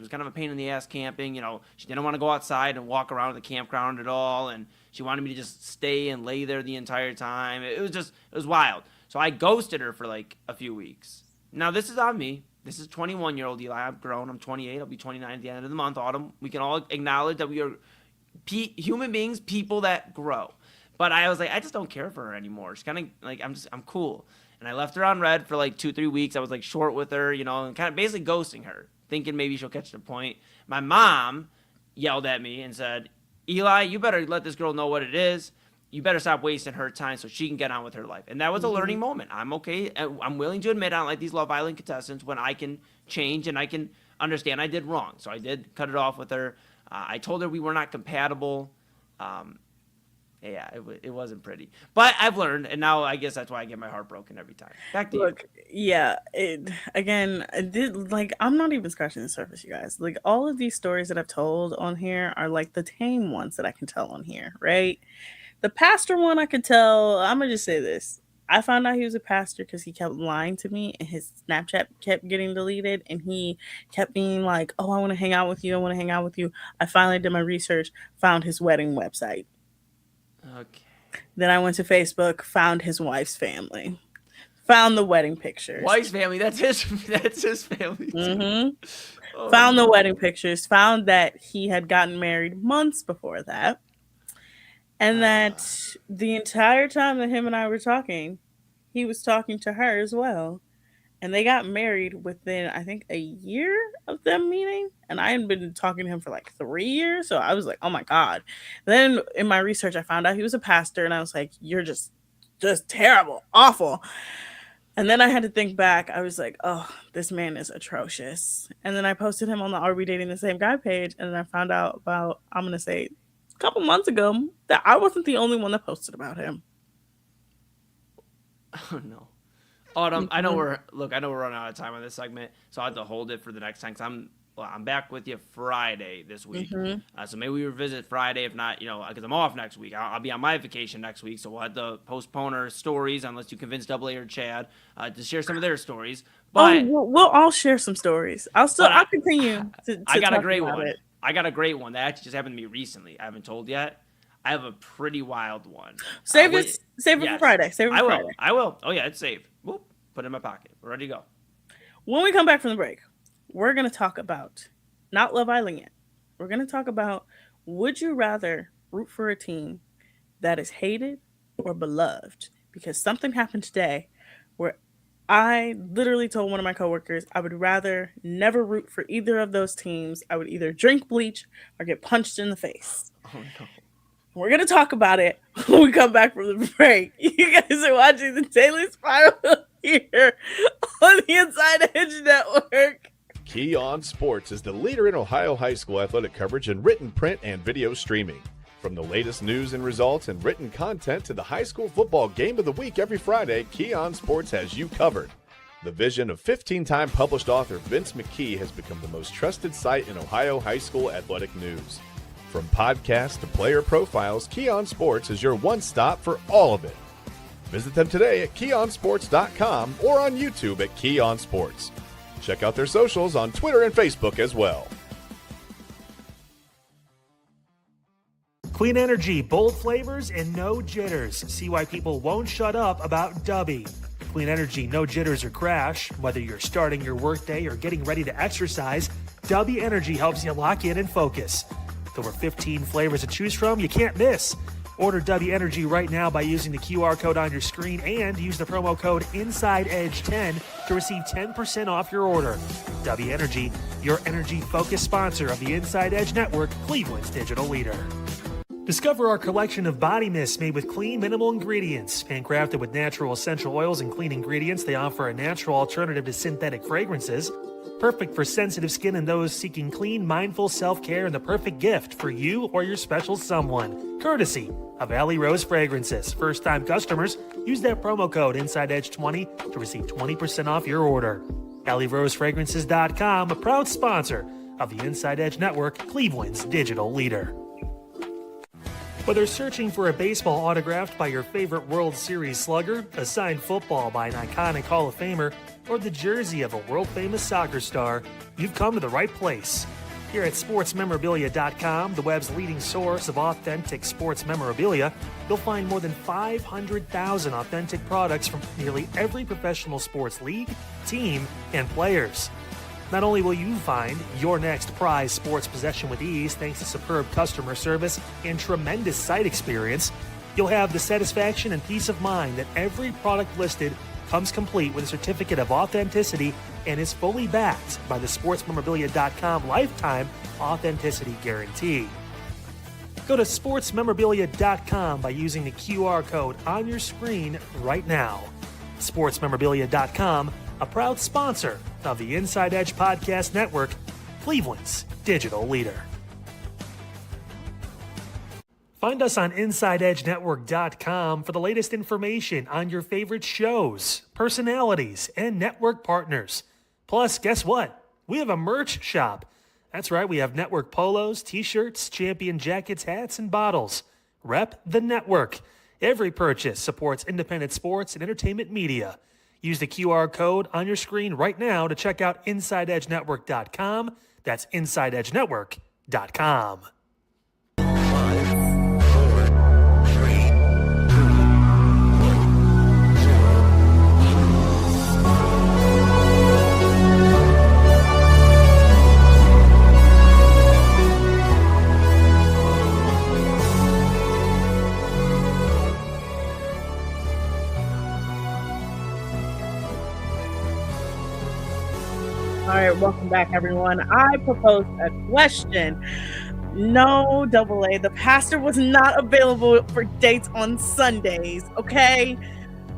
kind of a pain in the ass camping. She didn't want to go outside and walk around the campground at all, and she wanted me to just stay and lay there the entire time. It was wild. So I ghosted her for like a few weeks. Now this is on me. This is 21-year-old Eli. I'm grown. I'm 28. I'll be 29 at the end of the month, Autumn. We can all acknowledge that we are human beings, people that grow. But I was like, I just don't care for her anymore. She's kind of like, I'm cool. And I left her on red for like 2-3 weeks. I was like short with her, and kind of basically ghosting her, thinking maybe she'll catch the point. My mom yelled at me and said, Eli, you better let this girl know what it is. You better stop wasting her time so she can get on with her life. And that was a learning moment. I'm okay. I'm willing to admit I don't like these Love Island contestants when I can change and I can understand I did wrong. So I did cut it off with her. I told her we were not compatible. It wasn't pretty. But I've learned, and now I guess that's why I get my heart broken every time. Back to you. Yeah. I'm not even scratching the surface, you guys. Like, all of these stories that I've told on here are like the tame ones that I can tell on here, right? The pastor one I could tell, I'm going to just say this. I found out he was a pastor because he kept lying to me, and his Snapchat kept getting deleted, and he kept being like, oh, I want to hang out with you. I want to hang out with you. I finally did my research, found his wedding website. Okay. Then I went to Facebook, found his wife's family, found the wedding pictures. Wife's family, that's his family. Mm-hmm. Oh. Found the wedding pictures, found that he had gotten married months before that. And that the entire time that him and I were talking, he was talking to her as well. And they got married within, I think, a year of them meeting. And I hadn't been talking to him for like 3 years. So I was like, oh my God. Then in my research, I found out he was a pastor. And I was like, you're just terrible, awful. And then I had to think back. I was like, oh, this man is atrocious. And then I posted him on the Are We Dating the Same Guy page. And then I found out about, I'm going to say, couple months ago, that I wasn't the only one that posted about him. Oh no, Autumn. I know we're running out of time on this segment, so I have to hold it for the next time. Cause I'm back with you Friday this week, so maybe we revisit Friday. If not, because I'm off next week. I'll be on my vacation next week, so we'll have to postpone our stories unless you convince Double A or Chad to share some of their stories. But we'll all share some stories. I'll continue. I got a great one. I got a great one that actually just happened to me recently. I haven't told yet. I have a pretty wild one. Save it for Friday. I will. Oh yeah, it's saved. Whoop, put it in my pocket. We're ready to go. When we come back from the break, we're going to talk about not Love Island yet. We're going to talk about, would you rather root for a team that is hated or beloved? Because something happened today where I literally told one of my coworkers I would rather never root for either of those teams. I would either drink bleach or get punched in the face. Oh no. We're going to talk about it when we come back from the break. You guys are watching the Daily Spiral here on the Inside Edge Network. Key On Sports is the leader in Ohio high school athletic coverage in written, print, and video streaming. From the latest news and results and written content to the high school football game of the week every Friday, Key On Sports has you covered. The vision of 15-time published author Vince McKee has become the most trusted site in Ohio high school athletic news. From podcasts to player profiles, Key On Sports is your one stop for all of it. Visit them today at keyonsports.com or on YouTube at Key On Sports. Check out their socials on Twitter and Facebook as well. Clean energy, bold flavors, and no jitters. See why people won't shut up about Dubby. Clean energy, no jitters or crash. Whether you're starting your workday or getting ready to exercise, Dubby Energy helps you lock in and focus. With over 15 flavors to choose from, you can't miss. Order Dubby Energy right now by using the QR code on your screen and use the promo code InsideEdge10 to receive 10% off your order. Dubby Energy, your energy-focused sponsor of the Inside Edge Network, Cleveland's digital leader. Discover our collection of body mists made with clean, minimal ingredients. Handcrafted with natural essential oils and clean ingredients, they offer a natural alternative to synthetic fragrances. Perfect for sensitive skin and those seeking clean, mindful self-care, and the perfect gift for you or your special someone. Courtesy of Alley Rose Fragrances. First-time customers, use that promo code InsideEdge20 to receive 20% off your order. AlleyRoseFragrances.com, a proud sponsor of the Inside Edge Network, Cleveland's digital leader. Whether searching for a baseball autographed by your favorite World Series slugger, a signed football by an iconic Hall of Famer, or the jersey of a world-famous soccer star, you've come to the right place. Here at sportsmemorabilia.com, the web's leading source of authentic sports memorabilia, you'll find more than 500,000 authentic products from nearly every professional sports league, team, and players. Not only will you find your next prized sports possession with ease thanks to superb customer service and tremendous site experience, you'll have the satisfaction and peace of mind that every product listed comes complete with a certificate of authenticity and is fully backed by the sportsmemorabilia.com lifetime authenticity guarantee. Go to sportsmemorabilia.com by using the QR code on your screen right now. Sportsmemorabilia.com, a proud sponsor of the Inside Edge Podcast Network, Cleveland's digital leader. Find us on InsideEdgeNetwork.com for the latest information on your favorite shows, personalities, and network partners. Plus, guess what? We have a merch shop. That's right, we have network polos, t-shirts, champion jackets, hats, and bottles. Rep the network. Every purchase supports independent sports and entertainment media. Use the QR code on your screen right now to check out InsideEdgeNetwork.com. That's InsideEdgeNetwork.com. All right, welcome back, everyone. I proposed a question. No, AA, the pastor was not available for dates on Sundays, okay?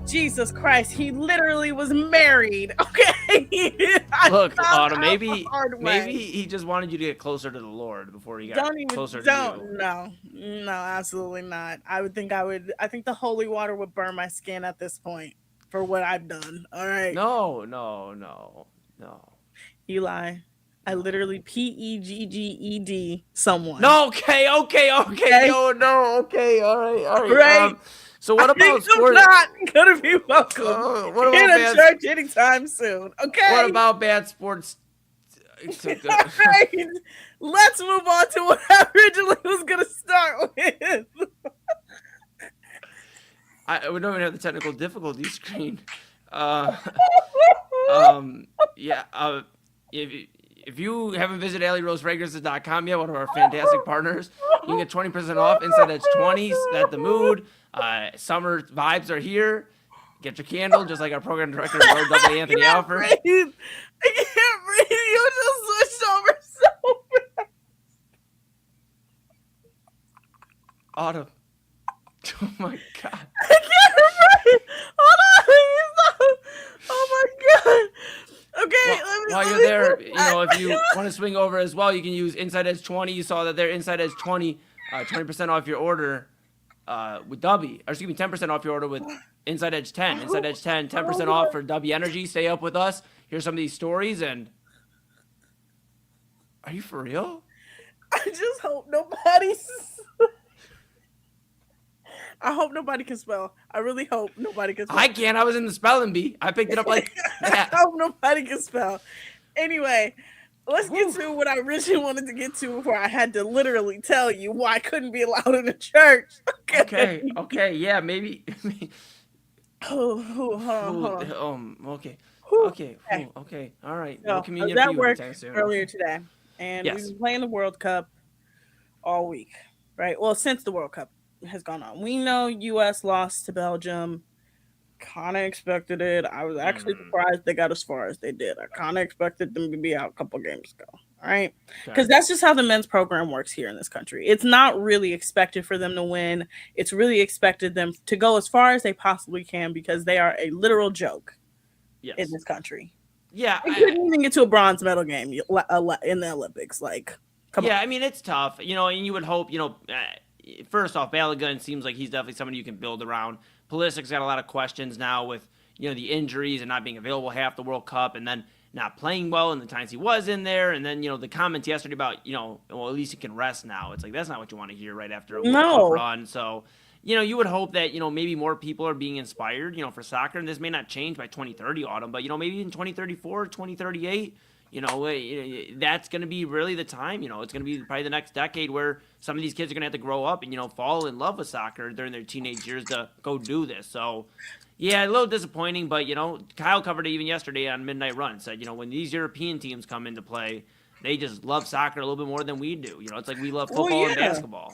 Jesus Christ, he literally was married, okay? Look, Autumn, maybe he just wanted you to get closer to the Lord before he got closer to you. No, absolutely not. I think the holy water would burn my skin at this point for what I've done, all right? No. Eli, I literally PEGGED someone. No, okay. No, okay, all right. So what about sports? I'm not gonna be welcome in a church anytime soon. Okay. What about bad sports? Right. Let's move on to what I originally was gonna start with. We don't even have the technical difficulty screen. If you haven't visited AlleyRoseFragrances.com yet, one of our fantastic partners, you can get 20% off Inside Edge 20s. Set the mood. Summer vibes are here. Get your candle, just like our program director, Lord W. Anthony Alford. I can't breathe. You just switched over so fast. Autumn. Oh my God. I can't breathe. Hold on. Oh my God. Okay, while you're there, if you want to swing over as well, you can use Inside Edge 20. You saw that there, Inside Edge 20, 20% off your order with W. Or excuse me, 10% off your order with Inside Edge 10. Inside Edge 10, 10% off for W Energy. Stay up with us. Here's some of these stories. And are you for real? I just hope I hope nobody can spell. I really hope nobody can spell. I can't. I was in the spelling bee. I picked it up like that. I hope nobody can spell. Anyway, let's get to what I originally wanted to get to before I had to literally tell you why I couldn't be allowed in the church. Okay, yeah, maybe. Hold on. Okay. Whew. Okay. All right. So, No I was communion for at you work anytime soon. earlier Okay. today, and we've Yes. been playing the World Cup all week, right? Well, since the World Cup has gone on. We know U.S. lost to Belgium. Kind of expected it. I was actually surprised they got as far as they did. I kind of expected them to be out a couple games ago. All right. Because that's just how the men's program works here in this country. It's not really expected for them to win. It's really expected them to go as far as they possibly can because they are a literal joke in this country. Yeah. They couldn't even get to a bronze medal game in the Olympics. Like, come on. I mean, it's tough, and you would hope, first off, Balogun seems like he's definitely somebody you can build around. Pulisic's got a lot of questions now with, the injuries and not being available half the World Cup and then not playing well in the times he was in there. And then, the comments yesterday about, well, at least he can rest now. It's like, that's not what you want to hear right after a World Cup run. So, you would hope that, maybe more people are being inspired, for soccer. And this may not change by 2030 autumn, but, maybe in 2034, 2038, that's going to be really the time. It's going to be probably the next decade where some of these kids are going to have to grow up and, fall in love with soccer during their teenage years to go do this. So, yeah, a little disappointing, but, Kyle covered it even yesterday on Midnight Run. Said, when these European teams come into play, they just love soccer a little bit more than we do. It's like we love football and basketball.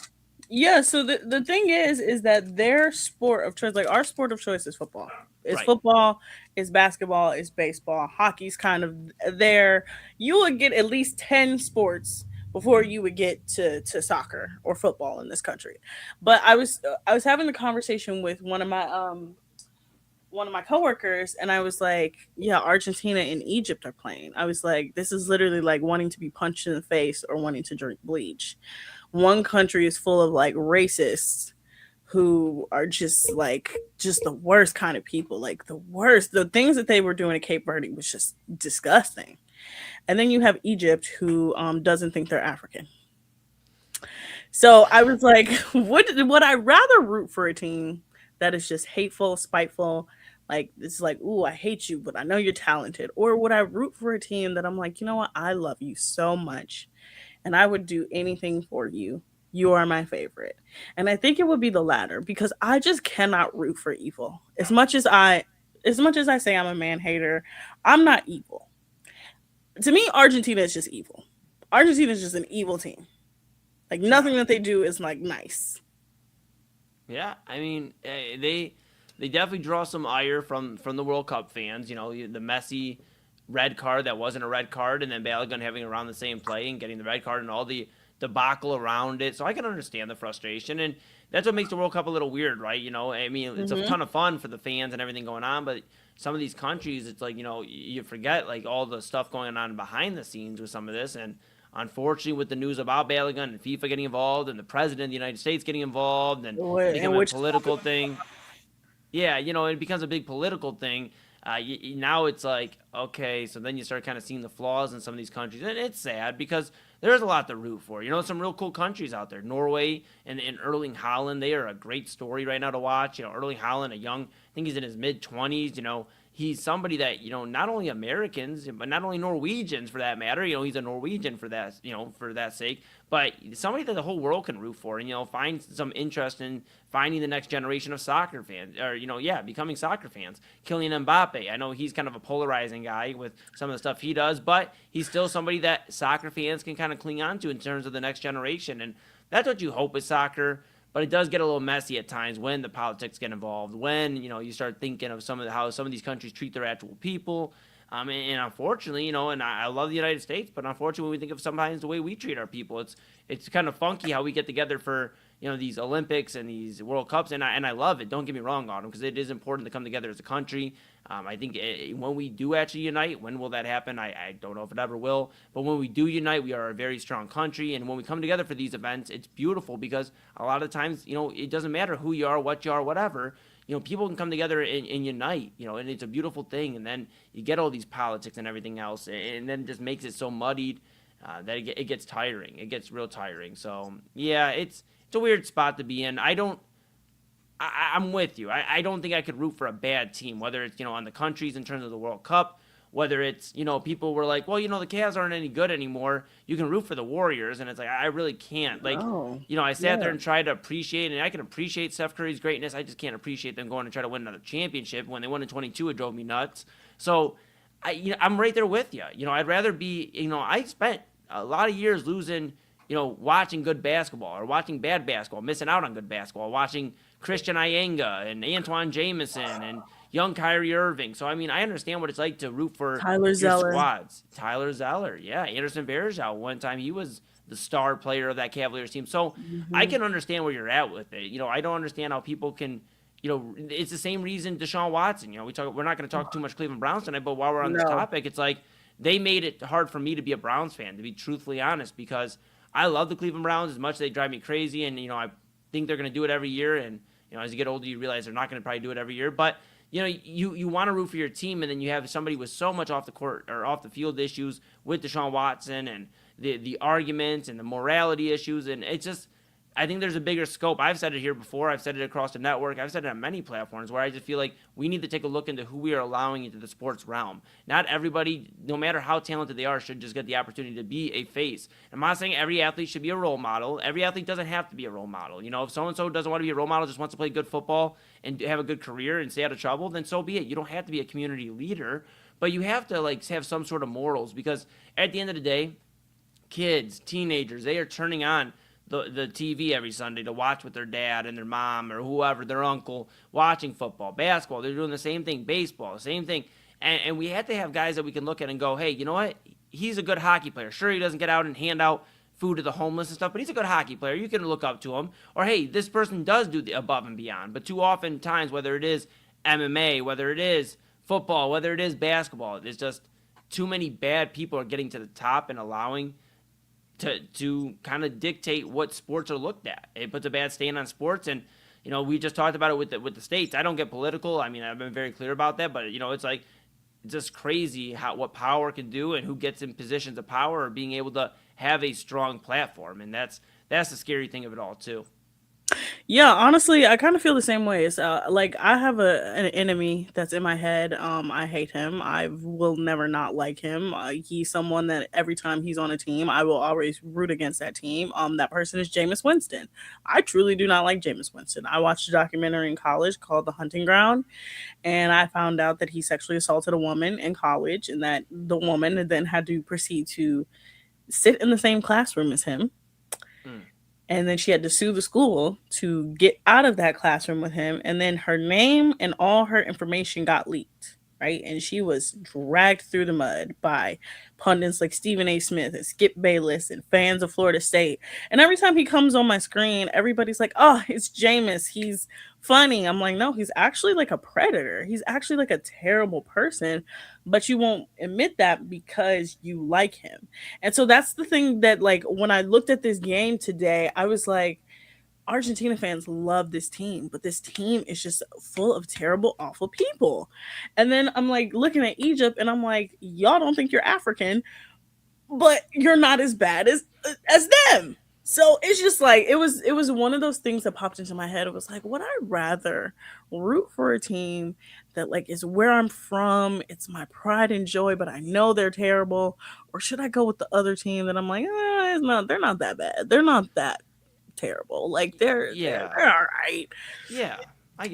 Yeah, so the thing is that their sport of choice, like our sport of choice is football. It's football, it's basketball, it's baseball. Hockey's kind of there. You would get at least 10 sports before you would get to soccer or football in this country. But I was having a conversation with one of my coworkers, and I was like, yeah, Argentina and Egypt are playing. I was like, this is literally like wanting to be punched in the face or wanting to drink bleach. One country is full of like racists who are just the worst kind of people, like the worst. The things that they were doing at Cape Verde was just disgusting. And then you have Egypt, who doesn't think they're African. So I was like, would I rather root for a team that is just hateful, spiteful, like it's like, ooh, I hate you, but I know you're talented? Or would I root for a team that I'm like, you know what, I love you so much and I would do anything for you. You are my favorite. And I think it would be the latter, because I just cannot root for evil. As much as I say I'm a man hater, I'm not evil. To me, Argentina is just evil. Argentina is just an evil team. Like nothing that they do is like nice. Yeah, I mean, they definitely draw some ire from the World Cup fans. The Messi red card that wasn't a red card, and then Balogun having around the same play and getting the red card and all the debacle around it. So I can understand the frustration, and that's what makes the World Cup a little weird, right? I mean, it's a ton of fun for the fans and everything going on, but some of these countries, it's like, you forget like all the stuff going on behind the scenes with some of this. And unfortunately, with the news about Balogun and FIFA getting involved and the president of the United States getting involved and becoming a political thing. Yeah, it becomes a big political thing. Now it's like, okay, so then you start kind of seeing the flaws in some of these countries. And it's sad because there's a lot to root for. Some real cool countries out there. Norway and Erling Haaland, they are a great story right now to watch. Erling Haaland, I think he's in his mid-20s. He's somebody that, not only Americans, but not only Norwegians for that matter, he's a Norwegian for that, for that sake, but somebody that the whole world can root for and, find some interest in finding the next generation of soccer fans or, becoming soccer fans. Kylian Mbappe, I know he's kind of a polarizing guy with some of the stuff he does, but he's still somebody that soccer fans can kind of cling on to in terms of the next generation. And that's what you hope with soccer. But it does get a little messy at times when the politics get involved, when, you start thinking of how some of these countries treat their actual people. And unfortunately, and I love the United States, but unfortunately, when we think of sometimes the way we treat our people, it's kind of funky how we get together for, these Olympics and these World Cups. And I love it. Don't get me wrong, Autumn, because it is important to come together as a country. I think when we do actually unite, when will that happen? I don't know if it ever will. But when we do unite, we are a very strong country. And when we come together for these events, it's beautiful because a lot of times, it doesn't matter who you are, what you are, whatever. People can come together and unite, and it's a beautiful thing. And then you get all these politics and everything else, and then it just makes it so muddied that it gets tiring. It gets real tiring. So, yeah, it's a weird spot to be in. I'm with you. I don't think I could root for a bad team, whether it's, on the countries in terms of the World Cup whether it's, people were like, well, the Cavs aren't any good anymore. You can root for the Warriors. And it's like, I really can't. Like, I sat there and tried to appreciate, and I can appreciate Steph Curry's greatness. I just can't appreciate them going to try to win another championship. When they won in 22, it drove me nuts. So I'm right there with you. I'd rather be, I spent a lot of years losing, watching good basketball or watching bad basketball, missing out on good basketball, watching Christian Iyenga and Antoine Jameson and young Kyrie Irving. So, I understand what it's like to root for your squads. Tyler Zeller, yeah. Anderson Varejao, one time he was the star player of that Cavaliers team. So, I can understand where you're at with it. I don't understand how people can, it's the same reason Deshaun Watson, we're not going to talk too much Cleveland Browns tonight, but while we're on this topic, it's like they made it hard for me to be a Browns fan, to be truthfully honest, because I love the Cleveland Browns as much as they drive me crazy, and, I think they're going to do it every year, and, as you get older, you realize they're not going to probably do it every year, but you want to root for your team, and then you have somebody with so much off the court or off the field issues with Deshaun Watson and the arguments and the morality issues, and it's just, I think there's a bigger scope. I've said it here before. I've said it across the network. I've said it on many platforms where I just feel like we need to take a look into who we are allowing into the sports realm. Not everybody, no matter how talented they are, should just get the opportunity to be a face. I'm not saying every athlete should be a role model. Every athlete doesn't have to be a role model. If so-and-so doesn't want to be a role model, just wants to play good football and have a good career and stay out of trouble, then so be it. You don't have to be a community leader, but you have to have some sort of morals, because at the end of the day, kids, teenagers, they are turning on the TV every Sunday to watch with their dad and their mom or whoever, their uncle, watching football, basketball. They're doing the same thing, baseball, the same thing. And we have to have guys that we can look at and go, hey, you know what? He's a good hockey player. Sure, he doesn't get out and hand out food to the homeless and stuff, but he's a good hockey player. You can look up to him. Or, hey, this person does do the above and beyond. But too often times, whether it is MMA, whether it is football, whether it is basketball, it's just too many bad people are getting to the top and allowing to kind of dictate what sports are looked at. It puts a bad stain on sports, and we just talked about it with the states. I don't get political. I've been very clear about that, but it's like it's just crazy what power can do and who gets in positions of power or being able to have a strong platform, and that's the scary thing of it all too. Yeah, honestly, I kind of feel the same way. It's like I have an enemy that's in my head. I hate him. I will never not like him. He's someone that every time he's on a team, I will always root against that team. That person is Jameis Winston. I truly do not like Jameis Winston. I watched a documentary in college called The Hunting Ground, and I found out that he sexually assaulted a woman in college, and that the woman then had to proceed to sit in the same classroom as him. And then she had to sue the school to get out of that classroom with him. And then her name and all her information got leaked, right? And she was dragged through the mud by pundits like Stephen A. Smith and Skip Bayless and fans of Florida State. And every time he comes on my screen, everybody's like, oh, it's Jameis. He's funny. I'm like, no, he's actually like a predator. He's actually like a terrible person. But you won't admit that because you like him. And so that's the thing that, like, when I looked at this game today, I was like, Argentina fans love this team, but this team is just full of terrible, awful people. And then I'm like looking at Egypt and I'm like, y'all don't think you're African, but you're not as bad as them. So it's just like, it was one of those things that popped into my head. It was like, would I rather root for a team that like is where I'm from, it's my pride and joy, but I know they're terrible, or should I go with the other team that I'm like, they're not that bad. They're not that terrible. Like they're all right. Yeah. I'm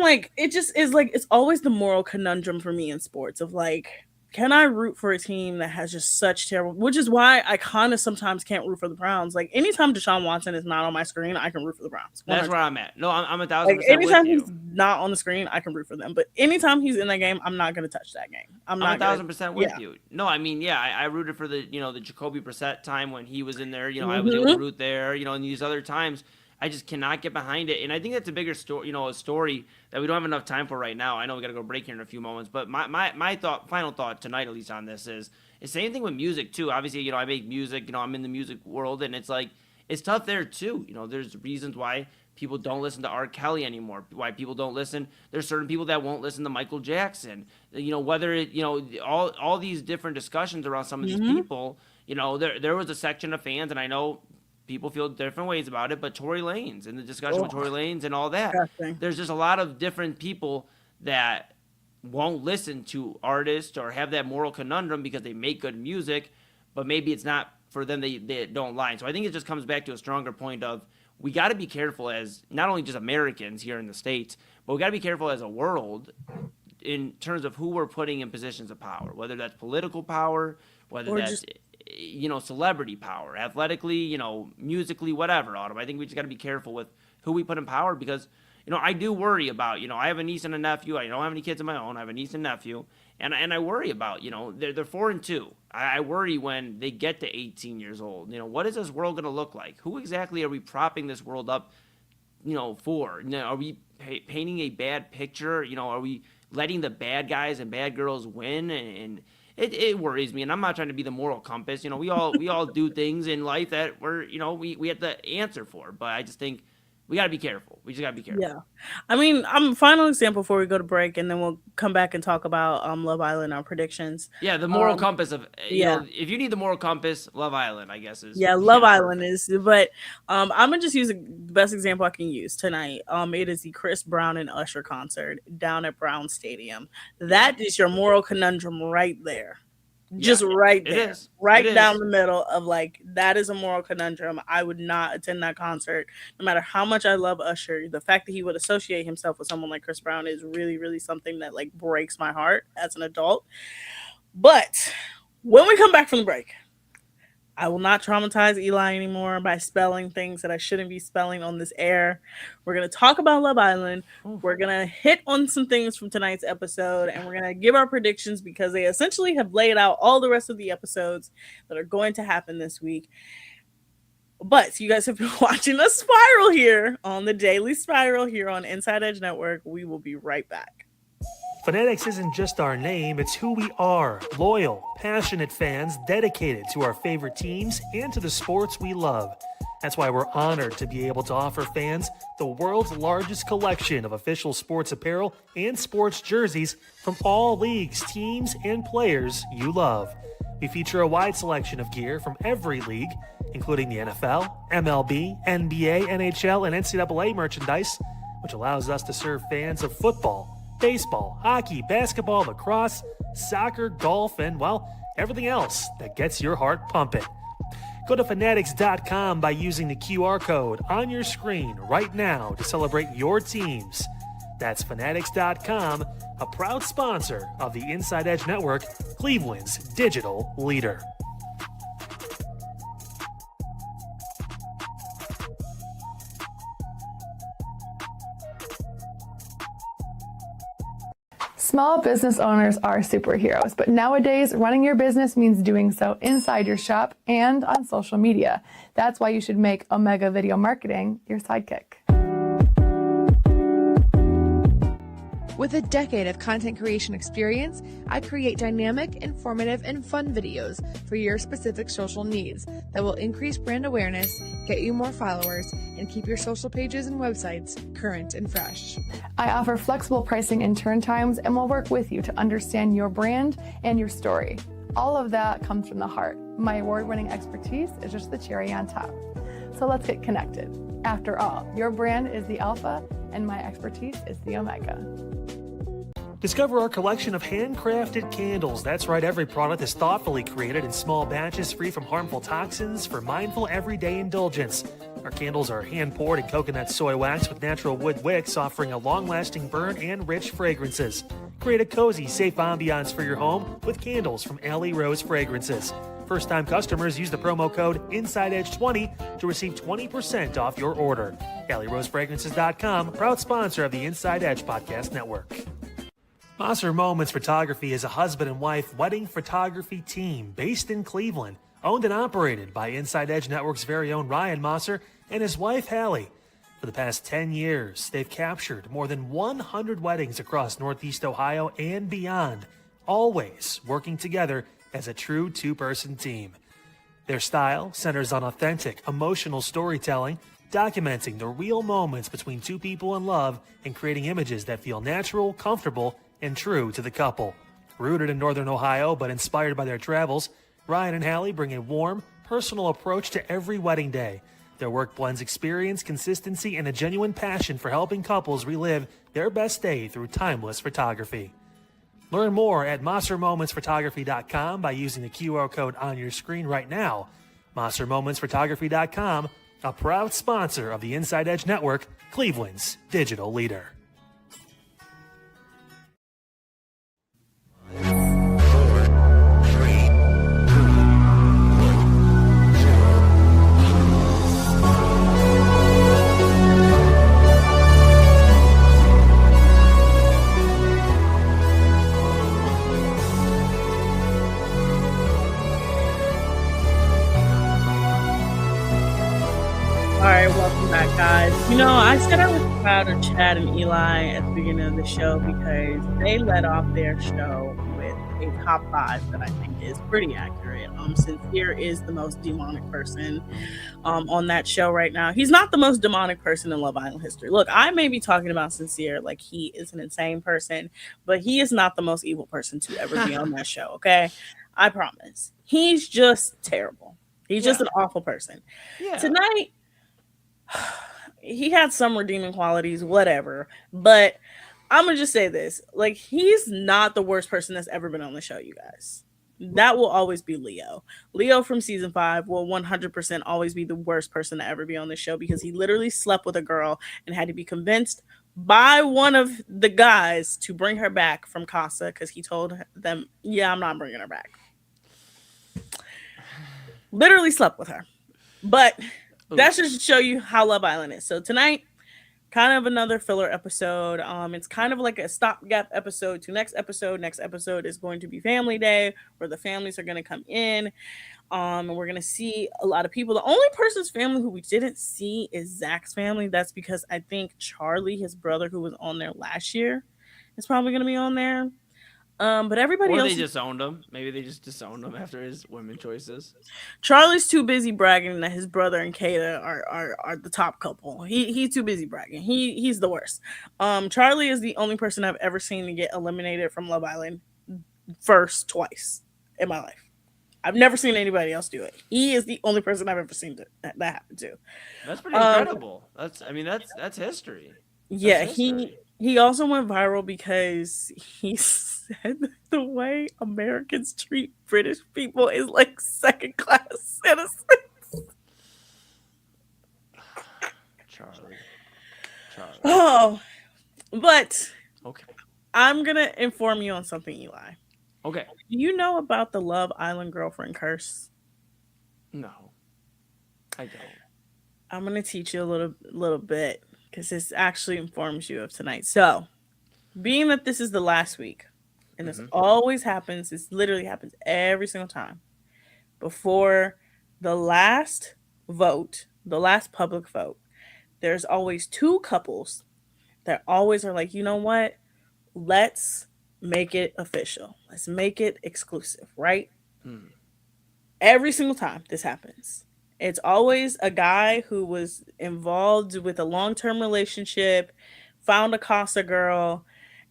like, it just is like, it's always the moral conundrum for me in sports of like, can I root for a team that has just such terrible, which is why I kind of sometimes can't root for the Browns. Like anytime Deshaun Watson is not on my screen, I can root for the Browns. 100%. That's where I'm at. No, I'm 1,000% like, anytime with you. he's not on the screen, I can root for them. But anytime he's in that game, I'm not going to touch that game. I'm 1,000% with you. No, I rooted for the Jacoby Brissett time when he was in there. I was able to root there. And these other times, I just cannot get behind it. And I think that's a bigger story, a story that we don't have enough time for right now. I know we got to go break here in a few moments, but my final thought tonight, at least on this, is the same thing with music too. Obviously, I make music, I'm in the music world, and it's like, it's tough there too. There's reasons why people don't listen to R. Kelly anymore, why people don't listen. There's certain people that won't listen to Michael Jackson. Whether it, all these different discussions around some of these people, there was a section of fans, and I know people feel different ways about it, but Tory Lanez and the discussion with Tory Lanez and all that, there's just a lot of different people that won't listen to artists or have that moral conundrum because they make good music, but maybe it's not for them, they don't lie. So I think it just comes back to a stronger point of we got to be careful as not only just Americans here in the States, but we got to be careful as a world in terms of who we're putting in positions of power, whether that's political power, whether that's celebrity power, athletically, musically, whatever, Autumn. I think we just got to be careful with who we put in power because, I do worry about, I have a niece and a nephew. I don't have any kids of my own. I have a niece and nephew. And I worry about, they're 4 and 2. I worry when they get to 18 years old. What is this world going to look like? Who exactly are we propping this world up, for? Are we painting a bad picture? Are we letting the bad guys and bad girls win? And it worries me. And I'm not trying to be the moral compass. We all do things in life that we have to answer for. But I just think we got to be careful. We just got to be careful. Yeah. I mean, final example before we go to break, and then we'll come back and talk about Love Island, our predictions. Yeah, the moral compass of, if you need the moral compass, Love Island, I guess is. Yeah, Love Island is, but I'm going to just use the best example I can use tonight. It is the Chris Brown and Usher concert down at Brown Stadium. That is your moral conundrum right there. Just right there, down the middle of that is a moral conundrum. I would not attend that concert, no matter how much I love Usher. The fact that he would associate himself with someone like Chris Brown is really, really something that breaks my heart as an adult. But when we come back from the break, I will not traumatize Eli anymore by spelling things that I shouldn't be spelling on this air. We're going to talk about Love Island. We're going to hit on some things from tonight's episode, and we're going to give our predictions because they essentially have laid out all the rest of the episodes that are going to happen this week. But you guys have been watching us spiral here on the Daily Spiral here on Inside Edge Network. We will be right back. Fanatics isn't just our name, it's who we are. Loyal, passionate fans dedicated to our favorite teams and to the sports we love. That's why we're honored to be able to offer fans the world's largest collection of official sports apparel and sports jerseys from all leagues, teams, and players you love. We feature a wide selection of gear from every league, including the NFL, MLB, NBA, NHL, and NCAA merchandise, which allows us to serve fans of football, baseball, hockey, basketball, lacrosse, soccer, golf, and, everything else that gets your heart pumping. Go to fanatics.com by using the QR code on your screen right now to celebrate your teams. That's fanatics.com, a proud sponsor of the Inside Edge Network, Cleveland's digital leader. Small business owners are superheroes, but nowadays running your business means doing so inside your shop and on social media. That's why you should make Omega Video Marketing your sidekick. With a decade of content creation experience, I create dynamic, informative, and fun videos for your specific social needs that will increase brand awareness, get you more followers, and keep your social pages and websites current and fresh. I offer flexible pricing and turn times and will work with you to understand your brand and your story. All of that comes from the heart. My award-winning expertise is just the cherry on top. So let's get connected. After all, your brand is the alpha and my expertise is the omega. Discover our collection of handcrafted candles. That's right, every product is thoughtfully created in small batches, free from harmful toxins for mindful everyday indulgence. Our candles are hand-poured in coconut soy wax with natural wood wicks, offering a long-lasting burn and rich fragrances. Create a cozy, safe ambiance for your home with candles from Alley Rose Fragrances. First-time customers use the promo code InsideEdge20 to receive 20% off your order. AlleyRoseFragrances.com, proud sponsor of the Inside Edge Podcast Network. Mosser Moments Photography is a husband and wife wedding photography team based in Cleveland, owned and operated by Inside Edge Network's very own Ryan Mosser and his wife Hallie. For the past 10 years, they've captured more than 100 weddings across Northeast Ohio and beyond, always working together as a true two-person team. Their style centers on authentic, emotional storytelling, documenting the real moments between two people in love and creating images that feel natural, comfortable, and true to the couple. Rooted in Northern Ohio but inspired by their travels, Ryan and Hallie bring a warm, personal approach to every wedding day. Their work blends experience, consistency, and a genuine passion for helping couples relive their best day through timeless photography. Learn more at monstermomentsphotography.com by using the QR code on your screen right now. monstermomentsphotography.com, a proud sponsor of the Inside Edge Network, Cleveland's digital leader. All right, welcome back, guys. I said I was proud of Chad and Eli at the beginning of the show because they led off their show with a top 5 that I think is pretty accurate. Sincere is the most demonic person on that show right now. He's not the most demonic person in Love Island history. Look, I may be talking about Sincere like he is an insane person, but he is not the most evil person to ever be on that show, okay? I promise. He's just terrible. He's just an awful person. Yeah. Tonight, he had some redeeming qualities, whatever. But I'm going to just say this. Like, he's not the worst person that's ever been on the show, you guys. That will always be Leo. Leo from season 5 will 100% always be the worst person to ever be on the show because he literally slept with a girl and had to be convinced by one of the guys to bring her back from Casa because he told them, yeah, I'm not bringing her back. Literally slept with her. But that's just to show you how Love Island is. So tonight, kind of another filler episode. It's kind of like a stopgap episode to next episode. Next episode is going to be Family Day, where the families are going to come in. And we're going to see a lot of people. The only person's family who we didn't see is Zach's family. That's because I think Charlie, his brother, who was on there last year, is probably going to be on there. But everybody else, they disowned him. Maybe they just disowned him after his women choices. Charlie's too busy bragging that his brother and Kata are the top couple. He's too busy bragging. He's the worst. Charlie is the only person I've ever seen to get eliminated from Love Island first twice in my life. I've never seen anybody else do it. He is the only person I've ever seen that happen to. That's pretty incredible. That's history. Yeah, he also went viral because he said the way Americans treat British people is like second-class citizens. Charlie. Oh, but okay. I'm going to inform you on something, Eli. Okay. Do you know about the Love Island girlfriend curse? No, I don't. I'm going to teach you a little bit because this actually informs you of tonight. So, being that this is the last week, and this always happens, this literally happens every single time, before the last vote, the last public vote, there's always 2 couples that always are like, you know what? Let's make it official. Let's make it exclusive, right? Every single time this happens. It's always a guy who was involved with a long-term relationship, found a Casa girl,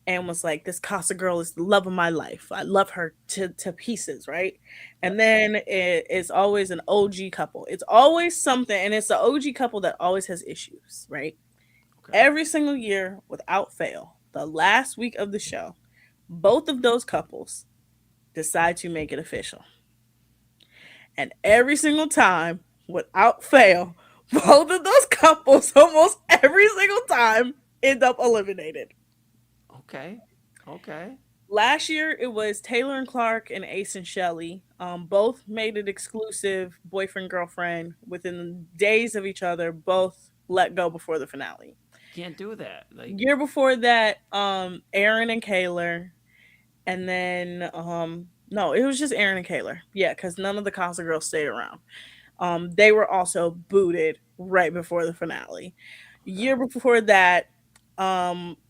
and was like, this Casa girl is the love of my life. I love her to pieces, right? And then it's always an OG couple. It's always something, and it's the OG couple that always has issues, right? Okay. Every single year, without fail, the last week of the show, both of those couples decide to make it official. And every single time, without fail, both of those couples almost every single time end up eliminated. Okay. Last year, it was Taylor and Clark and Ace and Shelly. Both made it exclusive, boyfriend-girlfriend. Within days of each other, both let go before the finale. Can't do that. Year before that, Aaron and Kaylor. And then, no, it was just Aaron and Kaylor. Yeah, because none of the Casa girls stayed around. They were also booted right before the finale. Year before that,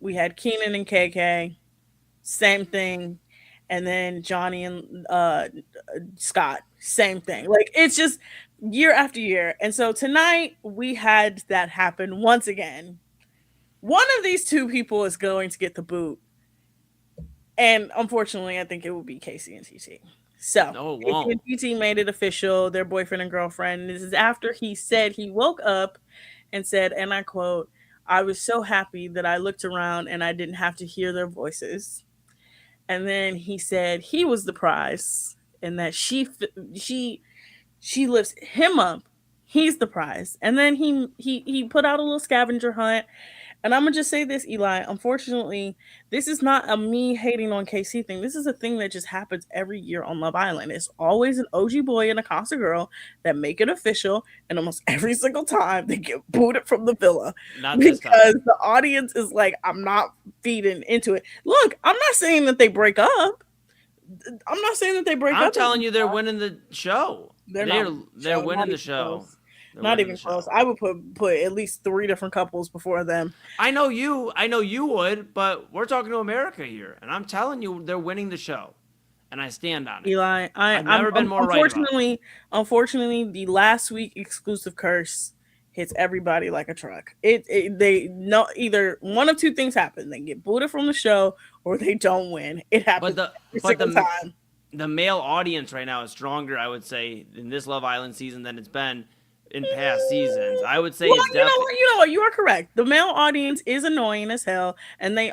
we had Keenan and KK, same thing, and then Johnny and Scott, same thing. Like, it's just year after year. And so tonight we had that happen once again. One of these 2 people is going to get the boot, and unfortunately, I think it will be Casey and TT. So Casey and TT made it official. Their boyfriend and girlfriend. This is after he said he woke up and said, and I quote, "I was so happy that I looked around and I didn't have to hear their voices." and then he said he was the prize, and that she lifts him up. He's the prize, and then he put out a little scavenger hunt. And I'm gonna just say this, Eli. Unfortunately, this is not a me hating on KC thing. This is a thing that just happens every year on Love Island. It's always an OG boy and a Casa girl that make it official, and almost every single time they get booted from the villa because the audience is like, "I'm not feeding into it." Look, I'm not saying that they break up. I'm telling you, they're winning the show. They're winning the show. Not even close. I would put at least 3 different couples before them. I know you would, but we're talking to America here, and I'm telling you, they're winning the show, and I stand on it. I've never been more right about it. Unfortunately, the last week exclusive curse hits everybody like a truck. Either one of two things happen: they get booted from the show, or they don't win. It happens every single time. The male audience right now is stronger, I would say, in this Love Island season than it's been in past seasons. I would say it's definitely. You know what? You are correct. The male audience is annoying as hell, and they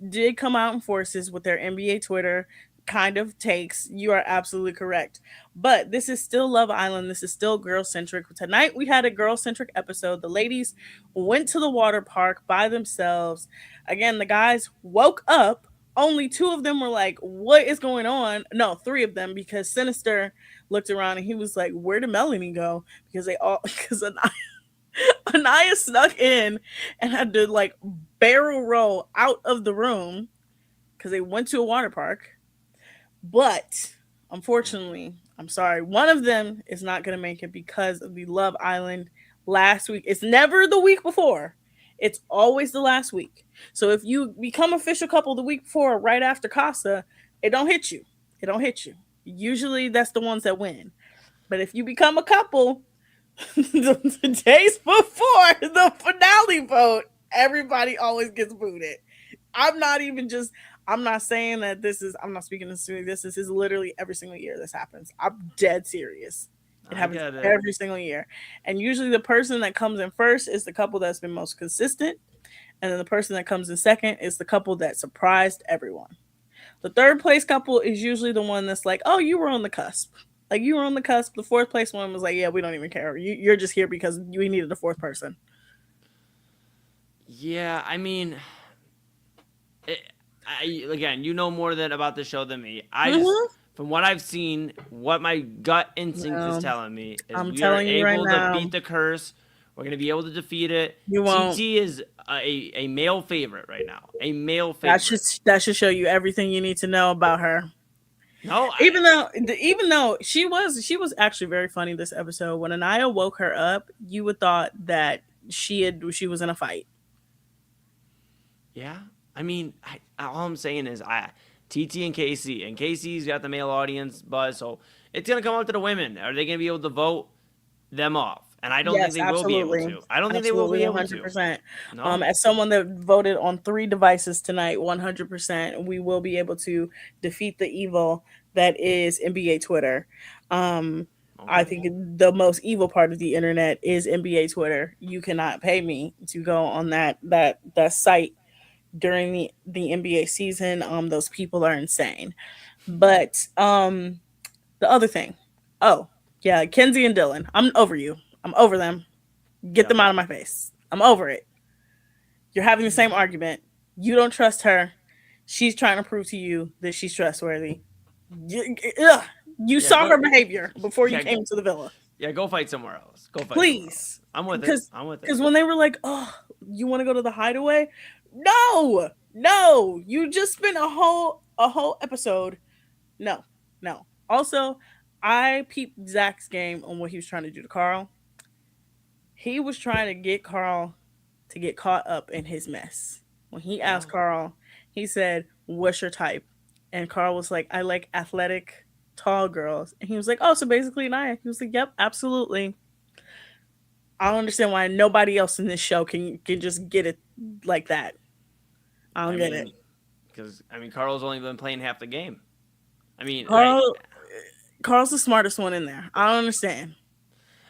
did come out in forces with their NBA Twitter kind of takes. You are absolutely correct. But this is still Love Island. This is still girl-centric. Tonight we had a girl-centric episode. The ladies went to the water park by themselves. Again, the guys woke up. Only 2 of them were like, "What is going on?" No, 3 of them, because Sinister looked around and he was like, "Where did Melanie go?" Because Anaya snuck in and had to like barrel roll out of the room because they went to a water park. But unfortunately, I'm sorry, one of them is not going to make it because of the Love Island last week. It's never the week before. It's always the last week. So if you become official couple the week before, right after Casa, it don't hit you. Usually that's the ones that win. But if you become a couple the days before the finale vote, everybody always gets booted. I'm not saying that I'm not speaking this. This is literally every single year this happens. I'm dead serious. It happens every single year. And usually the person that comes in first is the couple that's been most consistent. And then the person that comes in second is the couple that surprised everyone. The third place couple is usually the one that's like, "Oh, you were on the cusp." Like, you were on the cusp. The fourth place one was like, "Yeah, we don't even care. You're just here because we needed a 4th person." Yeah, I mean, again, you know more about the show than me. From what I've seen, what my gut instinct is telling me is we are able to beat the curse. We're going to be able to defeat it. You won't. TT is a male favorite right now. A male favorite. That should show you everything you need to know about her. No, even though she was actually very funny this episode. When Anaya woke her up, you would thought that she was in a fight. Yeah, I mean, all I'm saying is TT and KC's got the male audience buzz, so it's gonna come up to the women. Are they gonna be able to vote them off? And I don't think they will be able to. I don't think they will be able 100%. to. No. As someone that voted on 3 devices tonight, 100%, we will be able to defeat the evil that is NBA Twitter. I think the most evil part of the internet is NBA Twitter. You cannot pay me to go on that site during the NBA season. Those people are insane. But the other thing, Kenzie and Dylan, I'm over you. I'm over them. Get them out of my face. I'm over it. You're having the same argument. You don't trust her. She's trying to prove to you that she's trustworthy. You saw her behavior before you came to the villa. Yeah, go fight somewhere else. Go fight. Please. I'm with it. Because when they were like, "Oh, you want to go to the hideaway?" No. You just spent a whole episode. No. Also, I peeped Zach's game on what he was trying to do to Carl. He was trying to get Carl to get caught up in his mess. When he asked Carl, he said, "What's your type?" And Carl was like, "I like athletic, tall girls." And he was like, "Oh, so basically Naya." He was like, "Yep, absolutely." I don't understand why nobody else in this show can just get it like that. I don't get it. Because, Carl's only been playing half the game. Carl's the smartest one in there. I don't understand.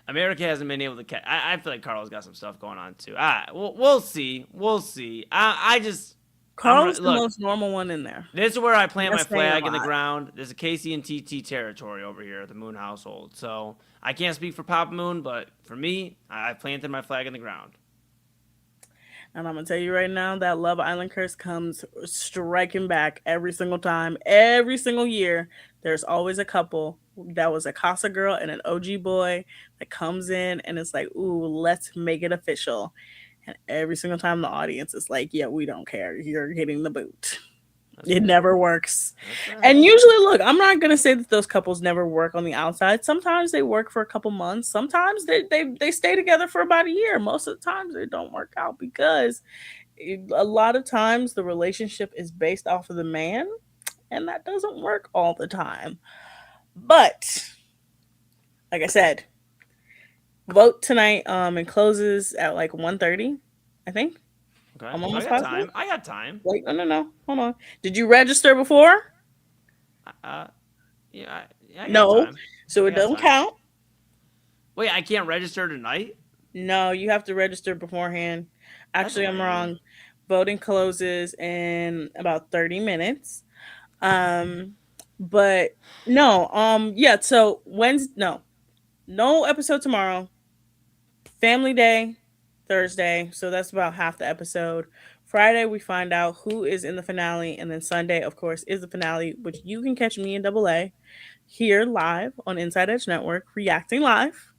America hasn't been able to catch. I feel like Carl's got some stuff going on too. We'll see. I Carl's the most normal one in there. This is where I plant my flag in the ground. There's a Casey and TT territory over here at the Moon household. So I can't speak for Papa Moon, but for me, I planted my flag in the ground. And I'm going to tell you right now, that Love Island curse comes striking back every single time. Every single year, there's always a couple that was a Casa girl and an OG boy that comes in and it's like, ooh, let's make it official. And every single time the audience is like, yeah, we don't care. You're getting the boot. It never works. And usually, look, I'm not going to say that those couples never work on the outside. Sometimes they work for a couple months. Sometimes they stay together for about a year. Most of the times they don't work out because a lot of times the relationship is based off of the man, and that doesn't work all the time. But like I said, vote tonight. It closes at like 1:30, I think. Okay. I got time. I got time. Wait, no. Hold on. Did you register before? Yeah. I no. Time. So it doesn't count. Wait, I can't register tonight? No, you have to register beforehand. Actually, I'm wrong. Voting closes in about 30 minutes. But no. Yeah. So Wednesday. No episode tomorrow. Family Day. Thursday, so that's about half the episode. Friday, we find out who is in the finale, and then Sunday, of course, is the finale, which you can catch me and Double A here live on Inside Edge Network, reacting live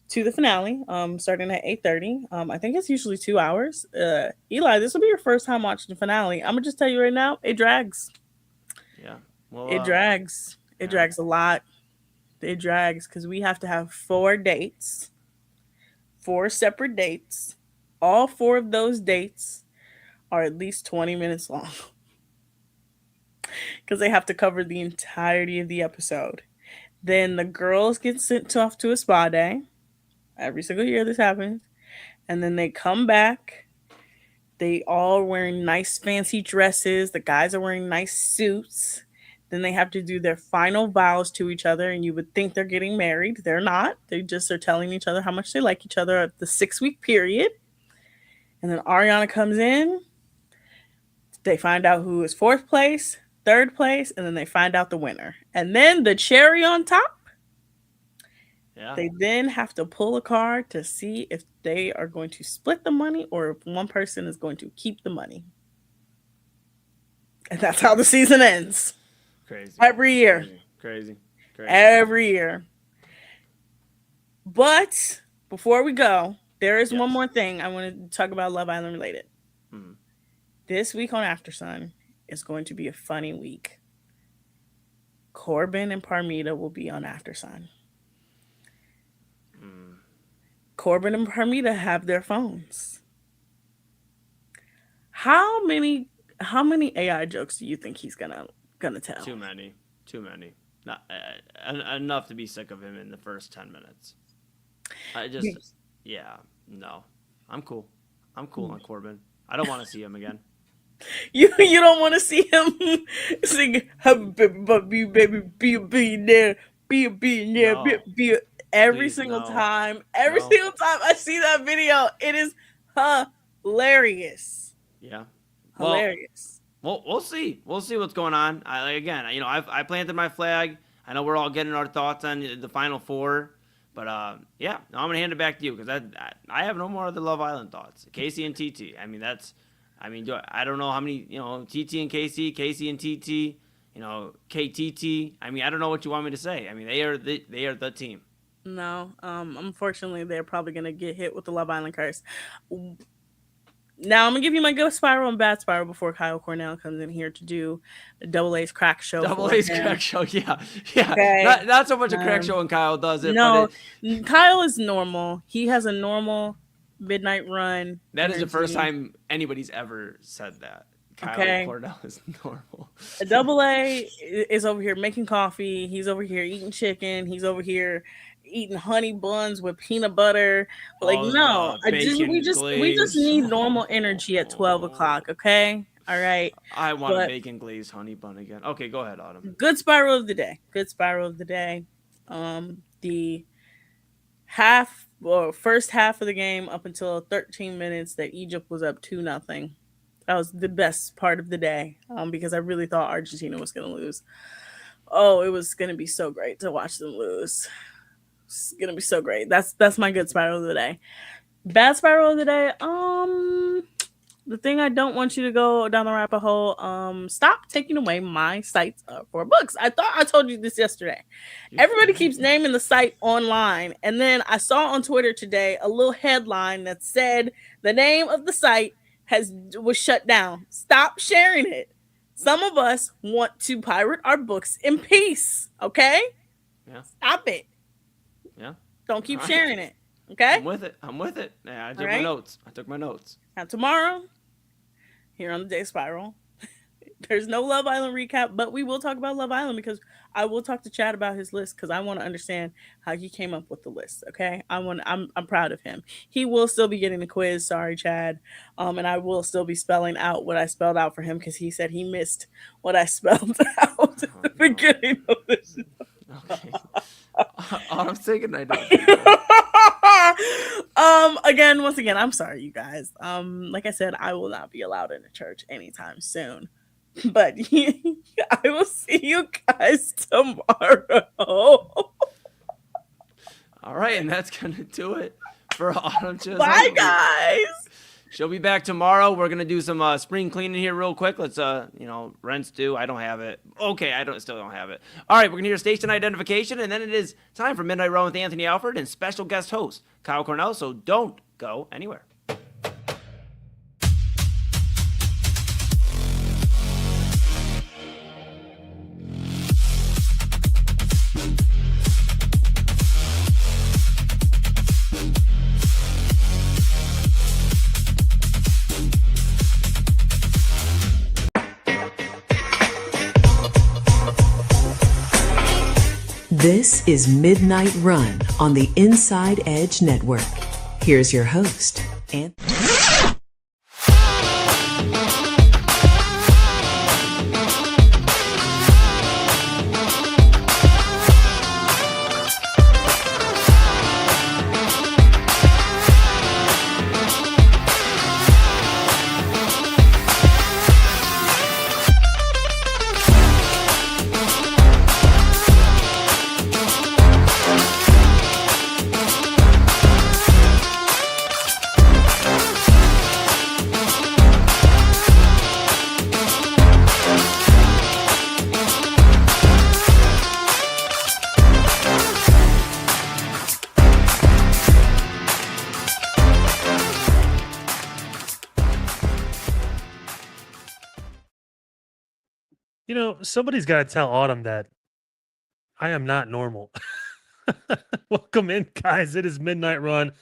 to the finale, starting at 8:30. I think it's usually 2 hours. Eli, this will be your first time watching the finale. I'm gonna just tell you right now, it drags. Yeah, well, it drags. It drags a lot. It drags because we have to have 4 dates, 4 separate dates. All 4 of those dates are at least 20 minutes long because they have to cover the entirety of the episode. Then the girls get sent off to a spa day. Every single year this happens. And then they come back. They all wearing nice fancy dresses. The guys are wearing nice suits. Then they have to do their final vows to each other, and you would think they're getting married. They're not. They just are telling each other how much they like each other at the 6-week period. And then Ariana comes in. They find out who is 4th place, 3rd place, and then they find out the winner. And then the cherry on top, they then have to pull a card to see if they are going to split the money or if one person is going to keep the money. And that's how the season ends. Crazy. Every year. Crazy. Every year. But before we go, there is one more thing I want to talk about Love Island related. Mm-hmm. This week on After Sun is going to be a funny week. Corbin and Parmita will be on After Sun. Corbin and Parmita have their phones. How many AI jokes do you think he's gonna tell? Too many. Not enough to be sick of him in the first 10 minutes. No. I'm cool on Corbin. I don't want to see him again. You don't want to see him sing baby be a billionaire, every single time I see that video. It is hilarious. Yeah. Hilarious. Well, we'll see. We'll see what's going on. I planted my flag. I know we're all getting our thoughts on the Final Four. But, I'm going to hand it back to you because I have no more of the Love Island thoughts. Casey and TT. I don't know how many, TT and Casey and TT, KTT. I don't know what you want me to say. They are the team. No, unfortunately, they're probably going to get hit with the Love Island curse. Now, I'm going to give you my good spiral and bad spiral before Kyle Cornell comes in here to do Double A's crack show. Double A's crack show, yeah. Okay. Not so much a crack show when Kyle does it. No, Kyle is normal. He has a normal midnight run. That is the first time anybody's ever said that. Kyle Cornell is normal. Double A is over here making coffee. He's over here eating chicken. He's over here eating honey buns with peanut butter. We just need normal energy at 12 o'clock. Okay. All right. I want a bacon glazed honey bun again. Okay, go ahead, Autumn. Good spiral of the day. The first half of the game up until 13 minutes that Egypt was up 2-0. That was the best part of the day, because I really thought Argentina was going to lose. Oh, it was going to be so great to watch them lose. It's going to be so great. That's my good spiral of the day. Bad spiral of the day. The thing I don't want you to go down the rabbit hole. Stop taking away my sites for books. I thought I told you this yesterday. Everybody keeps naming the site online, and then I saw on Twitter today a little headline that said the name of the site was shut down. Stop sharing it. Some of us want to pirate our books in peace. Okay? Yeah. Stop it. Yeah. Don't keep sharing it. Okay? I'm with it. Yeah, I took my notes. Now tomorrow, here on the Day Spiral, there's no Love Island recap, but we will talk about Love Island because I will talk to Chad about his list because I want to understand how he came up with the list. Okay, I'm proud of him. He will still be getting the quiz. Sorry, Chad. And I will still be spelling out what I spelled out for him because he said he missed what I spelled out at the beginning of this. Okay. I'm saying I don't. Once again, I'm sorry, you guys. Like I said, I will not be allowed in the church anytime soon. But I will see you guys tomorrow. All right, and that's gonna do it for Autumn Chisholm. Bye, guys. She'll be back tomorrow. We're gonna do some spring cleaning here real quick. Let's rents due. I don't have it. Okay, still don't have it. All right, we're gonna hear station identification, and then it is time for Midnight Run with Anthony Alford and special guest host Kyle Cornell. So don't go anywhere. This is Midnight Run on the Inside Edge Network. Here's your host, Anthony. You know, somebody's got to tell Autumn that I am not normal. Welcome in, guys. It is Midnight Run,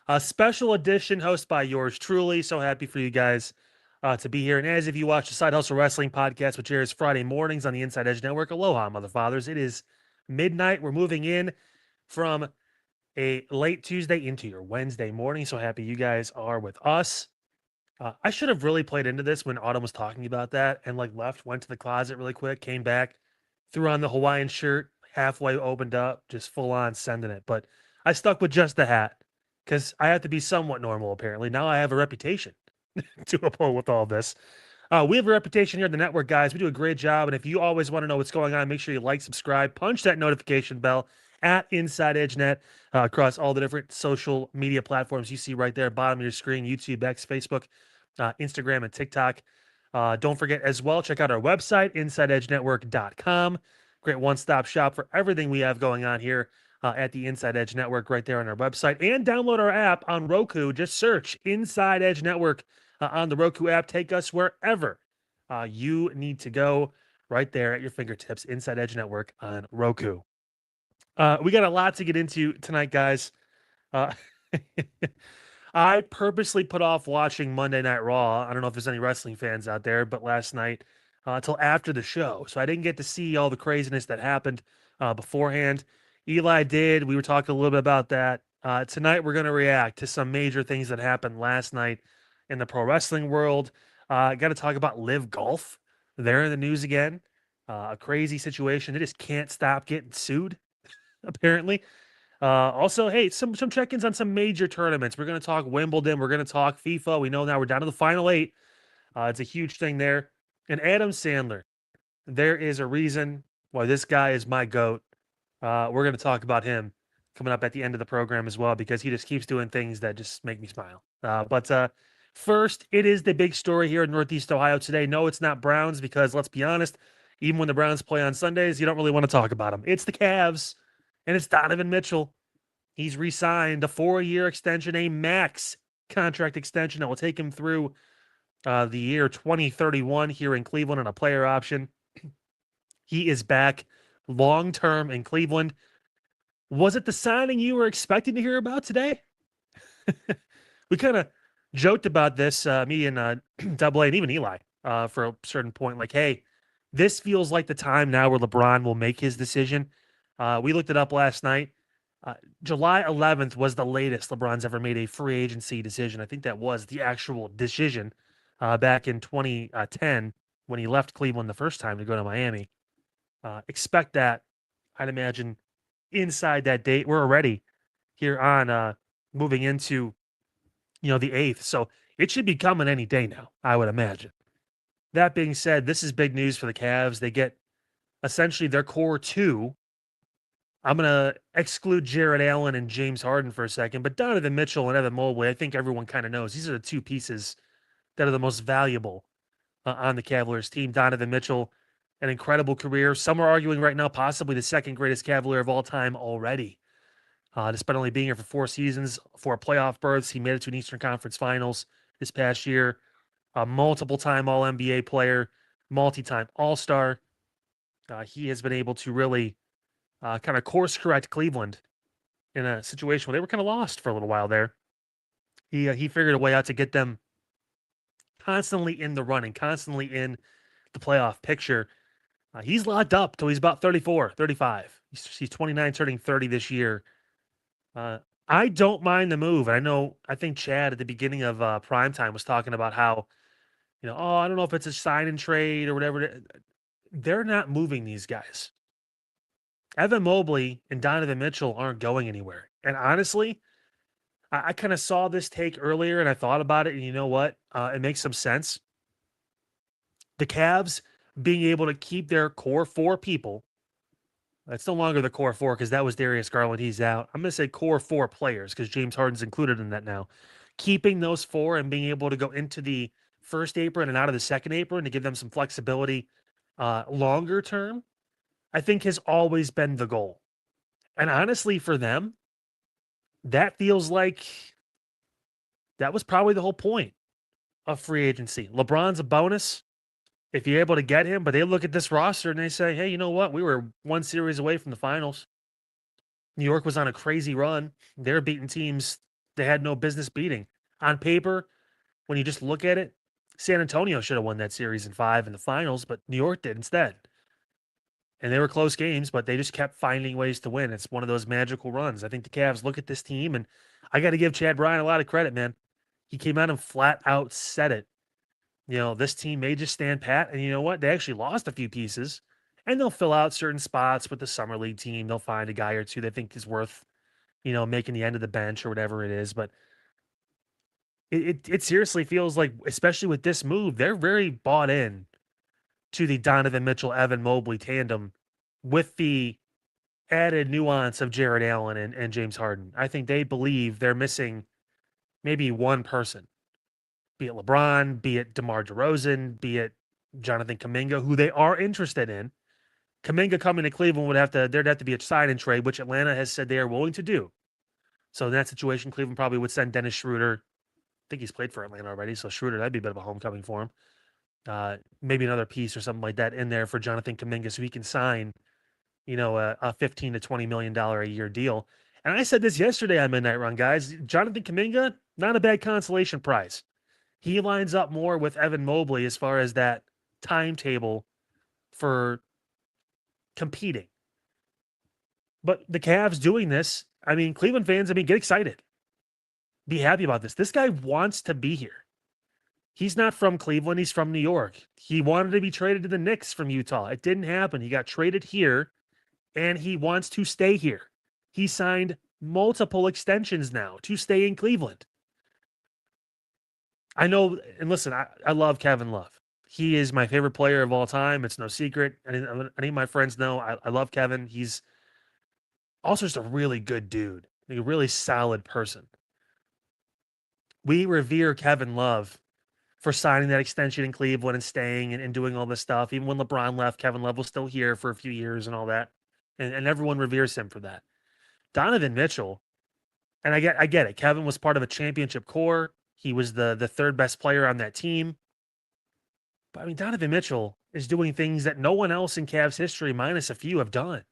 a special edition hosted by yours truly. So happy for you guys to be here. And as if you watch the Side Hustle Wrestling podcast, which airs Friday mornings on the Inside Edge Network, aloha, mother fathers. It is midnight. We're moving in from a late Tuesday into your Wednesday morning. So happy you guys are with us. I should have really played into this when Autumn was talking about that and left, went to the closet really quick, came back, threw on the Hawaiian shirt, halfway opened up, just full on sending it. But I stuck with just the hat because I have to be somewhat normal, apparently. Now I have a reputation to uphold with all this. We have a reputation here at the network, guys. We do a great job. And if you always want to know what's going on, make sure you like, subscribe, punch that notification bell at Inside Edge Net across all the different social media platforms you see right there, bottom of your screen, YouTube, X, Facebook, Instagram, and TikTok. Don't forget as well, check out our website, InsideEdgeNetwork.com. Great one-stop shop for everything we have going on here at the Inside Edge Network right there on our website. And download our app on Roku. Just search Inside Edge Network on the Roku app. Take us wherever you need to go right there at your fingertips. Inside Edge Network on Roku. We got a lot to get into tonight, guys. I purposely put off watching Monday Night Raw. I don't know if there's any wrestling fans out there, but last night until after the show. So I didn't get to see all the craziness that happened beforehand. Eli did. We were talking a little bit about that. Tonight, we're going to react to some major things that happened last night in the pro wrestling world. Got to talk about Live Golf. They're in the news again. A crazy situation. They just can't stop getting sued, apparently. Also, hey, some check-ins on some major tournaments. We're going to talk Wimbledon. We're going to talk FIFA. We know now we're down to the final 8 It's a huge thing there. And Adam Sandler, there is a reason why this guy is my GOAT. We're going to talk about him coming up at the end of the program as well, because he just keeps doing things that just make me smile. But first, it is the big story here in Northeast Ohio today. No, it's not Browns, because let's be honest, even when the Browns play on Sundays, you don't really want to talk about them. It's the Cavs, and it's Donovan Mitchell. He's re-signed a 4-year extension, a max contract extension that will take him through the year 2031 here in Cleveland on a player option. He is back long-term in Cleveland. Was it the signing you were expecting to hear about today? We kind of joked about this, me and Double A and even Eli, for a certain point. Like, hey, this feels like the time now where LeBron will make his decision. We looked it up last night. July 11th was the latest LeBron's ever made a free agency decision. I think that was the actual decision back in 2010 when he left Cleveland the first time to go to Miami. Expect that, I'd imagine, inside that date. We're already here on moving into, the 8th. So it should be coming any day now, I would imagine. That being said, this is big news for the Cavs. They get essentially their core two. I'm going to exclude Jared Allen and James Harden for a second, but Donovan Mitchell and Evan Mobley, I think everyone kind of knows. These are the two pieces that are the most valuable on the Cavaliers team. Donovan Mitchell, an incredible career. Some are arguing right now possibly the second greatest Cavalier of all time already. Despite only being here for 4 seasons, 4 playoff berths, he made it to an Eastern Conference Finals this past year. A multiple-time All-NBA player, multi-time All-Star. He has been able to really kind of course-correct Cleveland in a situation where they were kind of lost for a little while there. He figured a way out to get them constantly in the running, constantly in the playoff picture. He's locked up till he's about 34, 35. He's 29, turning 30 this year. I don't mind the move. I think Chad at the beginning of Primetime was talking about how, I don't know if it's a sign and trade or whatever. They're not moving these guys. Evan Mobley and Donovan Mitchell aren't going anywhere. And honestly, I kind of saw this take earlier and I thought about it, and you know what? It makes some sense. The Cavs being able to keep their core 4 people. That's no longer the core 4 because that was Darius Garland. He's out. I'm going to say core 4 players because James Harden's included in that now. Keeping those 4 and being able to go into the first apron and out of the second apron to give them some flexibility longer term, I think has always been the goal. And honestly, for them, that feels like that was probably the whole point of free agency. LeBron's a bonus if you're able to get him, but they look at this roster and they say, hey, you know what? We were 1 series away from the finals. New York was on a crazy run. They're beating teams they had no business beating. On paper, when you just look at it, San Antonio should have won that series in 5 in the finals, but New York did instead. And they were close games, but they just kept finding ways to win. It's one of those magical runs. I think the Cavs look at this team, and I got to give Chad Bryan a lot of credit, man. He came out and flat out said it. This team may just stand pat, and you know what? They actually lost a few pieces, and they'll fill out certain spots with the summer league team. They'll find a guy or two they think is worth, making the end of the bench or whatever it is. But it seriously feels like, especially with this move, they're very bought in to the Donovan Mitchell, Evan Mobley tandem with the added nuance of Jared Allen and James Harden. I think they believe they're missing maybe one person. Be it LeBron, be it DeMar DeRozan, be it Jonathan Kuminga, who they are interested in. Kuminga coming to Cleveland there'd have to be a sign and trade, which Atlanta has said they are willing to do. So in that situation, Cleveland probably would send Dennis Schroeder. I think he's played for Atlanta already, so Schroeder, that'd be a bit of a homecoming for him. Maybe another piece or something like that in there for Jonathan Kuminga so he can sign, a $15 to $20 million a year deal. And I said this yesterday on Midnight Run, guys. Jonathan Kuminga, not a bad consolation prize. He lines up more with Evan Mobley as far as that timetable for competing. But the Cavs doing this, Cleveland fans, get excited. Be happy about this. This guy wants to be here. He's not from Cleveland. He's from New York. He wanted to be traded to the Knicks from Utah. It didn't happen. He got traded here, and he wants to stay here. He signed multiple extensions now to stay in Cleveland. I know, and listen, I love Kevin Love. He is my favorite player of all time. It's no secret. Any of my friends know I love Kevin. He's also just a really good dude, a really solid person. We revere Kevin Love for signing that extension in Cleveland and staying and doing all this stuff. Even when LeBron left, Kevin Love was still here for a few years and all that. And everyone reveres him for that. Donovan Mitchell, and I get it. Kevin was part of a championship core. He was the third best player on that team. But I mean, Donovan Mitchell is doing things that no one else in Cavs history, minus a few, have done.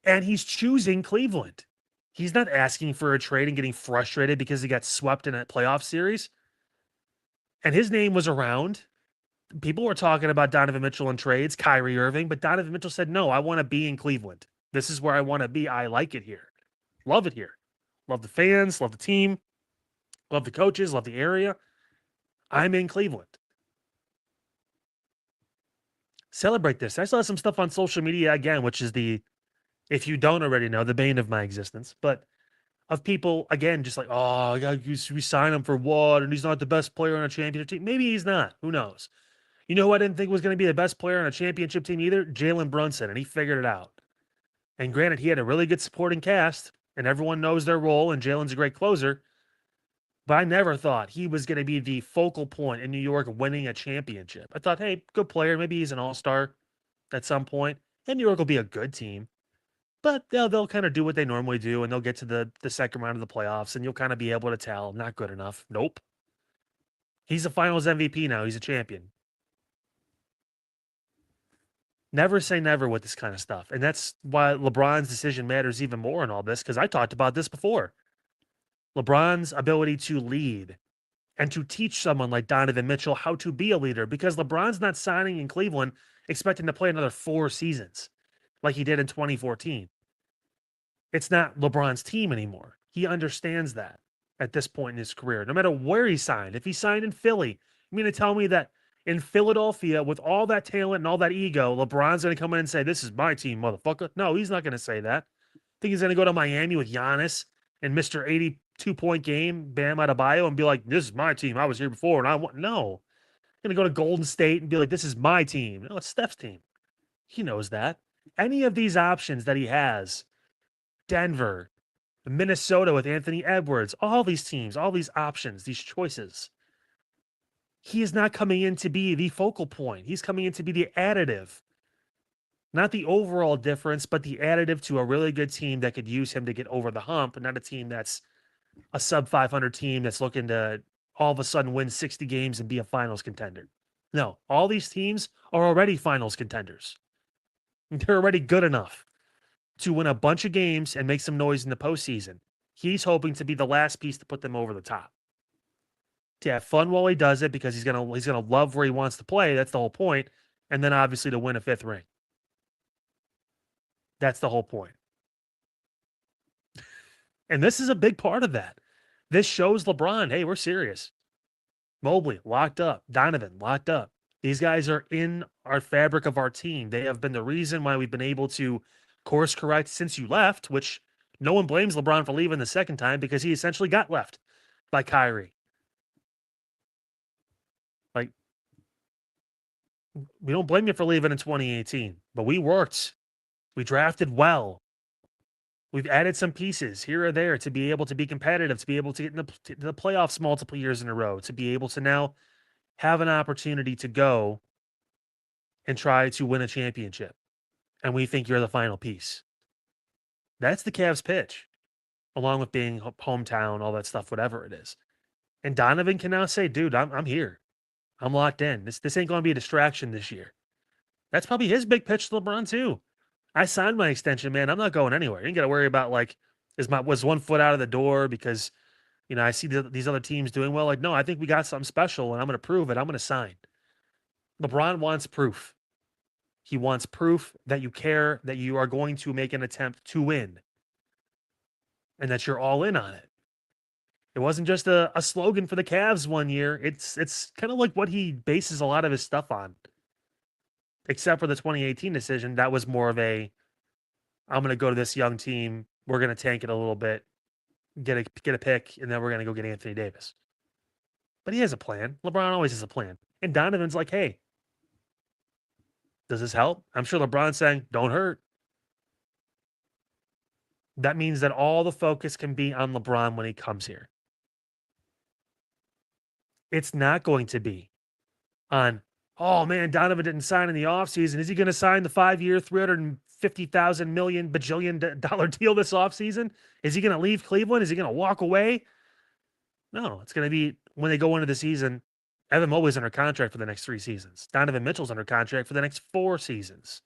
And he's choosing Cleveland. He's not asking for a trade and getting frustrated because he got swept in a playoff series. And his name was around. People were talking about Donovan Mitchell in trades, Kyrie Irving, but Donovan Mitchell said, no, I want to be in Cleveland. This is where I want to be. I like it here. Love it here. Love the fans, love the team, love the coaches, love the area. I'm in Cleveland. Celebrate this. I saw some stuff on social media again, which is if you don't already know, the bane of my existence, but of people, again, just like, oh, we sign him for what? And he's not the best player on a championship team. Maybe he's not. Who knows? You know who I didn't think was going to be the best player on a championship team either? Jalen Brunson, and he figured it out. And granted, he had a really good supporting cast, and everyone knows their role, and Jalen's a great closer. But I never thought he was going to be the focal point in New York winning a championship. I thought, hey, good player. Maybe he's an all-star at some point, and New York will be a good team. But they'll kind of do what they normally do, and they'll get to the second round of the playoffs, and you'll kind of be able to tell, not good enough. Nope. He's a finals MVP now. He's a champion. Never say never with this kind of stuff. And that's why LeBron's decision matters even more in all this, because I talked about this before. LeBron's ability to lead and to teach someone like Donovan Mitchell how to be a leader, because LeBron's not signing in Cleveland expecting to play another 4 seasons like he did in 2014. It's not LeBron's team anymore. He understands that at this point in his career, no matter where he signed. If he signed in Philly, you mean to tell me that in Philadelphia, with all that talent and all that ego, LeBron's going to come in and say, this is my team, motherfucker? No, he's not going to say that. I think he's going to go to Miami with Giannis and Mr. 82-point game, Bam Adebayo, and be like, this is my team. I was here before, and I want... No. Going to go to Golden State and be like, this is my team. No, it's Steph's team. He knows that. Any of these options that he has, Denver, Minnesota with Anthony Edwards, all these teams, all these options, these choices, he is not coming in to be the focal point. He's coming in to be the additive. Not the overall difference, but the additive to a really good team that could use him to get over the hump, and not a team that's a sub 500 team that's looking to all of a sudden win 60 games and be a finals contender. No, all these teams are already finals contenders. They're already good enough to win a bunch of games and make some noise in the postseason. He's hoping to be the last piece to put them over the top. To have fun while he does it, because he's gonna love where he wants to play. That's the whole point. And then obviously to win a 5th ring. That's the whole point. And this is a big part of that. This shows LeBron, hey, we're serious. Mobley, locked up. Donovan, locked up. These guys are in our fabric of our team. They have been the reason why we've been able to course correct since you left, which no one blames LeBron for leaving the second time, because he essentially got left by Kyrie. Like, we don't blame you for leaving in 2018, but we worked. We drafted well. We've added some pieces here or there to be able to be competitive, to be able to get in the playoffs multiple years in a row, to be able to now have an opportunity to go and try to win a championship. And we think you're the final piece. That's the Cavs pitch, along with being hometown, all that stuff, whatever it is. And Donovan can now say, dude, I'm here. I'm locked in. This ain't going to be a distraction this year. That's probably his big pitch to LeBron too. I signed my extension, man. I'm not going anywhere. You ain't got to worry about, like, was 1 foot out of the door because, I see these other teams doing well. Like, no, I think we got something special, and I'm going to prove it. I'm going to sign. LeBron wants proof. He wants proof that you care, that you are going to make an attempt to win, and that you're all in on it. It wasn't just a slogan for the Cavs one year. It's kind of like what he bases a lot of his stuff on. Except for the 2018 decision, that was more of I'm going to go to this young team. We're going to tank it a little bit, get a pick, and then we're going to go get Anthony Davis. But he has a plan. LeBron always has a plan. And Donovan's like, hey, does this help? I'm sure LeBron's saying, don't hurt. That means that all the focus can be on LeBron when he comes here. It's not going to be on, oh man, Donovan didn't sign in the offseason. Is he going to sign the 5-year, $350,000 million bajillion dollar deal this offseason? Is he going to leave Cleveland? Is he going to walk away? No, it's going to be when they go into the season. Evan Mobley's under contract for the next 3 seasons. Donovan Mitchell's under contract for the next 4 seasons.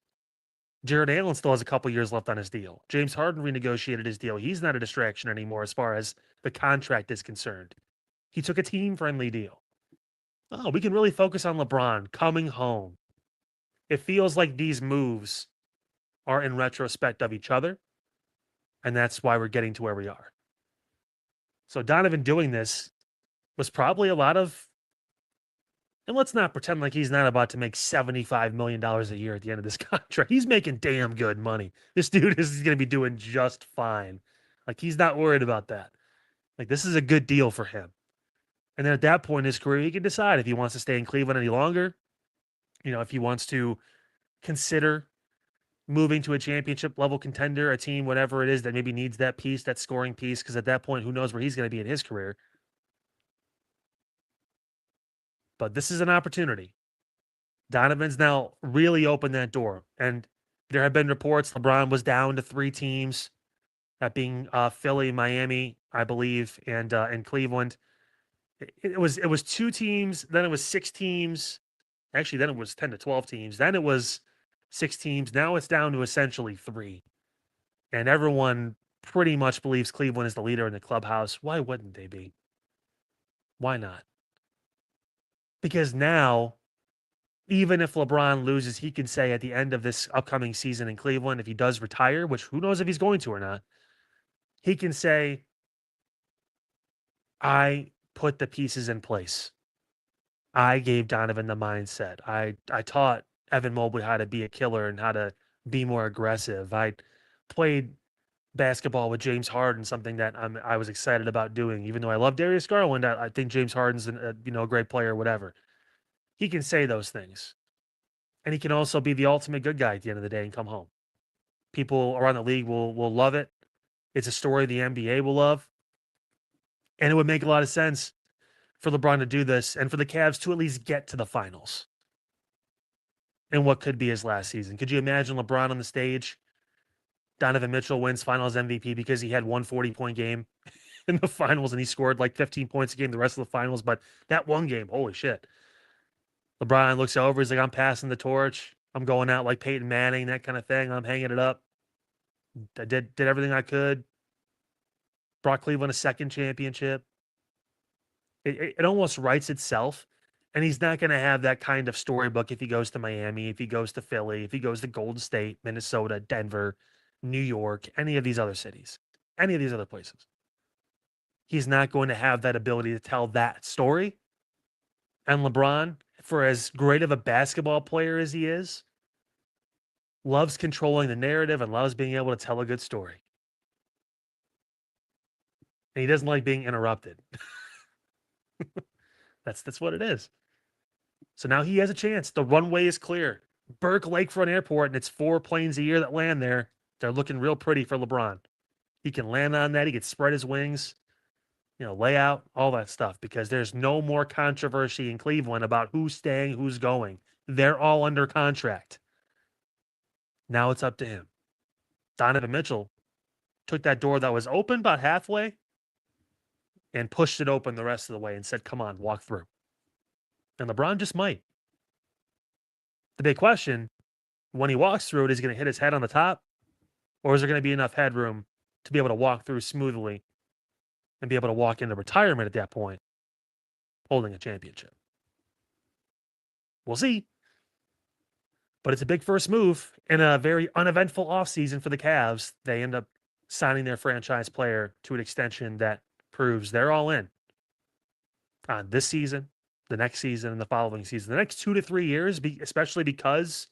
Jared Allen still has a couple years left on his deal. James Harden renegotiated his deal. He's not a distraction anymore as far as the contract is concerned. He took a team-friendly deal. Oh, we can really focus on LeBron coming home. It feels like these moves are in retrospect of each other, and that's why we're getting to where we are. So Donovan doing this was probably a lot of, and let's not pretend like he's not about to make $75 million a year at the end of this contract. He's making damn good money. This dude is going to be doing just fine. Like, he's not worried about that. Like, this is a good deal for him. And then at that point in his career, he can decide if he wants to stay in Cleveland any longer. You know, if he wants to consider moving to a championship level contender, a team, whatever it is that maybe needs that piece, that scoring piece, because at that point, who knows where he's going to be in his career. But this is an opportunity. Donovan's now really opened that door. And there have been reports LeBron was down to 3 teams, that being Philly, Miami, I believe, and Cleveland. It was 2 teams, then it was 6 teams. Actually, then it was 10 to 12 teams. Then it was 6 teams. Now it's down to essentially 3. And everyone pretty much believes Cleveland is the leader in the clubhouse. Why wouldn't they be? Why not? Because now, even if LeBron loses, he can say at the end of this upcoming season in Cleveland, if he does retire, which who knows if he's going to or not, he can say, I put the pieces in place. I gave Donovan the mindset. I taught Evan Mobley how to be a killer and how to be more aggressive. I played basketball with James Harden, something that I was excited about doing. Even though I love Darius Garland, I think James Harden's a great player, whatever. He can say those things. And he can also be the ultimate good guy at the end of the day and come home. People around the league will love it. It's a story the NBA will love. And it would make a lot of sense for LeBron to do this and for the Cavs to at least get to the finals in what could be his last season. Could you imagine LeBron on the stage? Donovan Mitchell wins finals MVP because he had one 40-point game in the finals and he scored like 15 points a game the rest of the finals. But that one game, holy shit. LeBron looks over. He's like, I'm passing the torch. I'm going out like Peyton Manning, that kind of thing. I'm hanging it up. I did everything I could. Brought Cleveland a second championship. It almost writes itself. And he's not going to have that kind of storybook if he goes to Miami, if he goes to Philly, if he goes to Golden State, Minnesota, Denver, New York, any of these other cities, any of these other places. He's not going to have that ability to tell that story. And LeBron, for as great of a basketball player as he is, loves controlling the narrative and loves being able to tell a good story. And he doesn't like being interrupted. That's what it is. So now he has a chance. The runway is clear. Burke Lakefront Airport, and it's 4 planes a year that land there. They're looking real pretty for LeBron. He can land on that. He can spread his wings, lay out, all that stuff, because there's no more controversy in Cleveland about who's staying, who's going. They're all under contract. Now it's up to him. Donovan Mitchell took that door that was open about halfway and pushed it open the rest of the way and said, come on, walk through. And LeBron just might. The big question, when he walks through it, is he going to hit his head on the top? Or is there going to be enough headroom to be able to walk through smoothly and be able to walk into retirement at that point, holding a championship? We'll see. But it's a big first move in a very uneventful offseason for the Cavs. They end up signing their franchise player to an extension that proves they're all in on this season, the next season, and the following season. The next 2 to 3 years, especially because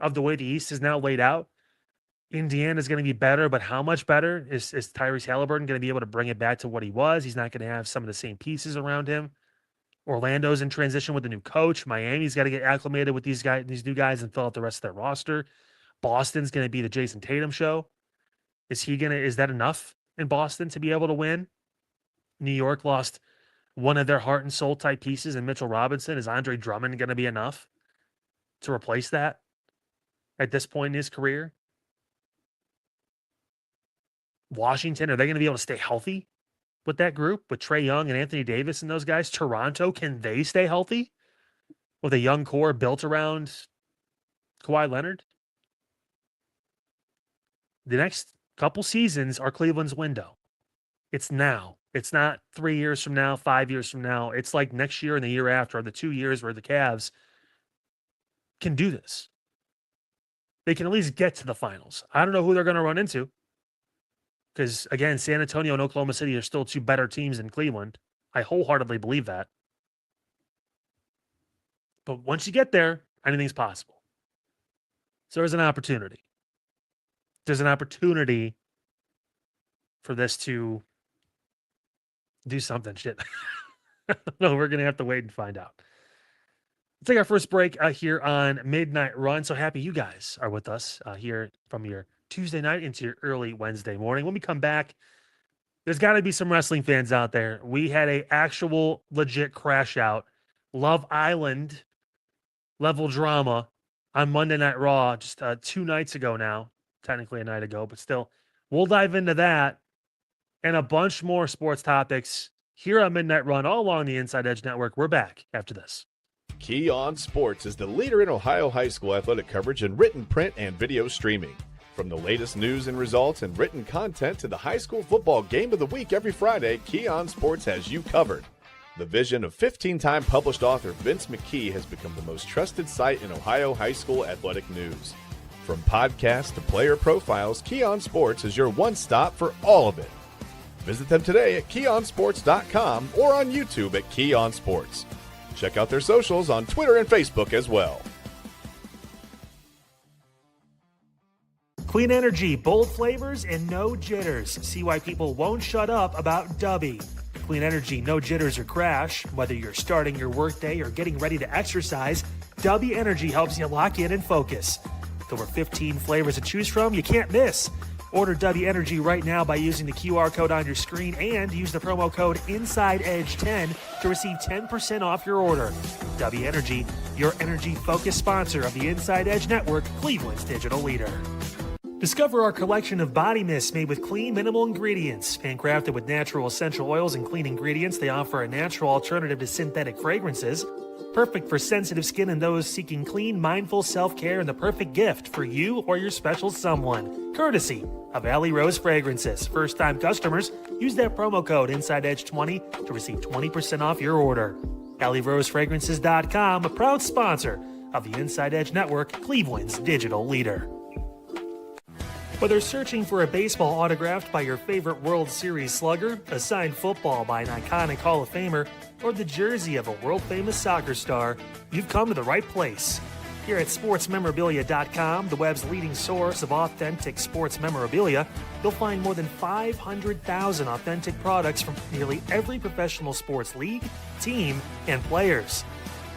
of the way the East is now laid out. Indiana is going to be better, but how much better? Is Tyrese Halliburton going to be able to bring it back to what he was? He's not going to have some of the same pieces around him. Orlando's in transition with a new coach. Miami's got to get acclimated with these new guys, and fill out the rest of their roster. Boston's going to be the Jason Tatum show. Is that enough in Boston to be able to win? New York lost one of their heart and soul type pieces in Mitchell Robinson. Is Andre Drummond going to be enough to replace that at this point in his career? Washington, are they going to be able to stay healthy with that group, with Trae Young and Anthony Davis and those guys? Toronto, can they stay healthy with a young core built around Kawhi Leonard? The next couple seasons are Cleveland's window. It's now. It's not 3 years from now, 5 years from now. It's like next year and the year after, are the 2 years where the Cavs can do this. They can at least get to the finals. I don't know who they're going to run into. Because, again, San Antonio and Oklahoma City are still two better teams than Cleveland. I wholeheartedly believe that. But once you get there, anything's possible. So there's an opportunity. There's an opportunity for this to do something. Shit. No, we're going to have to wait and find out. Let's take our first break here on Midnight Run. So happy you guys are with us here from your Tuesday night into your early Wednesday morning. When we come back, there's got to be some wrestling fans out there. We had a actual legit crash out, Love Island level drama on Monday Night Raw just 2 nights ago now, technically a night ago, but still. We'll dive into that and a bunch more sports topics here on Midnight Run, all along the Inside Edge Network. We're back after this. Key On Sports is the leader in Ohio high school athletic coverage in written, print, and video streaming. From the latest news and results and written content to the high school football game of the week every Friday, Key On Sports has you covered. The vision of 15-time published author Vince McKee has become the most trusted site in Ohio high school athletic news. From podcasts to player profiles, Key On Sports is your one stop for all of it. Visit them today at keyonsports.com or on YouTube at Key On Sports. Check out their socials on Twitter and Facebook as well. Clean energy, bold flavors, and no jitters. See why people won't shut up about Dubby. Clean energy, no jitters or crash. Whether you're starting your workday or getting ready to exercise, Dubby Energy helps you lock in and focus. With over 15 flavors to choose from, you can't miss. Order Dubby Energy right now by using the QR code on your screen and use the promo code InsideEdge10 to receive 10% off your order. Dubby Energy, your energy-focused sponsor of the Inside Edge Network, Cleveland's digital leader. Discover our collection of body mists made with clean, minimal ingredients. Handcrafted with natural essential oils and clean ingredients, they offer a natural alternative to synthetic fragrances. Perfect for sensitive skin and those seeking clean, mindful self-care, and the perfect gift for you or your special someone. Courtesy of Alley Rose Fragrances. First-time customers, use that promo code InsideEdge20 to receive 20% off your order. AlleyRoseFragrances.com, a proud sponsor of the Inside Edge Network, Cleveland's digital leader. Whether searching for a baseball autographed by your favorite World Series slugger, a signed football by an iconic Hall of Famer, or the jersey of a world-famous soccer star, you've come to the right place. Here at SportsMemorabilia.com, the web's leading source of authentic sports memorabilia, you'll find more than 500,000 authentic products from nearly every professional sports league, team, and players.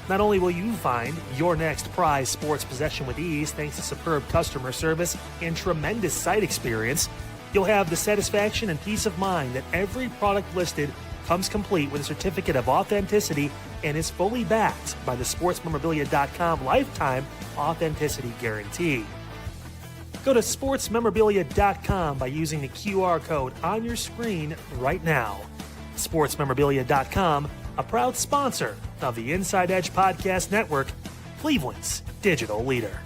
Not only will you find your next prized sports possession with ease thanks to superb customer service and tremendous site experience, you'll have the satisfaction and peace of mind that every product listed comes complete with a certificate of authenticity and is fully backed by the SportsMemorabilia.com lifetime authenticity guarantee. Go to SportsMemorabilia.com by using the QR code on your screen right now. SportsMemorabilia.com, a proud sponsor of the Inside Edge Podcast Network, Cleveland's digital leader.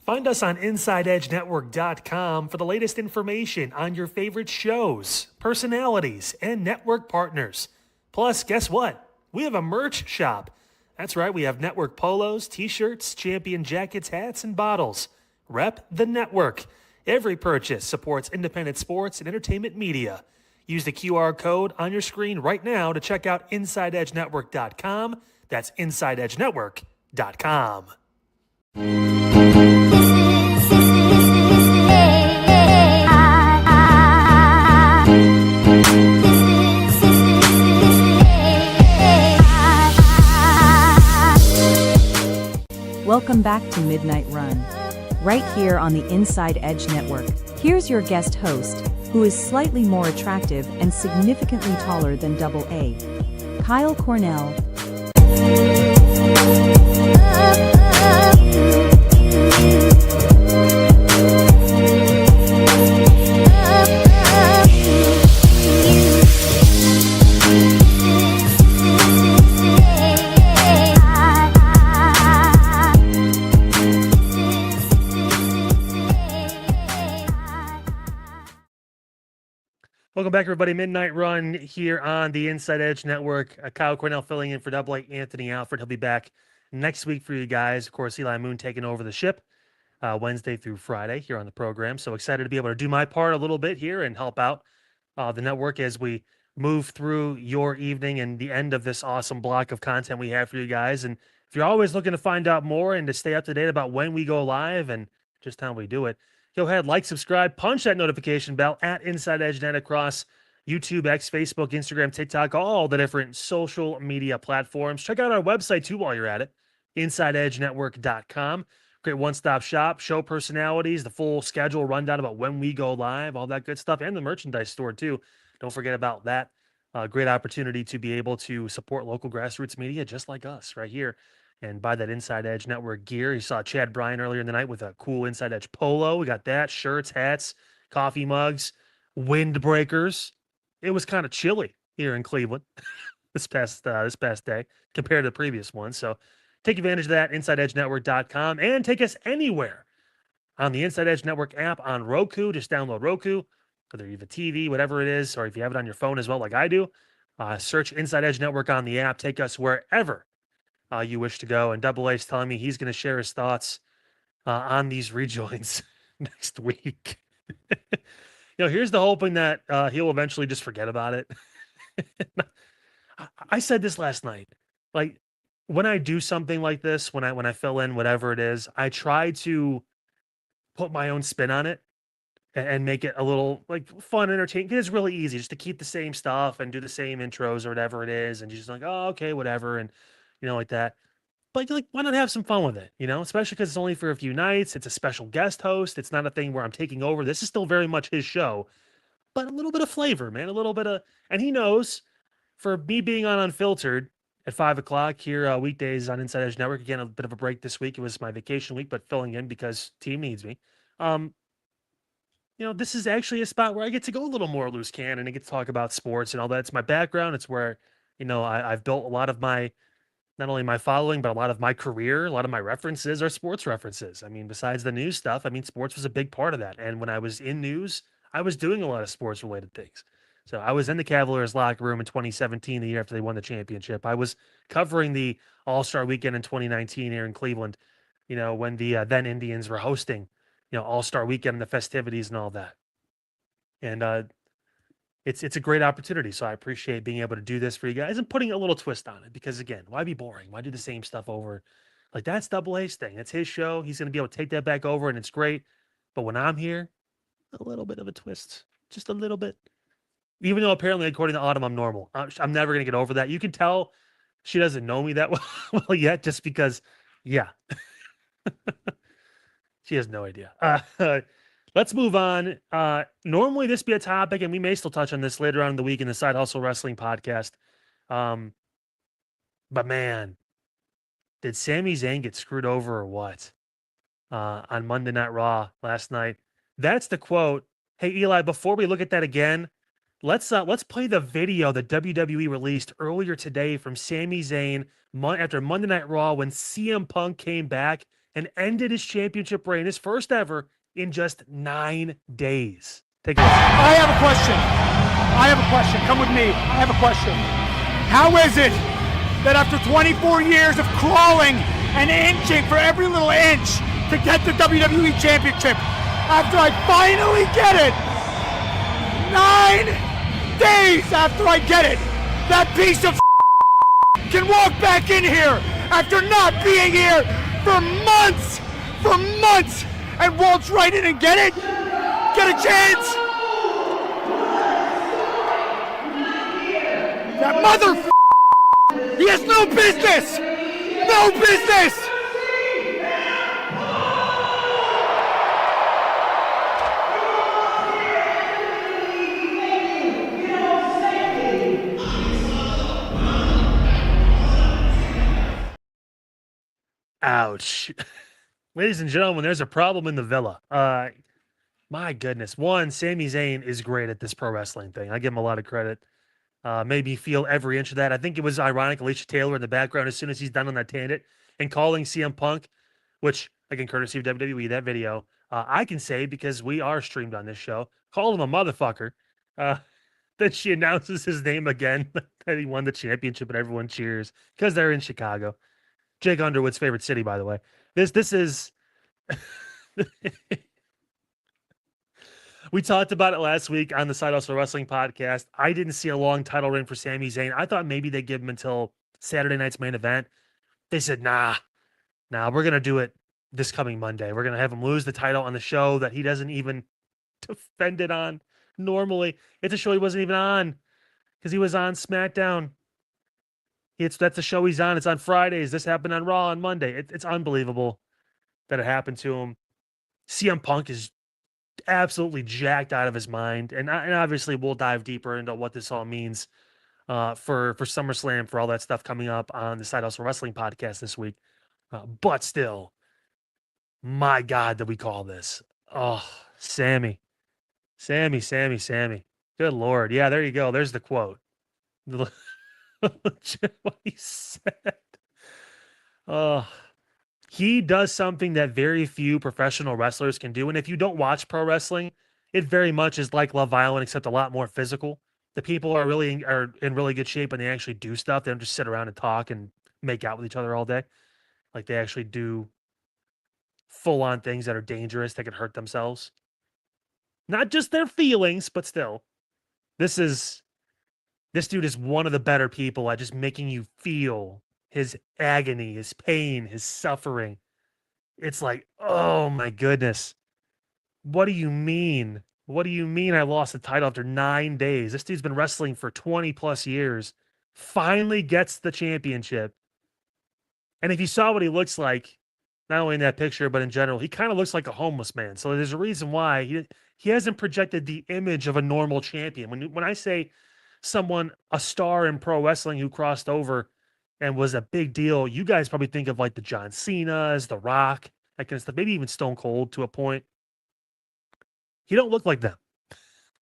Find us on InsideEdgeNetwork.com for the latest information on your favorite shows, personalities, and network partners. Plus, guess what? We have a merch shop. That's right, we have network polos, t-shirts, champion jackets, hats, and bottles. Rep the network. Every purchase supports independent sports and entertainment media. Use the QR code on your screen right now to check out InsideEdgeNetwork.com. That's InsideEdgeNetwork.com. Welcome back to Midnight Run, right here on the Inside Edge Network. Here's your guest host, who is slightly more attractive and significantly taller than Double A, Kyle Cornell. Welcome back, everybody. Midnight Run here on the Inside Edge Network. Kyle Cornell filling in for Double A Anthony Alfred. He'll be back next week for you guys. Of course, Eli Moon taking over the ship Wednesday through Friday here on the program. So excited to be able to do my part a little bit here and help out the network as we move through your evening and the end of this awesome block of content we have for you guys. And if you're always looking to find out more and to stay up to date about when we go live and just how we do it, go ahead, like, subscribe, punch that notification bell at Inside Edge Net across YouTube, X, Facebook, Instagram, TikTok, all the different social media platforms. Check out our website, too, while you're at it, InsideEdgeNetwork.com. Great one-stop shop, show personalities, the full schedule rundown about when we go live, all that good stuff, and the merchandise store, too. Don't forget about that. Great opportunity to be able to support local grassroots media just like us right here and buy that Inside Edge Network gear. You saw Chad Bryan earlier in the night with a cool Inside Edge polo. We got that, shirts, hats, coffee mugs, windbreakers. It was kind of chilly here in Cleveland this past day compared to the previous one. So take advantage of that, InsideEdgeNetwork.com, and take us anywhere on the Inside Edge Network app on Roku. Just download Roku, whether you have a TV, whatever it is, or if you have it on your phone as well, like I do. Search Inside Edge Network on the app. Take us wherever you wish to go. And Double A's telling me he's going to share his thoughts on these rejoins next week. Here's the hoping that he'll eventually just forget about it. I said this last night. Like, when I do something like this, when I fill in whatever it is, I try to put my own spin on it and make it a little like fun, entertaining. It's really easy just to keep the same stuff and do the same intros or whatever it is, and you're just like, oh, okay, whatever, and like that. But like, why not have some fun with it? Especially because it's only for a few nights. It's a special guest host. It's not a thing where I'm taking over. This is still very much his show, but a little bit of flavor, man. A little bit of, and he knows for me being on Unfiltered at 5:00 here weekdays on Inside Edge Network. Again, a bit of a break this week. It was my vacation week, but filling in because team needs me. This is actually a spot where I get to go a little more loose cannon and I get to talk about sports and all that. It's my background. It's where, I've built a lot of my, not only my following, but a lot of my career. A lot of my references are sports references. I mean, besides the news stuff, sports was a big part of that. And when I was in news, I was doing a lot of sports related things. So I was in the Cavaliers locker room in 2017, the year after they won the championship. I was covering the All-Star Weekend in 2019 here in Cleveland, when the then Indians were hosting, All-Star Weekend and the festivities and all that. And it's a great opportunity. So I appreciate being able to do this for you guys and putting a little twist on it, because again, why be boring? Why do the same stuff over? Like, that's Double A's thing. That's his show. He's going to be able to take that back over and it's great. But when I'm here, a little bit of a twist, just a little bit. Even though apparently, according to Autumn, I'm normal. I'm never going to get over that. You can tell she doesn't know me that well yet, just because, yeah. She has no idea. Let's move on. Normally, this be a topic, and we may still touch on this later on in the week in the Side Hustle Wrestling podcast. But man, did Sami Zayn get screwed over or what? On Monday Night Raw last night. That's the quote. Hey, Eli, before we look at that again, let's play the video that WWE released earlier today from Sami Zayn after Monday Night Raw when CM Punk came back and ended his championship reign, his first ever, in just 9 days. Take a look. I have a question. Come with me. I have a question. How is it that after 24 years of crawling and inching for every little inch to get the WWE Championship, after I finally get it, 9 days after I get it, that piece of can walk back in here after not being here for months, and waltz right in and get it? Get a chance? That mother, he has no business! No business! Ouch. Ladies and gentlemen, there's a problem in the villa. My goodness. One, Sami Zayn is great at this pro wrestling thing. I give him a lot of credit. Made me feel every inch of that. I think it was ironic, Alicia Taylor in the background as soon as he's done on that tangent and calling CM Punk, which, again, courtesy of WWE, that video, I can say because we are streamed on this show, called him a motherfucker. Then she announces his name again, that he won the championship and everyone cheers because they're in Chicago. Jake Underwood's favorite city, by the way. This is... We talked about it last week on the Side Hustle Wrestling podcast. I didn't see a long title reign for Sami Zayn. I thought maybe they'd give him until Saturday night's main event. They said, nah, we're going to do it this coming Monday. We're going to have him lose the title on the show that he doesn't even defend it on normally. It's a show he wasn't even on because he was on SmackDown. That's the show he's on. It's on Fridays. This happened on Raw on Monday. It's unbelievable that it happened to him. CM Punk is absolutely jacked out of his mind, and obviously we'll dive deeper into what this all means for SummerSlam, for all that stuff coming up on the Side Hustle Wrestling podcast this week. But still, my God, did we call this? Oh, Sami. Good Lord. Yeah, there you go. There's the quote. What he said. Oh, he does something that very few professional wrestlers can do. And if you don't watch pro wrestling, it very much is like Love Island, except a lot more physical. The people are in really good shape and they actually do stuff. They don't just sit around and talk and make out with each other all day. Like they actually do full on things that are dangerous, that can hurt themselves. Not just their feelings, but still. This dude is one of the better people at just making you feel his agony, his pain, his suffering. It's like, oh my goodness. What do you mean? What do you mean I lost the title after 9 days? This dude's been wrestling for 20 plus years. Finally gets the championship. And if you saw what he looks like, not only in that picture, but in general, he kind of looks like a homeless man. So there's a reason why he hasn't projected the image of a normal champion. When I say someone, a star in pro wrestling who crossed over and was a big deal, you guys probably think of like the John Cena's, The Rock, that kind of stuff, maybe even Stone Cold to a point. He don't look like them.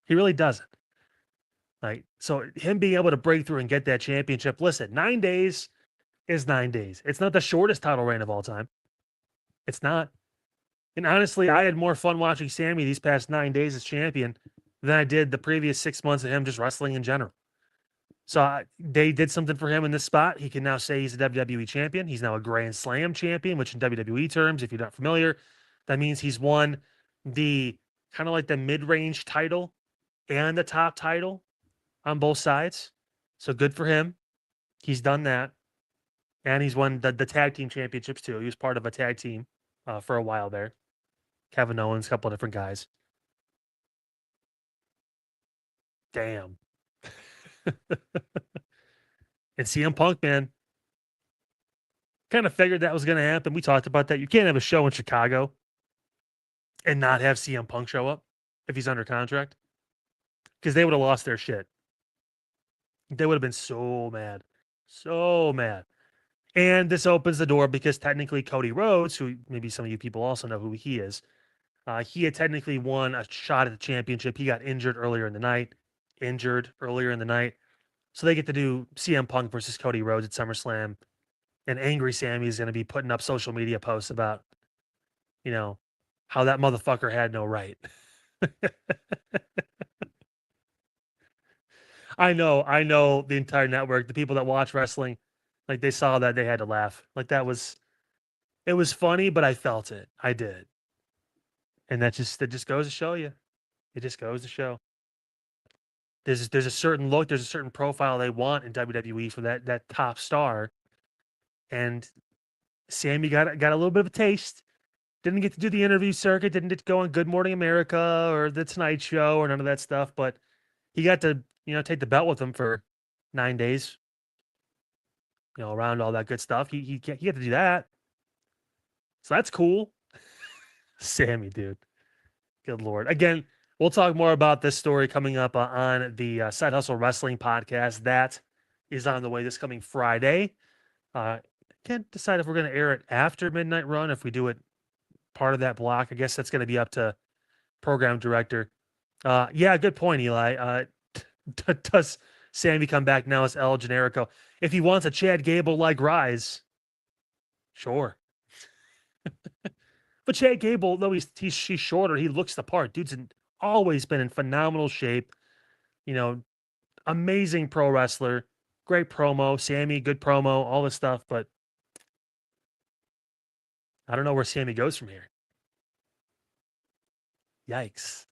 He really doesn't. Like, so him being able to break through and get that championship, listen, 9 days is 9 days. It's not the shortest title reign of all time. It's not. And honestly, I had more fun watching Sami these past 9 days as champion than I did the previous 6 months of him just wrestling in general. So they did something for him in this spot. He can now say he's a WWE champion. He's now a Grand Slam champion, which in WWE terms, if you're not familiar, that means he's won the kind of like the mid-range title and the top title on both sides. So good for him. He's done that. And he's won the tag team championships too. He was part of a tag team for a while there. Kevin Owens, a couple of different guys. Damn. And CM Punk, man, kind of figured that was going to happen. We talked about that. You can't have a show in Chicago and not have CM Punk show up if he's under contract, because they would have lost their shit. They would have been so mad. So mad. And this opens the door because technically Cody Rhodes, who maybe some of you people also know who he is, he had technically won a shot at the championship. He got injured earlier in the night. So they get to do CM Punk versus Cody Rhodes at SummerSlam. And angry Sami is going to be putting up social media posts about, how that motherfucker had no right. I know the entire network, the people that watch wrestling, like they saw that, they had to laugh. Like it was funny, but I felt it. I did. And that just goes to show you. It just goes to show. There's a certain look, there's a certain profile they want in WWE for that top star. And Sami got a little bit of a taste. Didn't get to do the interview circuit, didn't get to go on Good Morning America or The Tonight Show or none of that stuff, but he got to, take the belt with him for 9 days. Around all that good stuff. He got to do that. So that's cool. Sami, dude. Good Lord. Again, we'll talk more about this story coming up on the Side Hustle Wrestling podcast. That is on the way this coming Friday. can't decide if we're going to air it after Midnight Run, if we do it part of that block. I guess that's going to be up to program director. Yeah, good point, Eli. Does Sami come back now as El Generico? If he wants a Chad Gable-like rise, sure. But Chad Gable, though she's shorter, he looks the part. Dude's always been in phenomenal shape. You know, amazing pro wrestler, great promo. Sami, good promo, all this stuff. But I don't know where Sami goes from here. Yikes.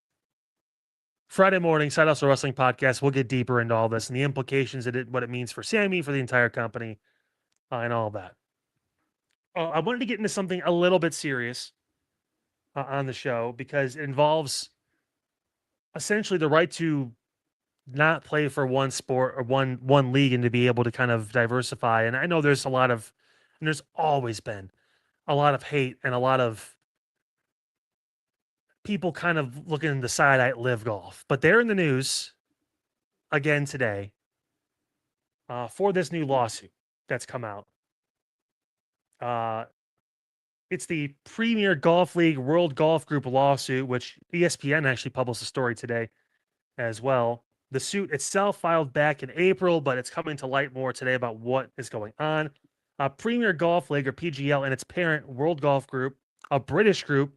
Friday morning, Side Hustle Wrestling Podcast. We'll get deeper into all this and the implications of it, what it means for Sami, for the entire company, and all of that. I wanted to get into something a little bit serious on the show because it involves essentially the right to not play for one sport or one league and to be able to kind of diversify. And I know there's always been a lot of hate and a lot of people kind of looking in the side at Live Golf, but they're in the news again today for this new lawsuit that's come out. It's the Premier Golf League World Golf Group lawsuit, which ESPN actually published a story today as well. The suit itself filed back in April, but it's coming to light more today about what is going on. Premier Golf League, or PGL, and its parent, World Golf Group, a British group,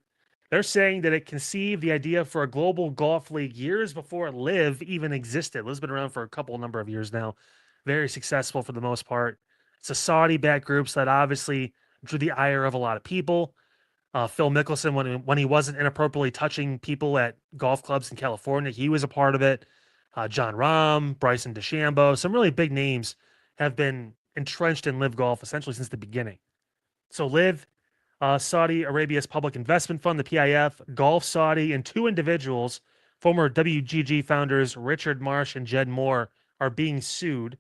they're saying that it conceived the idea for a global golf league years before Live even existed. Liv's been around for a number of years now. Very successful for the most part. It's a Saudi-backed group, so that obviously drew the ire of a lot of people. Phil Mickelson, when he wasn't inappropriately touching people at golf clubs in California, he was a part of it. John Rahm, Bryson DeChambeau, some really big names have been entrenched in Live Golf essentially since the beginning. So Live, Saudi Arabia's public investment fund, the PIF, Golf Saudi, and two individuals, former WGG founders Richard Marsh and Jed Moore, are being sued.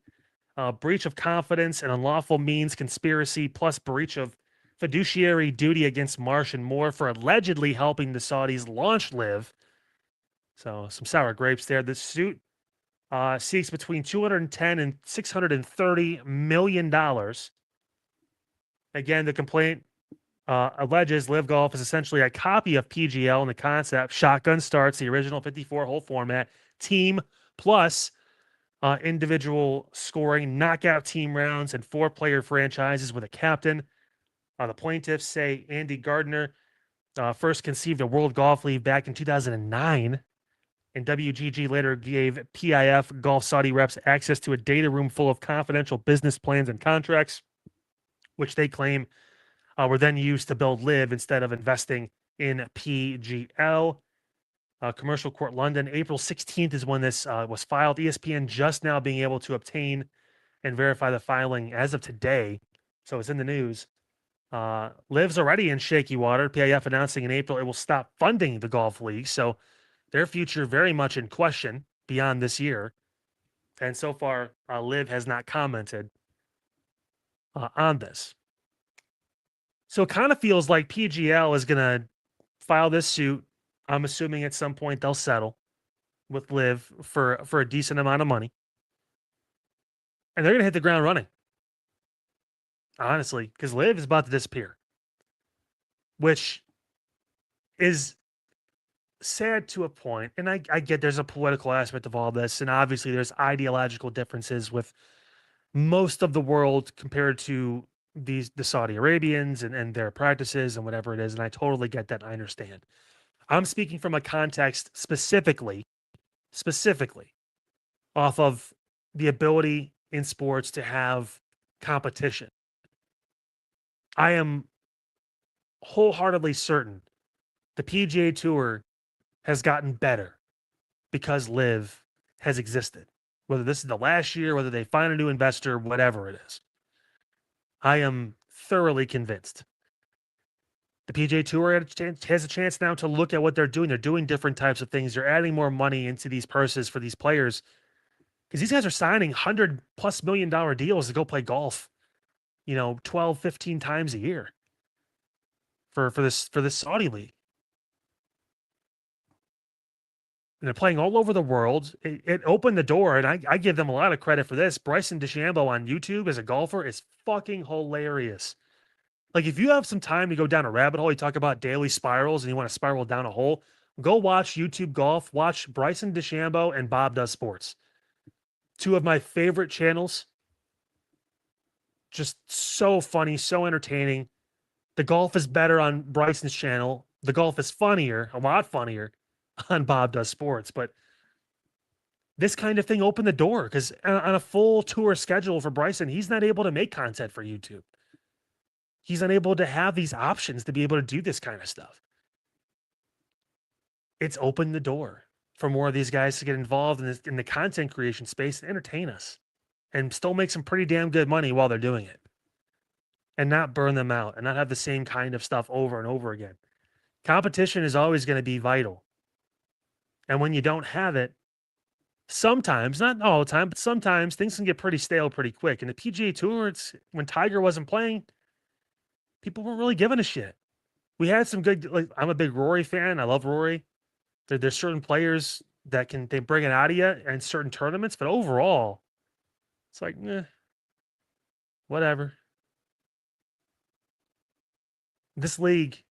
Breach of confidence and unlawful means conspiracy, plus breach of fiduciary duty against Marsh and Moore for allegedly helping the Saudis launch Live. So some sour grapes there. The suit seeks between $210 and $630 million. Again, the complaint alleges Live Golf is essentially a copy of PGL in the concept. Shotgun starts, the original 54-hole format, team plus individual scoring, knockout team rounds, and 4-player franchises with a captain. The plaintiffs say Andy Gardner first conceived a World Golf League back in 2009, and WGG later gave PIF Golf Saudi reps access to a data room full of confidential business plans and contracts, which they claim were then used to build Live instead of investing in PGL. Commercial Court London, April 16th is when this was filed. ESPN just now being able to obtain and verify the filing as of today. So it's in the news. Live's already in shaky water. PIF announcing in April it will stop funding the golf league. So their future very much in question beyond this year. And so far, Live has not commented on this. So it kind of feels like PGL is going to file this suit. I'm assuming at some point they'll settle with Live for a decent amount of money. And they're going to hit the ground running. Honestly, because Live is about to disappear. Which is sad to a point. And I get there's a political aspect of all this. And obviously there's ideological differences with most of the world compared to the Saudi Arabians and their practices and whatever it is. And I totally get that. I understand. I'm speaking from a context specifically off of the ability in sports to have competition. I am wholeheartedly certain the PGA Tour has gotten better because Live has existed. Whether this is the last year, whether they find a new investor, whatever it is. I am thoroughly convinced. The PGA Tour has a chance now to look at what they're doing. They're doing different types of things. They're adding more money into these purses for these players because these guys are signing $100+ million deals to go play golf, 12, 15 times a year for this Saudi league. and they're playing all over the world. It opened the door, and I give them a lot of credit for this. Bryson DeChambeau on YouTube as a golfer is fucking hilarious. Like, if you have some time to go down a rabbit hole, you talk about daily spirals and you want to spiral down a hole, go watch YouTube Golf. Watch Bryson DeChambeau and Bob Does Sports. Two of my favorite channels. Just so funny, so entertaining. The golf is better on Bryson's channel. The golf is funnier, a lot funnier on Bob Does Sports. But this kind of thing opened the door because on a full tour schedule for Bryson, he's not able to make content for YouTube. He's unable to have these options to be able to do this kind of stuff. It's opened the door for more of these guys to get involved in the content creation space and entertain us and still make some pretty damn good money while they're doing it and not burn them out and not have the same kind of stuff over and over again. Competition is always going to be vital. And when you don't have it, sometimes, not all the time, but sometimes things can get pretty stale pretty quick. In the PGA Tour, when Tiger wasn't playing, people weren't really giving a shit. We had some good, like, I'm a big Rory fan. I love Rory. There's certain players that they bring it out of you in certain tournaments, but overall, it's like, whatever. This league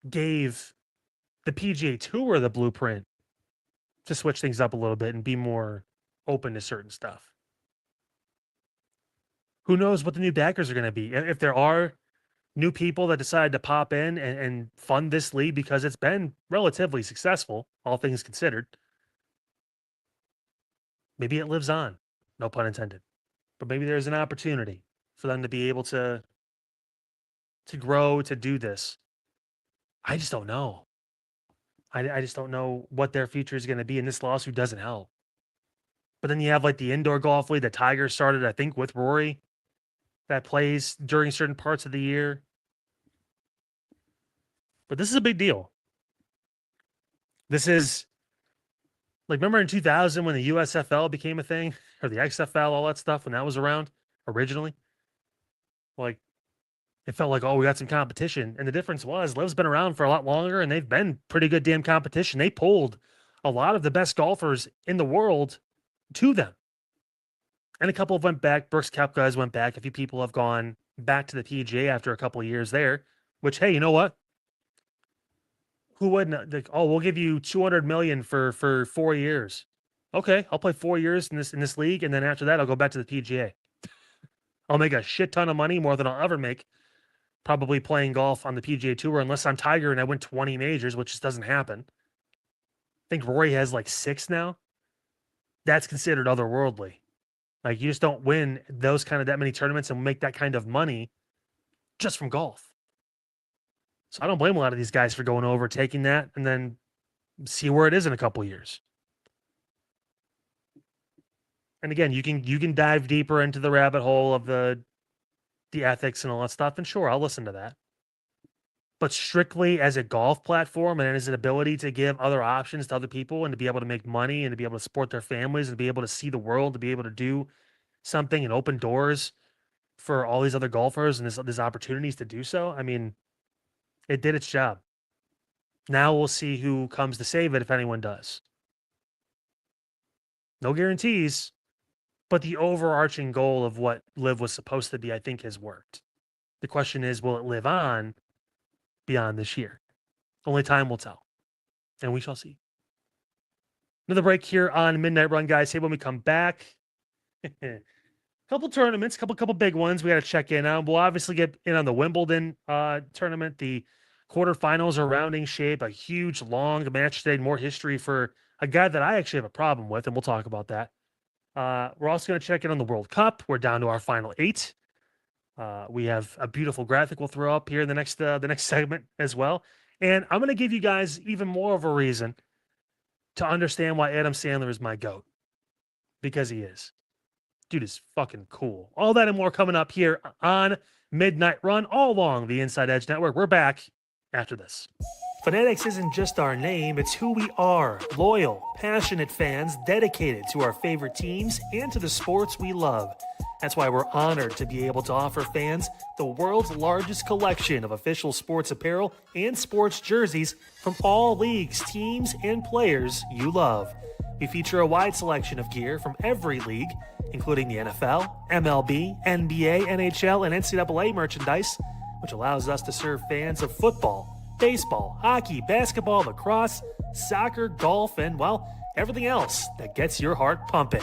gave the PGA Tour the blueprint to switch things up a little bit and be more open to certain stuff. Who knows what the new backers are going to be? If there are new people that decide to pop in and fund this league because it's been relatively successful, all things considered, maybe it lives on, no pun intended. But maybe there's an opportunity for them to be able to grow, to do this. I just don't know. I just don't know what their future is going to be, and this lawsuit doesn't help. But then you have like the indoor golf league that Tiger started, I think, with Rory, that plays during certain parts of the year. But this is a big deal. This is, like, remember in 2000 when the USFL became a thing, or the XFL, all that stuff, when that was around originally? Like, it felt like, oh, we got some competition. And the difference was LIV's been around for a lot longer, and they've been pretty good damn competition. They pulled a lot of the best golfers in the world to them. And a couple of went back. Brooks Koepka has went back. A few people have gone back to the PGA after a couple of years there, which, hey, you know what? Who wouldn't? Like, oh, we'll give you $200 million for 4 years. Okay, I'll play 4 years in this league, and then after that, I'll go back to the PGA. I'll make a shit ton of money, more than I'll ever make, probably playing golf on the PGA Tour, unless I'm Tiger and I win 20 majors, which just doesn't happen. I think Rory has like 6 now. That's considered otherworldly. Like, you just don't win that many tournaments and make that kind of money just from golf. So I don't blame a lot of these guys for going over, taking that, and then see where it is in a couple years. And again, you can dive deeper into the rabbit hole of the ethics and all that stuff, and sure, I'll listen to that. But strictly as a golf platform and as an ability to give other options to other people and to be able to make money and to be able to support their families and to be able to see the world, to be able to do something and open doors for all these other golfers and there's opportunities to do so, I mean, it did its job. Now we'll see who comes to save it, if anyone does. No guarantees, but the overarching goal of what LIV was supposed to be, I think, has worked. The question is, will it live on beyond this year? Only time will tell, and we shall see. Another break here on Midnight Run, guys. Hey, when we come back, couple tournaments, couple big ones we got to check in on. We'll obviously get in on the Wimbledon tournament. The quarterfinals are rounding shape. A huge, long match today. More history for a guy that I actually have a problem with, and we'll talk about that. We're also going to check in on the World Cup. We're down to our final 8. We have a beautiful graphic we'll throw up here in the next segment as well. And I'm going to give you guys even more of a reason to understand why Adam Sandler is my GOAT. Because he is. Dude is fucking cool. All that and more coming up here on Midnight Run, all along the Inside Edge Network. We're back after this. Fanatics isn't just our name, it's who we are. Loyal, passionate fans dedicated to our favorite teams and to the sports we love. That's why we're honored to be able to offer fans the world's largest collection of official sports apparel and sports jerseys from all leagues, teams, and players you love. We feature a wide selection of gear from every league, including the NFL, MLB, NBA, NHL, and NCAA merchandise, which allows us to serve fans of football, baseball, hockey, basketball, lacrosse, soccer, golf, and, well, everything else that gets your heart pumping.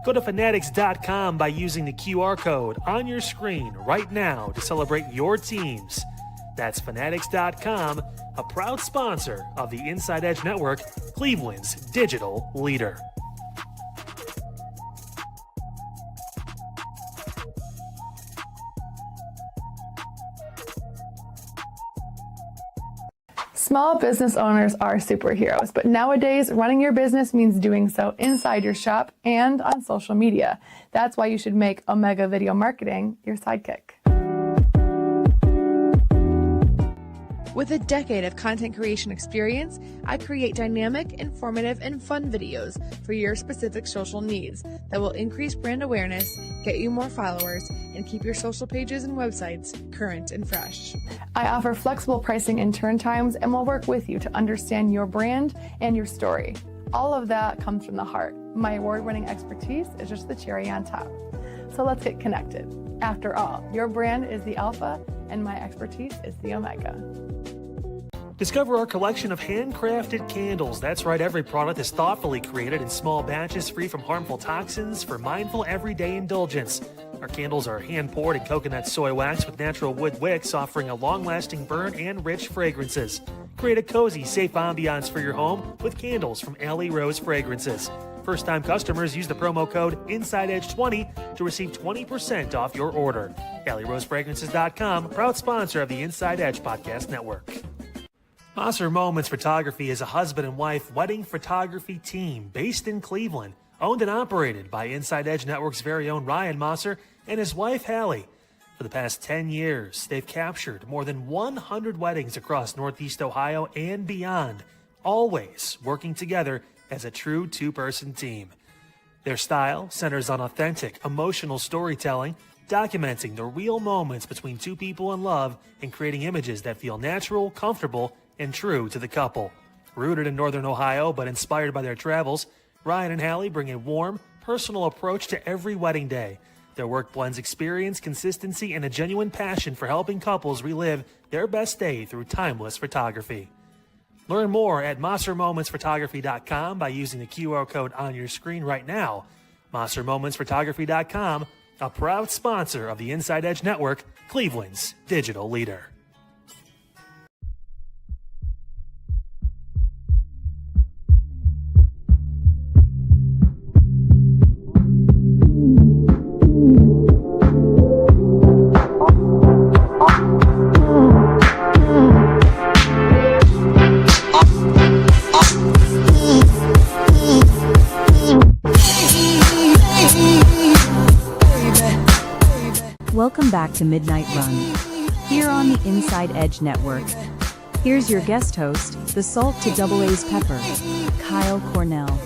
Go to fanatics.com by using the QR code on your screen right now to celebrate your teams. That's fanatics.com, a proud sponsor of the Inside Edge Network, Cleveland's digital leader. Small business owners are superheroes, but nowadays running your business means doing so inside your shop and on social media. That's why you should make Omega Video Marketing your sidekick. With a decade of content creation experience, I create dynamic, informative, and fun videos for your specific social needs that will increase brand awareness, get you more followers, and keep your social pages and websites current and fresh. I offer flexible pricing and turn times and will work with you to understand your brand and your story. All of that comes from the heart. My award-winning expertise is just the cherry on top. So let's get connected. After all, your brand is the alpha and my expertise is the omega. Discover our collection of handcrafted candles. That's right, every product is thoughtfully created in small batches free from harmful toxins for mindful everyday indulgence. Our candles are hand-poured in coconut soy wax with natural wood wicks, offering a long-lasting burn and rich fragrances. Create a cozy, safe ambiance for your home with candles from Alley Rose Fragrances. First-time customers use the promo code InsideEdge20 to receive 20% off your order. AlleyRoseFragrances.com, proud sponsor of the Inside Edge Podcast Network. Mosser Moments Photography is a husband and wife wedding photography team based in Cleveland, owned and operated by Inside Edge Network's very own Ryan Mosser and his wife Hallie. For the past 10 years, they've captured more than 100 weddings across Northeast Ohio and beyond, always working together as a true two-person team. Their style centers on authentic, emotional storytelling, documenting the real moments between two people in love and creating images that feel natural, comfortable, and true to the couple. Rooted in Northern Ohio but inspired by their travels, Ryan and Hallie bring a warm, personal approach to every wedding day. Their work blends experience, consistency, and a genuine passion for helping couples relive their best day through timeless photography. Learn more at MosserMomentsPhotography.com by using the QR code on your screen right now. MosserMomentsPhotography.com, a proud sponsor of the Inside Edge Network, Cleveland's digital leader. Welcome back to Midnight Run, here on the Inside Edge Network. Here's your guest host, the salt to double A's pepper, Kyle Cornell.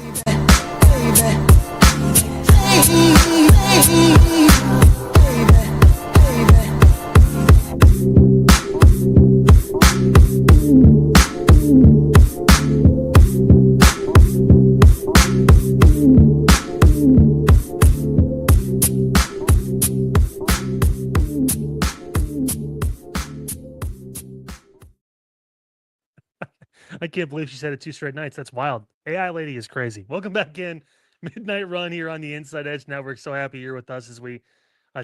I can't believe she said it 2 straight nights. That's wild. AI lady is crazy. Welcome back in. Midnight Run here on the Inside Edge Network. So happy you're with us as we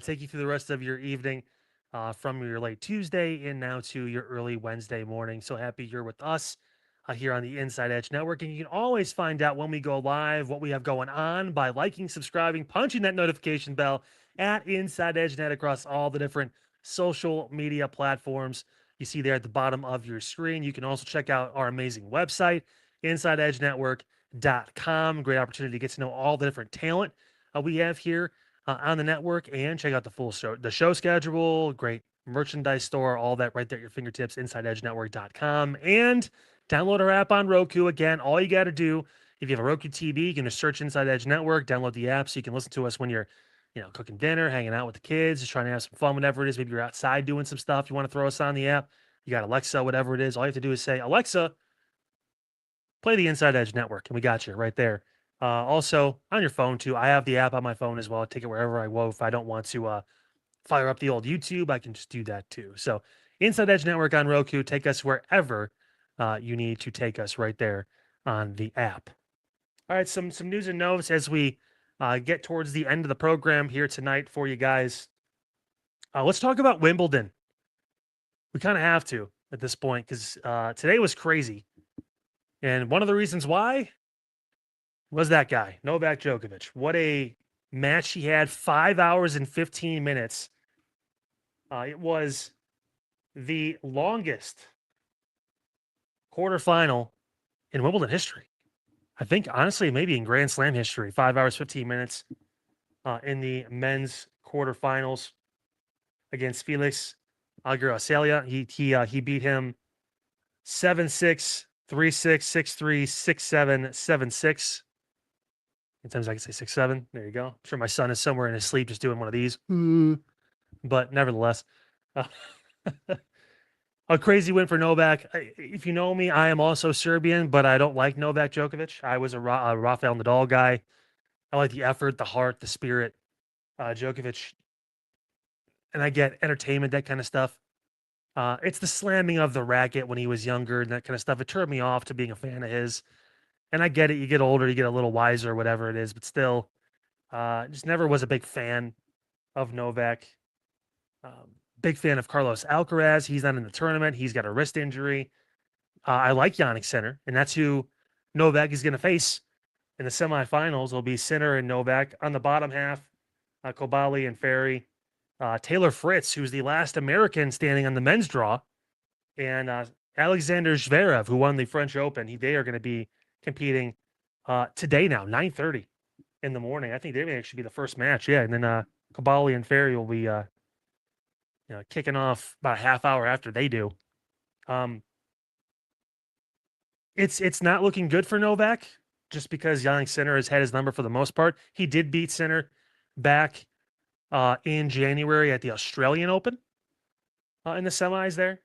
take you through the rest of your evening from your late Tuesday and now to your early Wednesday morning. So happy you're with us here on the Inside Edge Network. And you can always find out when we go live, what we have going on by liking, subscribing, punching that notification bell at Inside Edge Net across all the different social media platforms you see there at the bottom of your screen. You can also check out our amazing website, InsideEdgeNetwork.com. Great opportunity to get to know all the different talent we have here on the network and check out the full show, the show schedule, great merchandise store, all that right there at your fingertips, InsideEdgeNetwork.com. And download our app on Roku. Again, all you got to do, if you have a Roku TV, you can just search Inside Edge Network, download the app so you can listen to us when you're cooking dinner, hanging out with the kids, just trying to have some fun, whatever it is. Maybe you're outside doing some stuff. You want to throw us on the app. You got Alexa, whatever it is. All you have to do is say, Alexa, play the Inside Edge Network, and we got you right there. Also, on your phone, too. I have the app on my phone as well. I take it wherever I go. If I don't want to fire up the old YouTube, I can just do that, too. So, Inside Edge Network on Roku. Take us wherever you need to take us right there on the app. All right, some news and notes as we get towards the end of the program here tonight for you guys. Let's talk about Wimbledon. We kind of have to at this point because today was crazy. And one of the reasons why was that guy, Novak Djokovic. What a match he had, 5 hours and 15 minutes. It was the longest quarterfinal in Wimbledon history. I think, honestly, maybe in Grand Slam history, 5 hours, 15 minutes in the men's quarterfinals against Felix Auger-Aliassime. He beat him 7-6, 3-6, 6-3, 6-7, 7-6. Sometimes I can say 6-7. There you go. I'm sure my son is somewhere in his sleep just doing one of these. But nevertheless, a crazy win for Novak. If you know me, I am also Serbian, but I don't like Novak Djokovic. I was a Rafael Nadal guy. I like the effort, the heart, the spirit. Djokovic, and I get entertainment, that kind of stuff. It's the slamming of the racket when he was younger and that kind of stuff. It turned me off to being a fan of his. And I get it. You get older, you get a little wiser, whatever it is. But still, just never was a big fan of Novak. Big fan of Carlos Alcaraz. He's not in the tournament. He's got a wrist injury. I like Jannik Sinner, and that's who Novak is going to face in the semifinals. It'll be Sinner and Novak. On the bottom half, Kobali and Ferry. Taylor Fritz, who's the last American standing on the men's draw, and Alexander Zverev, who won the French Open. They are going to be competing today now, 9:30 in the morning. I think they may actually be the first match. Yeah, and then Kobali and Ferry will be kicking off about a half hour after they do. It's not looking good for Novak just because Jannik Sinner has had his number for the most part. He did beat Sinner back in January at the Australian Open in the semis there.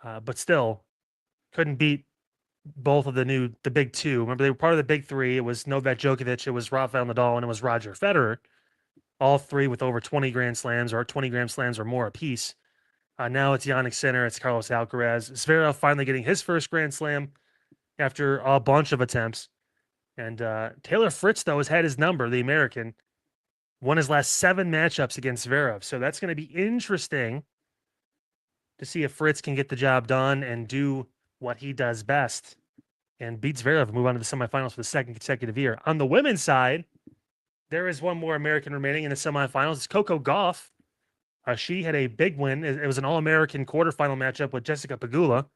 But still couldn't beat both of the big two. Remember, they were part of the big three. It was Novak Djokovic, it was Rafael Nadal, and it was Roger Federer. All three with over 20 Grand Slams or 20 Grand Slams or more apiece. Now it's Jannik Sinner, it's Carlos Alcaraz. Zverev finally getting his first Grand Slam after a bunch of attempts. And Taylor Fritz, though, has had his number, the American. Won his last 7 matchups against Zverev. So that's going to be interesting to see if Fritz can get the job done and do what he does best and beat Zverev and move on to the semifinals for the second consecutive year. On the women's side, there is one more American remaining in the semifinals. It's Coco Gauff. She had a big win. It was an All-American quarterfinal matchup with Jessica Pegula.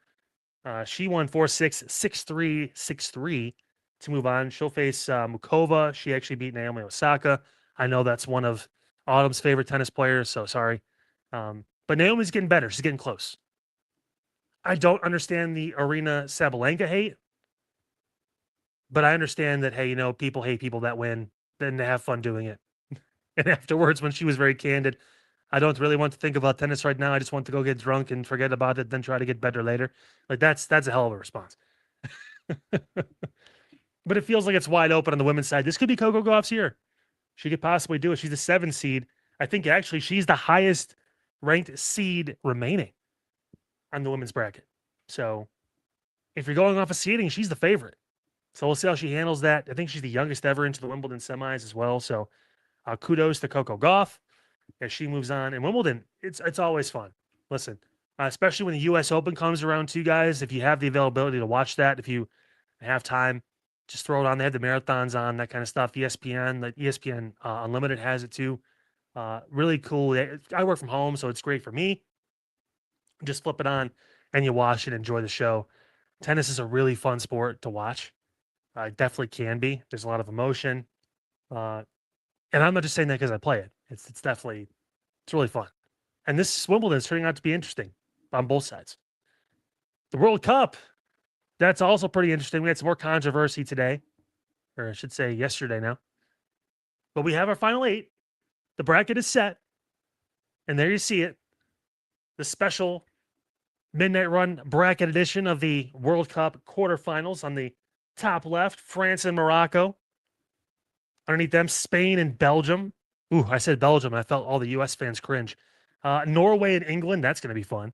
She won 4-6, 6-3, 6-3 to move on. She'll face Mukova. She actually beat Naomi Osaka. I know that's one of Autumn's favorite tennis players, so sorry. But Naomi's getting better. She's getting close. I don't understand the Arena Sabalenka hate, but I understand that, hey, people hate people that win. Then they have fun doing it. And afterwards, when she was very candid, I don't really want to think about tennis right now. I just want to go get drunk and forget about it, then try to get better later. Like that's a hell of a response. But it feels like it's wide open on the women's side. This could be Coco Gauff's year. She could possibly do it. She's the 7th seed. I think actually she's the highest ranked seed remaining on the women's bracket. So if you're going off of seeding, she's the favorite. So we'll see how she handles that. I think she's the youngest ever into the Wimbledon semis as well. So kudos to Coco Gauff as she moves on. And Wimbledon, it's always fun. Listen, especially when the U.S. Open comes around too, guys. If you have the availability to watch that, if you have time, just throw it on. They have the marathons on, that kind of stuff. ESPN, the ESPN Unlimited has it too. Really cool. I work from home, so it's great for me. Just flip it on and you watch it, enjoy the show. Tennis is a really fun sport to watch. It definitely can be. There's a lot of emotion. And I'm not just saying that because I play it. It's really fun. And this Wimbledon is turning out to be interesting on both sides. The World Cup, that's also pretty interesting. We had some more controversy today, or I should say yesterday now. But we have our final 8. The bracket is set. And there you see it. The special Midnight Run bracket edition of the World Cup quarterfinals. On the top left, France and Morocco. Underneath them, Spain and Belgium. Ooh, I said Belgium, and I felt all the U.S. fans cringe. Norway and England, that's going to be fun.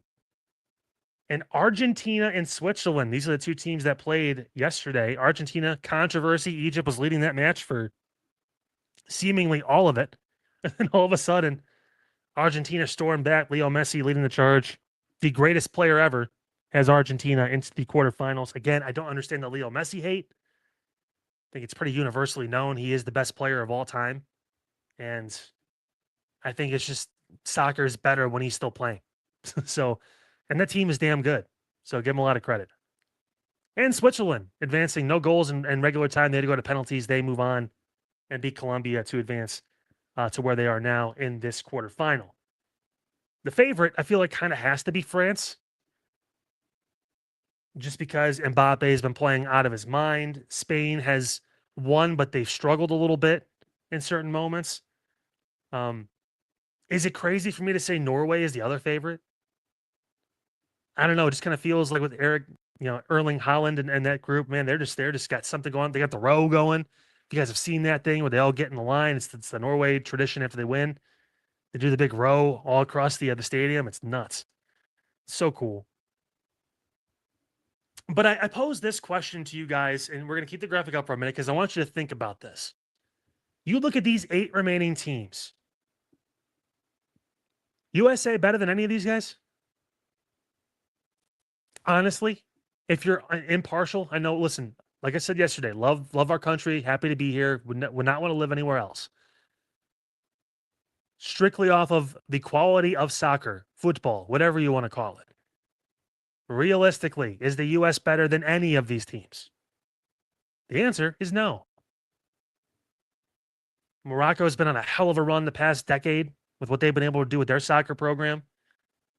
And Argentina and Switzerland. These are the two teams that played yesterday. Argentina, controversy. Egypt was leading that match for seemingly all of it. And then all of a sudden, Argentina stormed back. Leo Messi leading the charge. The greatest player ever has Argentina into the quarterfinals. Again, I don't understand the Leo Messi hate. I think it's pretty universally known he is the best player of all time. And I think it's just soccer is better when he's still playing. So, and that team is damn good. So give him a lot of credit. And Switzerland advancing, no goals in regular time. They had to go to penalties. They move on and beat Colombia to advance to where they are now in this quarterfinal. The favorite, I feel like, kind of has to be France. Just because Mbappe has been playing out of his mind. Spain has won, but they've struggled a little bit in certain moments. Is it crazy for me to say Norway is the other favorite? I don't know. It just kind of feels like with Erling Haaland and that group, man, they're just got something going. They got the row going. If you guys have seen that thing where they all get in the line, it's the Norway tradition after they win. They do the big row all across the stadium. It's nuts. So cool. But I pose this question to you guys, and we're going to keep the graphic up for a minute because I want you to think about this. You look at these 8 remaining teams. USA better than any of these guys? Honestly, if you're impartial, I know, listen, like I said yesterday, love our country, happy to be here, would not want to live anywhere else. Strictly off of the quality of soccer, football, whatever you want to call it. Realistically, is the U.S. better than any of these teams? The answer is no. Morocco has been on a hell of a run the past decade with what they've been able to do with their soccer program.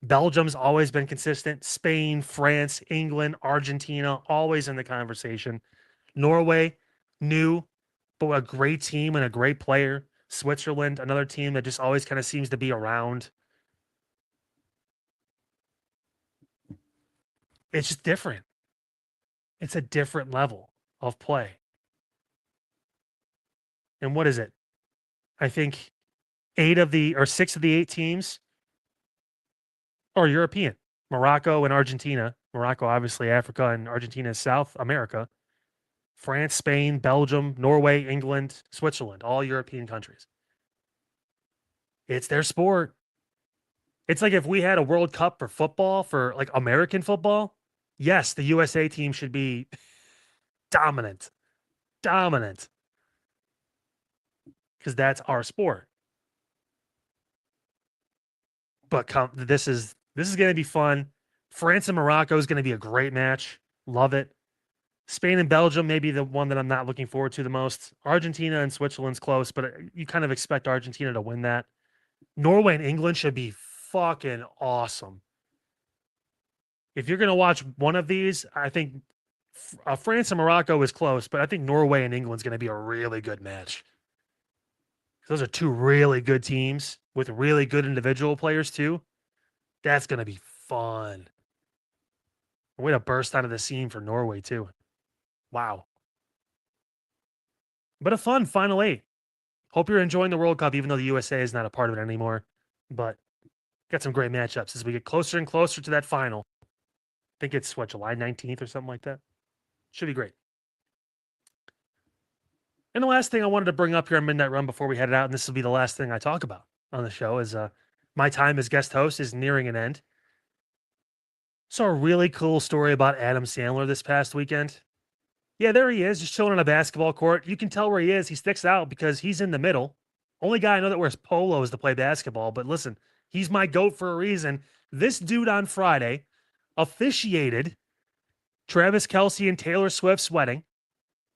Belgium's always been consistent. Spain, France, England, Argentina, always in the conversation. Norway, new, but a great team and a great player. Switzerland, another team that just always kind of seems to be around. It's just different. It's a different level of play. And what is it? I think 6 of the 8 teams are European. Morocco and Argentina. Morocco, obviously, Africa, and Argentina is South America. France, Spain, Belgium, Norway, England, Switzerland, all European countries. It's their sport. It's like if we had a World Cup for football, for like American football, yes, the USA team should be dominant. Dominant. Because that's our sport. But this is going to be fun. France and Morocco is going to be a great match. Love it. Spain and Belgium may be the one that I'm not looking forward to the most. Argentina and Switzerland's close, but you kind of expect Argentina to win that. Norway and England should be fucking awesome. If you're going to watch one of these, I think France and Morocco is close, but I think Norway and England's going to be a really good match. Those are 2 really good teams with really good individual players too. That's going to be fun. Way to burst out of the scene for Norway too. Wow. But a fun final 8. Hope you're enjoying the World Cup, even though the USA is not a part of it anymore. But got some great matchups as we get closer and closer to that final. I think it's, July 19th or something like that? Should be great. And the last thing I wanted to bring up here on Midnight Run before we head it out, and this will be the last thing I talk about on the show, is my time as guest host is nearing an end. Saw a really cool story about Adam Sandler this past weekend. Yeah, there he is, just chilling on a basketball court. You can tell where he is. He sticks out because he's in the middle. Only guy I know that wears polos to play basketball, but listen, he's my GOAT for a reason. This dude on Friday officiated Travis Kelce and Taylor Swift's wedding.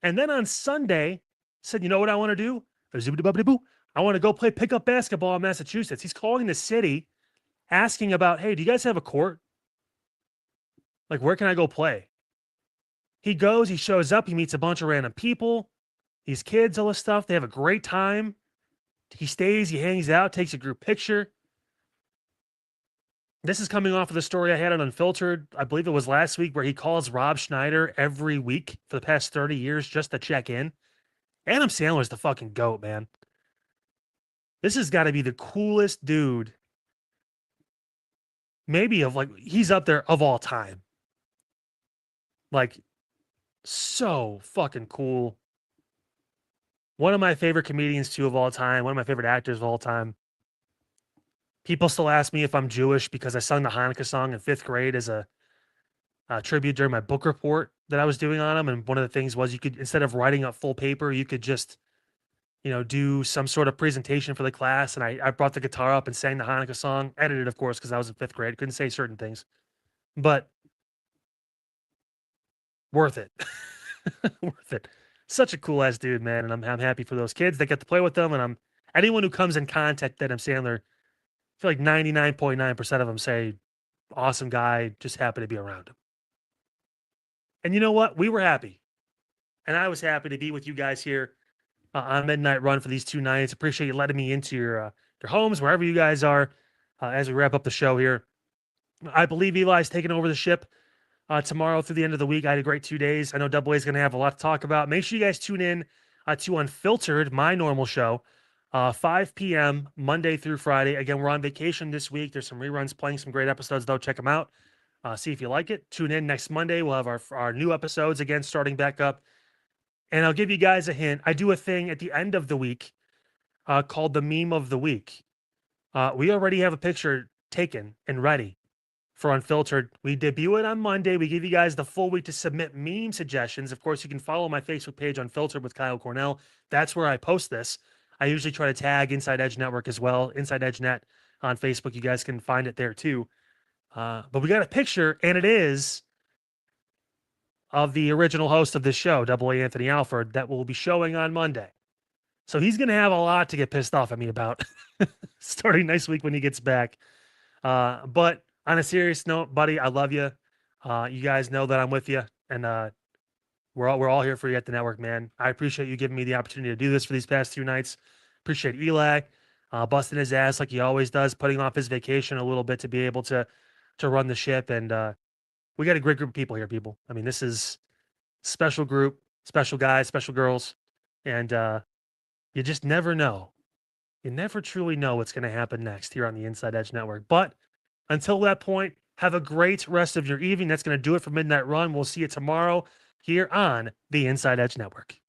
And then on Sunday said, you know what I want to do? I want to go play pickup basketball in Massachusetts. He's calling the city asking about, hey, do you guys have a court? Like, where can I go play? He goes, he shows up, he meets a bunch of random people, these kids, all this stuff. They have a great time. he stays, he hangs out, takes a group picture. This is coming off of the story I had on Unfiltered. I believe it was last week, where he calls Rob Schneider every week for the past 30 years just to check in. Adam Sandler's the fucking GOAT, man. This has got to be the coolest dude. Maybe he's up there of all time. Like, so fucking cool. One of my favorite comedians, too, of all time. One of my favorite actors of all time. People still ask me if I'm Jewish because I sung the Hanukkah song in 5th grade as a tribute during my book report that I was doing on him. And one of the things was, you could, instead of writing up full paper, you could just, do some sort of presentation for the class. And I brought the guitar up and sang the Hanukkah song, edited, of course, because I was in 5th grade. Couldn't say certain things, but worth it. Worth it. Such a cool ass dude, man. And I'm happy for those kids that get to play with them. And anyone who comes in contact with Adam Sandler, I feel like 99.9% of them say, awesome guy, just happy to be around him. And you know what? We were happy. And I was happy to be with you guys here on Midnight Run for these 2 nights. Appreciate you letting me into your homes, wherever you guys are, as we wrap up the show here. I believe Eli's taking over the ship tomorrow through the end of the week. I had a great 2 days. I know Double A is going to have a lot to talk about. Make sure you guys tune in to Unfiltered, my normal show. 5 p.m. Monday through Friday. Again, we're on vacation this week. There's some reruns playing, some great episodes, though. Check them out. See if you like it. Tune in next Monday. We'll have our new episodes again starting back up. And I'll give you guys a hint. I do a thing at the end of the week called the Meme of the Week. We already have a picture taken and ready for Unfiltered. We debut it on Monday. We give you guys the full week to submit meme suggestions. Of course, you can follow my Facebook page, Unfiltered with Kyle Cornell. That's where I post this. I usually try to tag Inside Edge Network as well, Inside Edge Net on Facebook. You guys can find it there too. But we got a picture, and it is of the original host of this show, Double A Anthony Alford, that will be showing on Monday. So he's going to have a lot to get pissed off at me about starting next week when he gets back. But on a serious note, buddy, I love you. You guys know that I'm with you, and we're all here for you at the network, man. I appreciate you giving me the opportunity to do this for these past 2 nights. Appreciate Eli busting his ass like he always does, putting off his vacation a little bit to be able to run the ship. And we got a great group of people here, people. I mean, this is special group, special guys, special girls, and you just never know. You never truly know what's going to happen next here on the Inside Edge Network. But until that point, have a great rest of your evening. That's going to do it for Midnight Run. We'll see you tomorrow here on the Inside Edge Network.